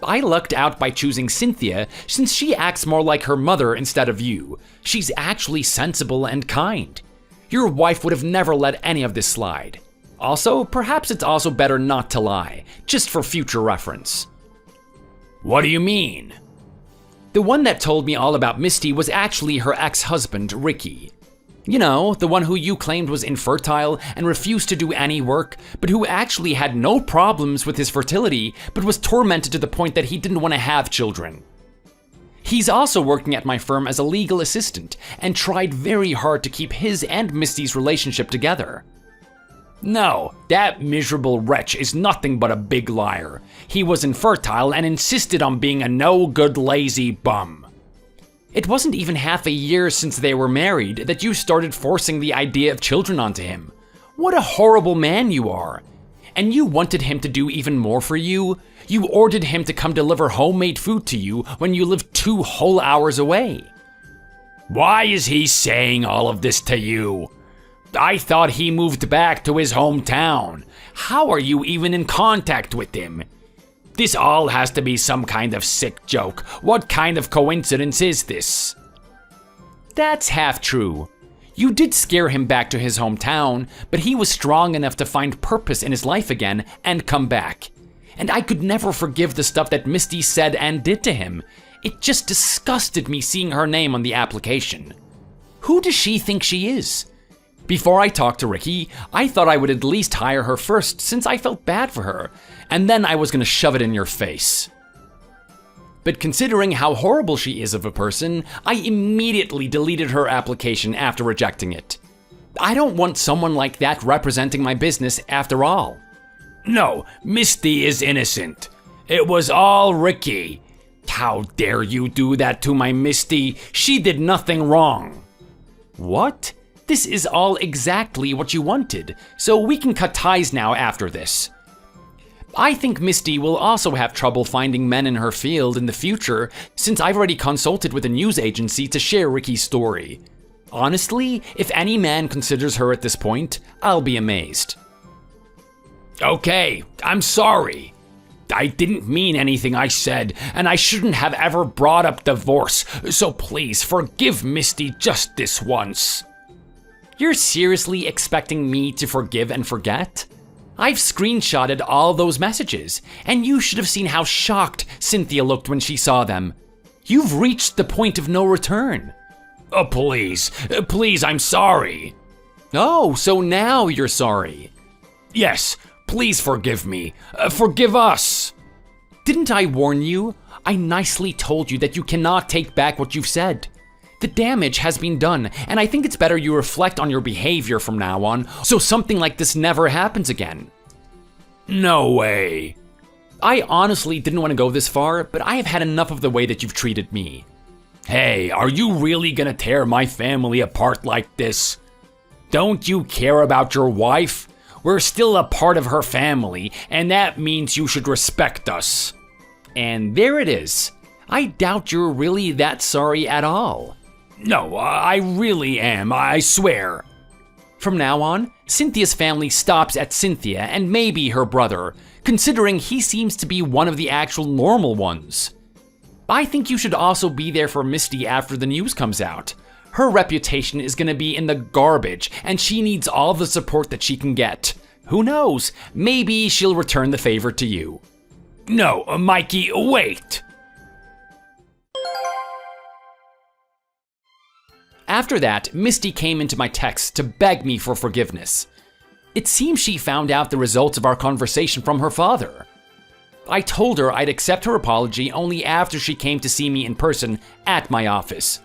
I lucked out by choosing Cynthia since she acts more like her mother instead of you. She's actually sensible and kind. Your wife would have never let any of this slide. Also, perhaps it's also better not to lie, just for future reference. What do you mean? The one that told me all about Misty was actually her ex-husband, Ricky. You know, the one who you claimed was infertile and refused to do any work, but who actually had no problems with his fertility, but was tormented to the point that he didn't want to have children. He's also working at my firm as a legal assistant and tried very hard to keep his and Misty's relationship together. No, that miserable wretch is nothing but a big liar. He was infertile and insisted on being a no-good lazy bum. It wasn't even half a year since they were married that you started forcing the idea of children onto him. What a horrible man you are. And you wanted him to do even more for you? You ordered him to come deliver homemade food to you when you lived 2 whole hours away. Why is he saying all of this to you? I thought he moved back to his hometown. How are you even in contact with him? This all has to be some kind of sick joke. What kind of coincidence is this? That's half true. You did scare him back to his hometown, but he was strong enough to find purpose in his life again and come back. And I could never forgive the stuff that Misty said and did to him. It just disgusted me seeing her name on the application. Who does she think she is? Before I talked to Ricky, I thought I would at least hire her first since I felt bad for her, and then I was gonna shove it in your face. But considering how horrible she is of a person, I immediately deleted her application after rejecting it. I don't want someone like that representing my business after all. No, Misty is innocent. It was all Ricky. How dare you do that to my Misty? She did nothing wrong. What? This is all exactly what you wanted, so we can cut ties now after this. I think Misty will also have trouble finding men in her field in the future, since I've already consulted with a news agency to share Ricky's story. Honestly, if any man considers her at this point, I'll be amazed. Okay, I'm sorry. I didn't mean anything I said, and I shouldn't have ever brought up divorce, so please forgive Misty just this once. You're seriously expecting me to forgive and forget? I've screenshotted all those messages, and you should have seen how shocked Cynthia looked when she saw them. You've reached the point of no return. Please, I'm sorry. Oh, so now you're sorry. Yes, please forgive me. Forgive us. Didn't I warn you? I nicely told you that you cannot take back what you've said. The damage has been done, and I think it's better you reflect on your behavior from now on so something like this never happens again. No way. I honestly didn't want to go this far, but I have had enough of the way that you've treated me. Hey, are you really gonna tear my family apart like this? Don't you care about your wife? We're still a part of her family, and that means you should respect us. And there it is. I doubt you're really that sorry at all. No, I really am, I swear. From now on, Cynthia's family stops at Cynthia and maybe her brother, considering he seems to be one of the actual normal ones. I think you should also be there for Misty after the news comes out. Her reputation is gonna be in the garbage, and she needs all the support that she can get. Who knows, maybe she'll return the favor to you. No, Mikey, wait! After that, Misty came into my text to beg me for forgiveness. It seems she found out the results of our conversation from her father. I told her I'd accept her apology only after she came to see me in person at my office.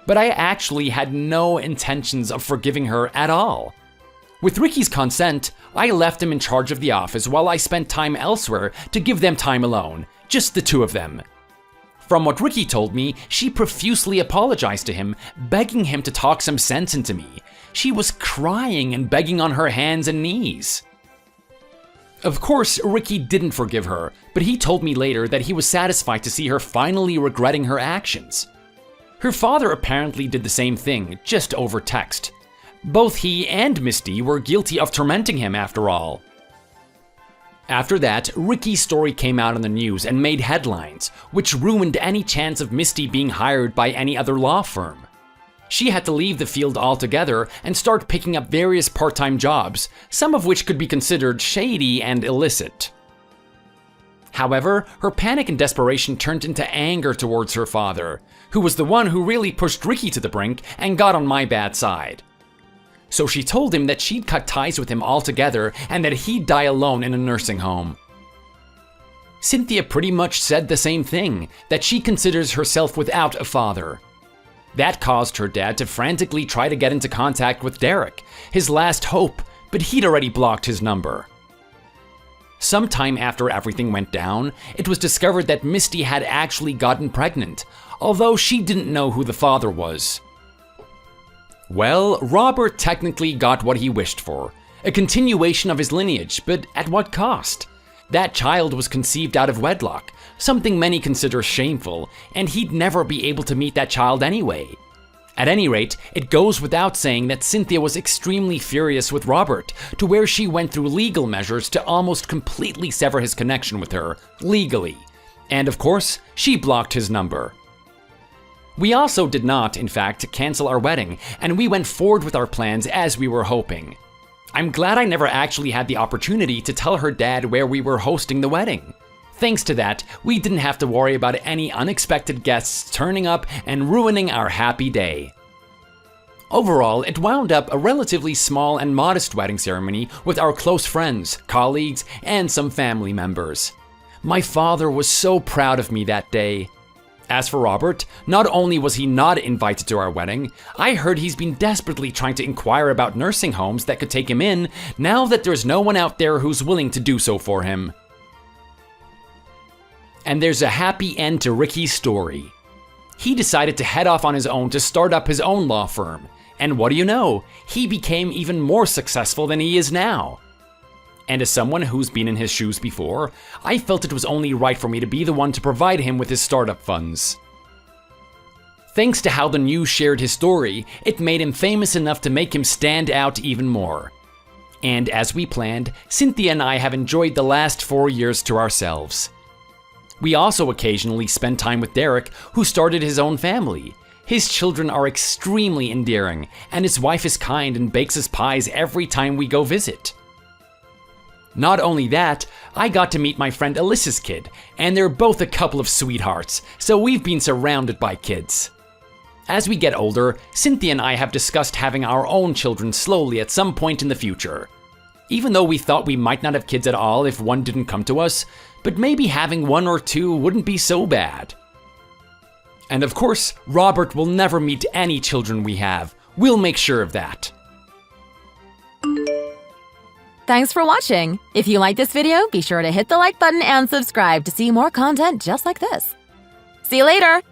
But I actually had no intentions of forgiving her at all. With Ricky's consent, I left him in charge of the office while I spent time elsewhere to give them time alone, just the two of them. From what Ricky told me, she profusely apologized to him, begging him to talk some sense into me. She was crying and begging on her hands and knees. Of course, Ricky didn't forgive her, but he told me later that he was satisfied to see her finally regretting her actions. Her father apparently did the same thing, just over text. Both he and Misty were guilty of tormenting him after all. After that, Ricky's story came out on the news and made headlines, which ruined any chance of Misty being hired by any other law firm. She had to leave the field altogether and start picking up various part-time jobs, some of which could be considered shady and illicit. However, her panic and desperation turned into anger towards her father, who was the one who really pushed Ricky to the brink and got on my bad side. So she told him that she'd cut ties with him altogether and that he'd die alone in a nursing home. Cynthia pretty much said the same thing, that she considers herself without a father. That caused her dad to frantically try to get into contact with Derek, his last hope, but he'd already blocked his number. Sometime after everything went down, it was discovered that Misty had actually gotten pregnant, although she didn't know who the father was. Well, Robert technically got what he wished for, a continuation of his lineage, but at what cost? That child was conceived out of wedlock, something many consider shameful, and he'd never be able to meet that child anyway. At any rate, it goes without saying that Cynthia was extremely furious with Robert, to where she went through legal measures to almost completely sever his connection with her, legally. And of course, she blocked his number. We also did not, in fact, cancel our wedding, and we went forward with our plans as we were hoping. I'm glad I never actually had the opportunity to tell her dad where we were hosting the wedding. Thanks to that, we didn't have to worry about any unexpected guests turning up and ruining our happy day. Overall, it wound up a relatively small and modest wedding ceremony with our close friends, colleagues, and some family members. My father was so proud of me that day. As for Robert, not only was he not invited to our wedding, I heard he's been desperately trying to inquire about nursing homes that could take him in now that there's no one out there who's willing to do so for him. And there's a happy end to Ricky's story. He decided to head off on his own to start up his own law firm, and what do you know, he became even more successful than he is now. And as someone who's been in his shoes before, I felt it was only right for me to be the one to provide him with his startup funds. Thanks to how the news shared his story, it made him famous enough to make him stand out even more. And as we planned, Cynthia and I have enjoyed the last 4 years to ourselves. We also occasionally spend time with Derek, who started his own family. His children are extremely endearing, and his wife is kind and bakes us pies every time we go visit. Not only that, I got to meet my friend Alyssa's kid, and they're both a couple of sweethearts, so we've been surrounded by kids. As we get older, Cynthia and I have discussed having our own children slowly at some point in the future. Even though we thought we might not have kids at all if one didn't come to us, but maybe having one or two wouldn't be so bad. And of course, Robert will never meet any children we have. We'll make sure of that. Thanks for watching. If you like this video, be sure to hit the like button and subscribe to see more content just like this. See you later!